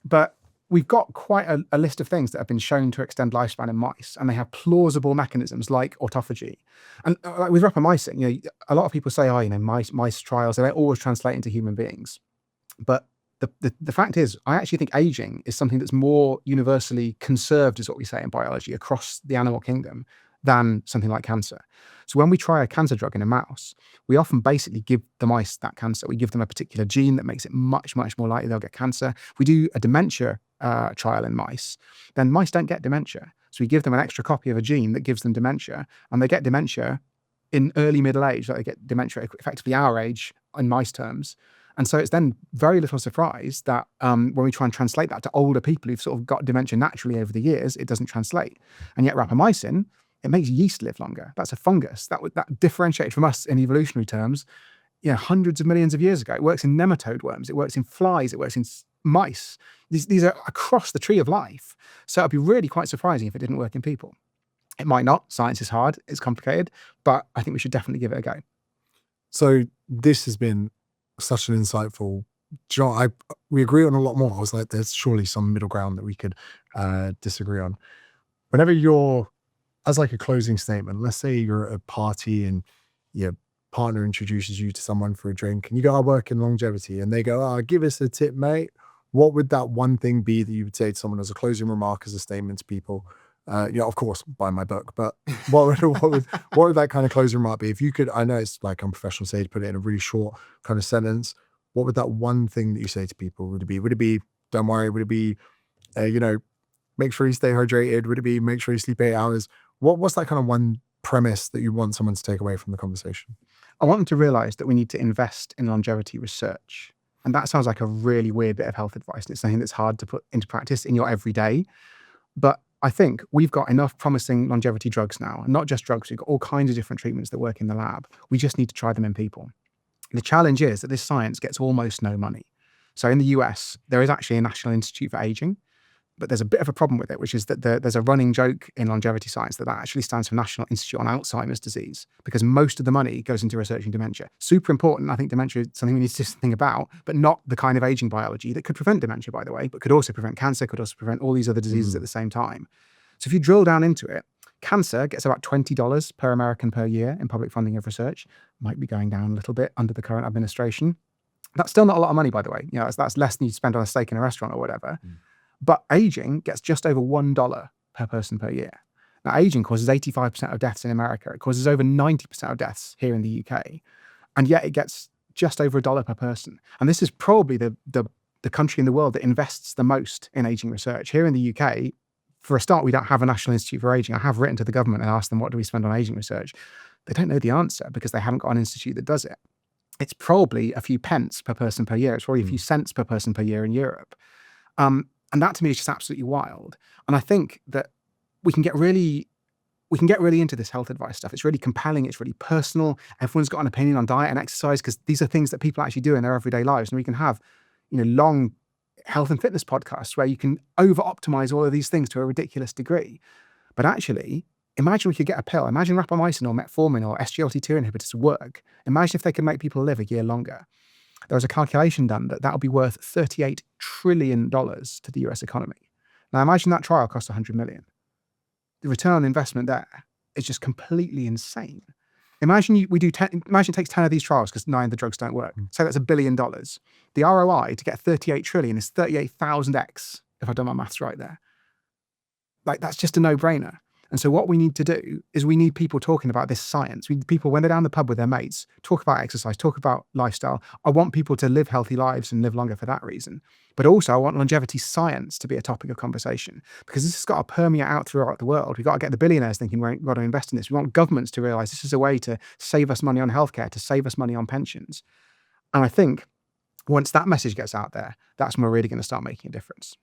But we've got quite a list of things that have been shown to extend lifespan in mice, and they have plausible mechanisms like autophagy. And with rapamycin, a lot of people say, mice trials, they don't always translate into human beings. But the fact is, I actually think aging is something that's more universally conserved, is what we say in biology, across the animal kingdom than something like cancer. So when we try a cancer drug in a mouse, we often basically give the mice that cancer. We give them a particular gene that makes it much, much more likely they'll get cancer. If we do a dementia trial in mice, then mice don't get dementia. So we give them an extra copy of a gene that gives them dementia, and they get dementia in early middle age. Like they get dementia effectively our age in mice terms. And so it's then very little surprise that when we try and translate that to older people who've sort of got dementia naturally over the years, it doesn't translate. And yet rapamycin, it makes yeast live longer. That's a fungus. That differentiated from us in evolutionary terms, hundreds of millions of years ago. It works in nematode worms. It works in flies. It works in mice. These are across the tree of life. So it'd be really quite surprising if it didn't work in people. It might not. Science is hard. It's complicated. But I think we should definitely give it a go. So this has been such an insightful job. We agree on a lot more. I was like, there's surely some middle ground that we could disagree on. Whenever you're, as like a closing statement, let's say you're at a party and your partner introduces you to someone for a drink and you go, I work in longevity, and they go, give us a tip, mate. What would that one thing be that you would say to someone as a closing remark, as a statement to people? Of course, buy my book, but what would that kind of closing remark be? If you could, I know it's like unprofessional to say, to put it in a really short kind of sentence, what would that one thing that you say to people, would it be? Would it be, don't worry? Would it be, make sure you stay hydrated? Would it be, make sure you sleep 8 hours? What's that kind of one premise that you want someone to take away from the conversation? I want them to realize that we need to invest in longevity research. And that sounds like a really weird bit of health advice. And it's something that's hard to put into practice in your everyday. But I think we've got enough promising longevity drugs now, and not just drugs. We've got all kinds of different treatments that work in the lab. We just need to try them in people. The challenge is that this science gets almost no money. So in the US, there is actually a National Institute for Aging, but there's a bit of a problem with it, which is that there's a running joke in longevity science that actually stands for National Institute on Alzheimer's Disease, because most of the money goes into researching dementia. Super important. I think dementia is something we need to think about, but not the kind of aging biology that could prevent dementia, by the way, but could also prevent cancer, could also prevent all these other diseases at the same time. So if you drill down into it, cancer gets about $20 per American per year in public funding of research. Might be going down a little bit under the current administration. That's still not a lot of money, by the way. That's less than you spend on a steak in a restaurant or whatever. But aging gets just over $1 per person per year. Now, aging causes 85% of deaths in America. It causes over 90% of deaths here in the UK. And yet it gets just over $1 per person. And this is probably the country in the world that invests the most in aging research. Here in the UK, for a start, we don't have a National Institute for Aging. I have written to the government and asked them, what do we spend on aging research? They don't know the answer because they haven't got an institute that does it. It's probably a few pence per person per year. It's probably a few cents per person per year in Europe. And that to me is just absolutely wild. And I think that we can get really into this health advice stuff. It's really compelling. It's really personal. Everyone's got an opinion on diet and exercise because these are things that people actually do in their everyday lives. And we can have, long health and fitness podcasts where you can over-optimize all of these things to a ridiculous degree. But actually, imagine we could get a pill. Imagine rapamycin or metformin or SGLT2 inhibitors work. Imagine if they could make people live a year longer. There was a calculation done that would be worth $38 trillion to the US economy. Now imagine that trial cost $100 million. The return on investment there is just completely insane. Imagine imagine it takes 10 of these trials because 9 of the drugs don't work. So that's $1 billion. The ROI to get 38 trillion is 38,000x, if I've done my maths right there. Like, that's just a no-brainer. And so what we need to do is we need people talking about this science. We need people, when they're down the pub with their mates, talk about exercise, talk about lifestyle. I want people to live healthy lives and live longer for that reason. But also I want longevity science to be a topic of conversation, because this has got to permeate out throughout the world. We've got to get the billionaires thinking we've got to invest in this. We want governments to realize this is a way to save us money on healthcare, to save us money on pensions. And I think once that message gets out there, that's when we're really going to start making a difference.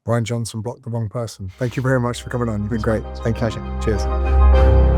Bryan Johnson blocked the wrong person. Thank you very much for coming on. You've been great. Thank you. Pleasure. Cheers.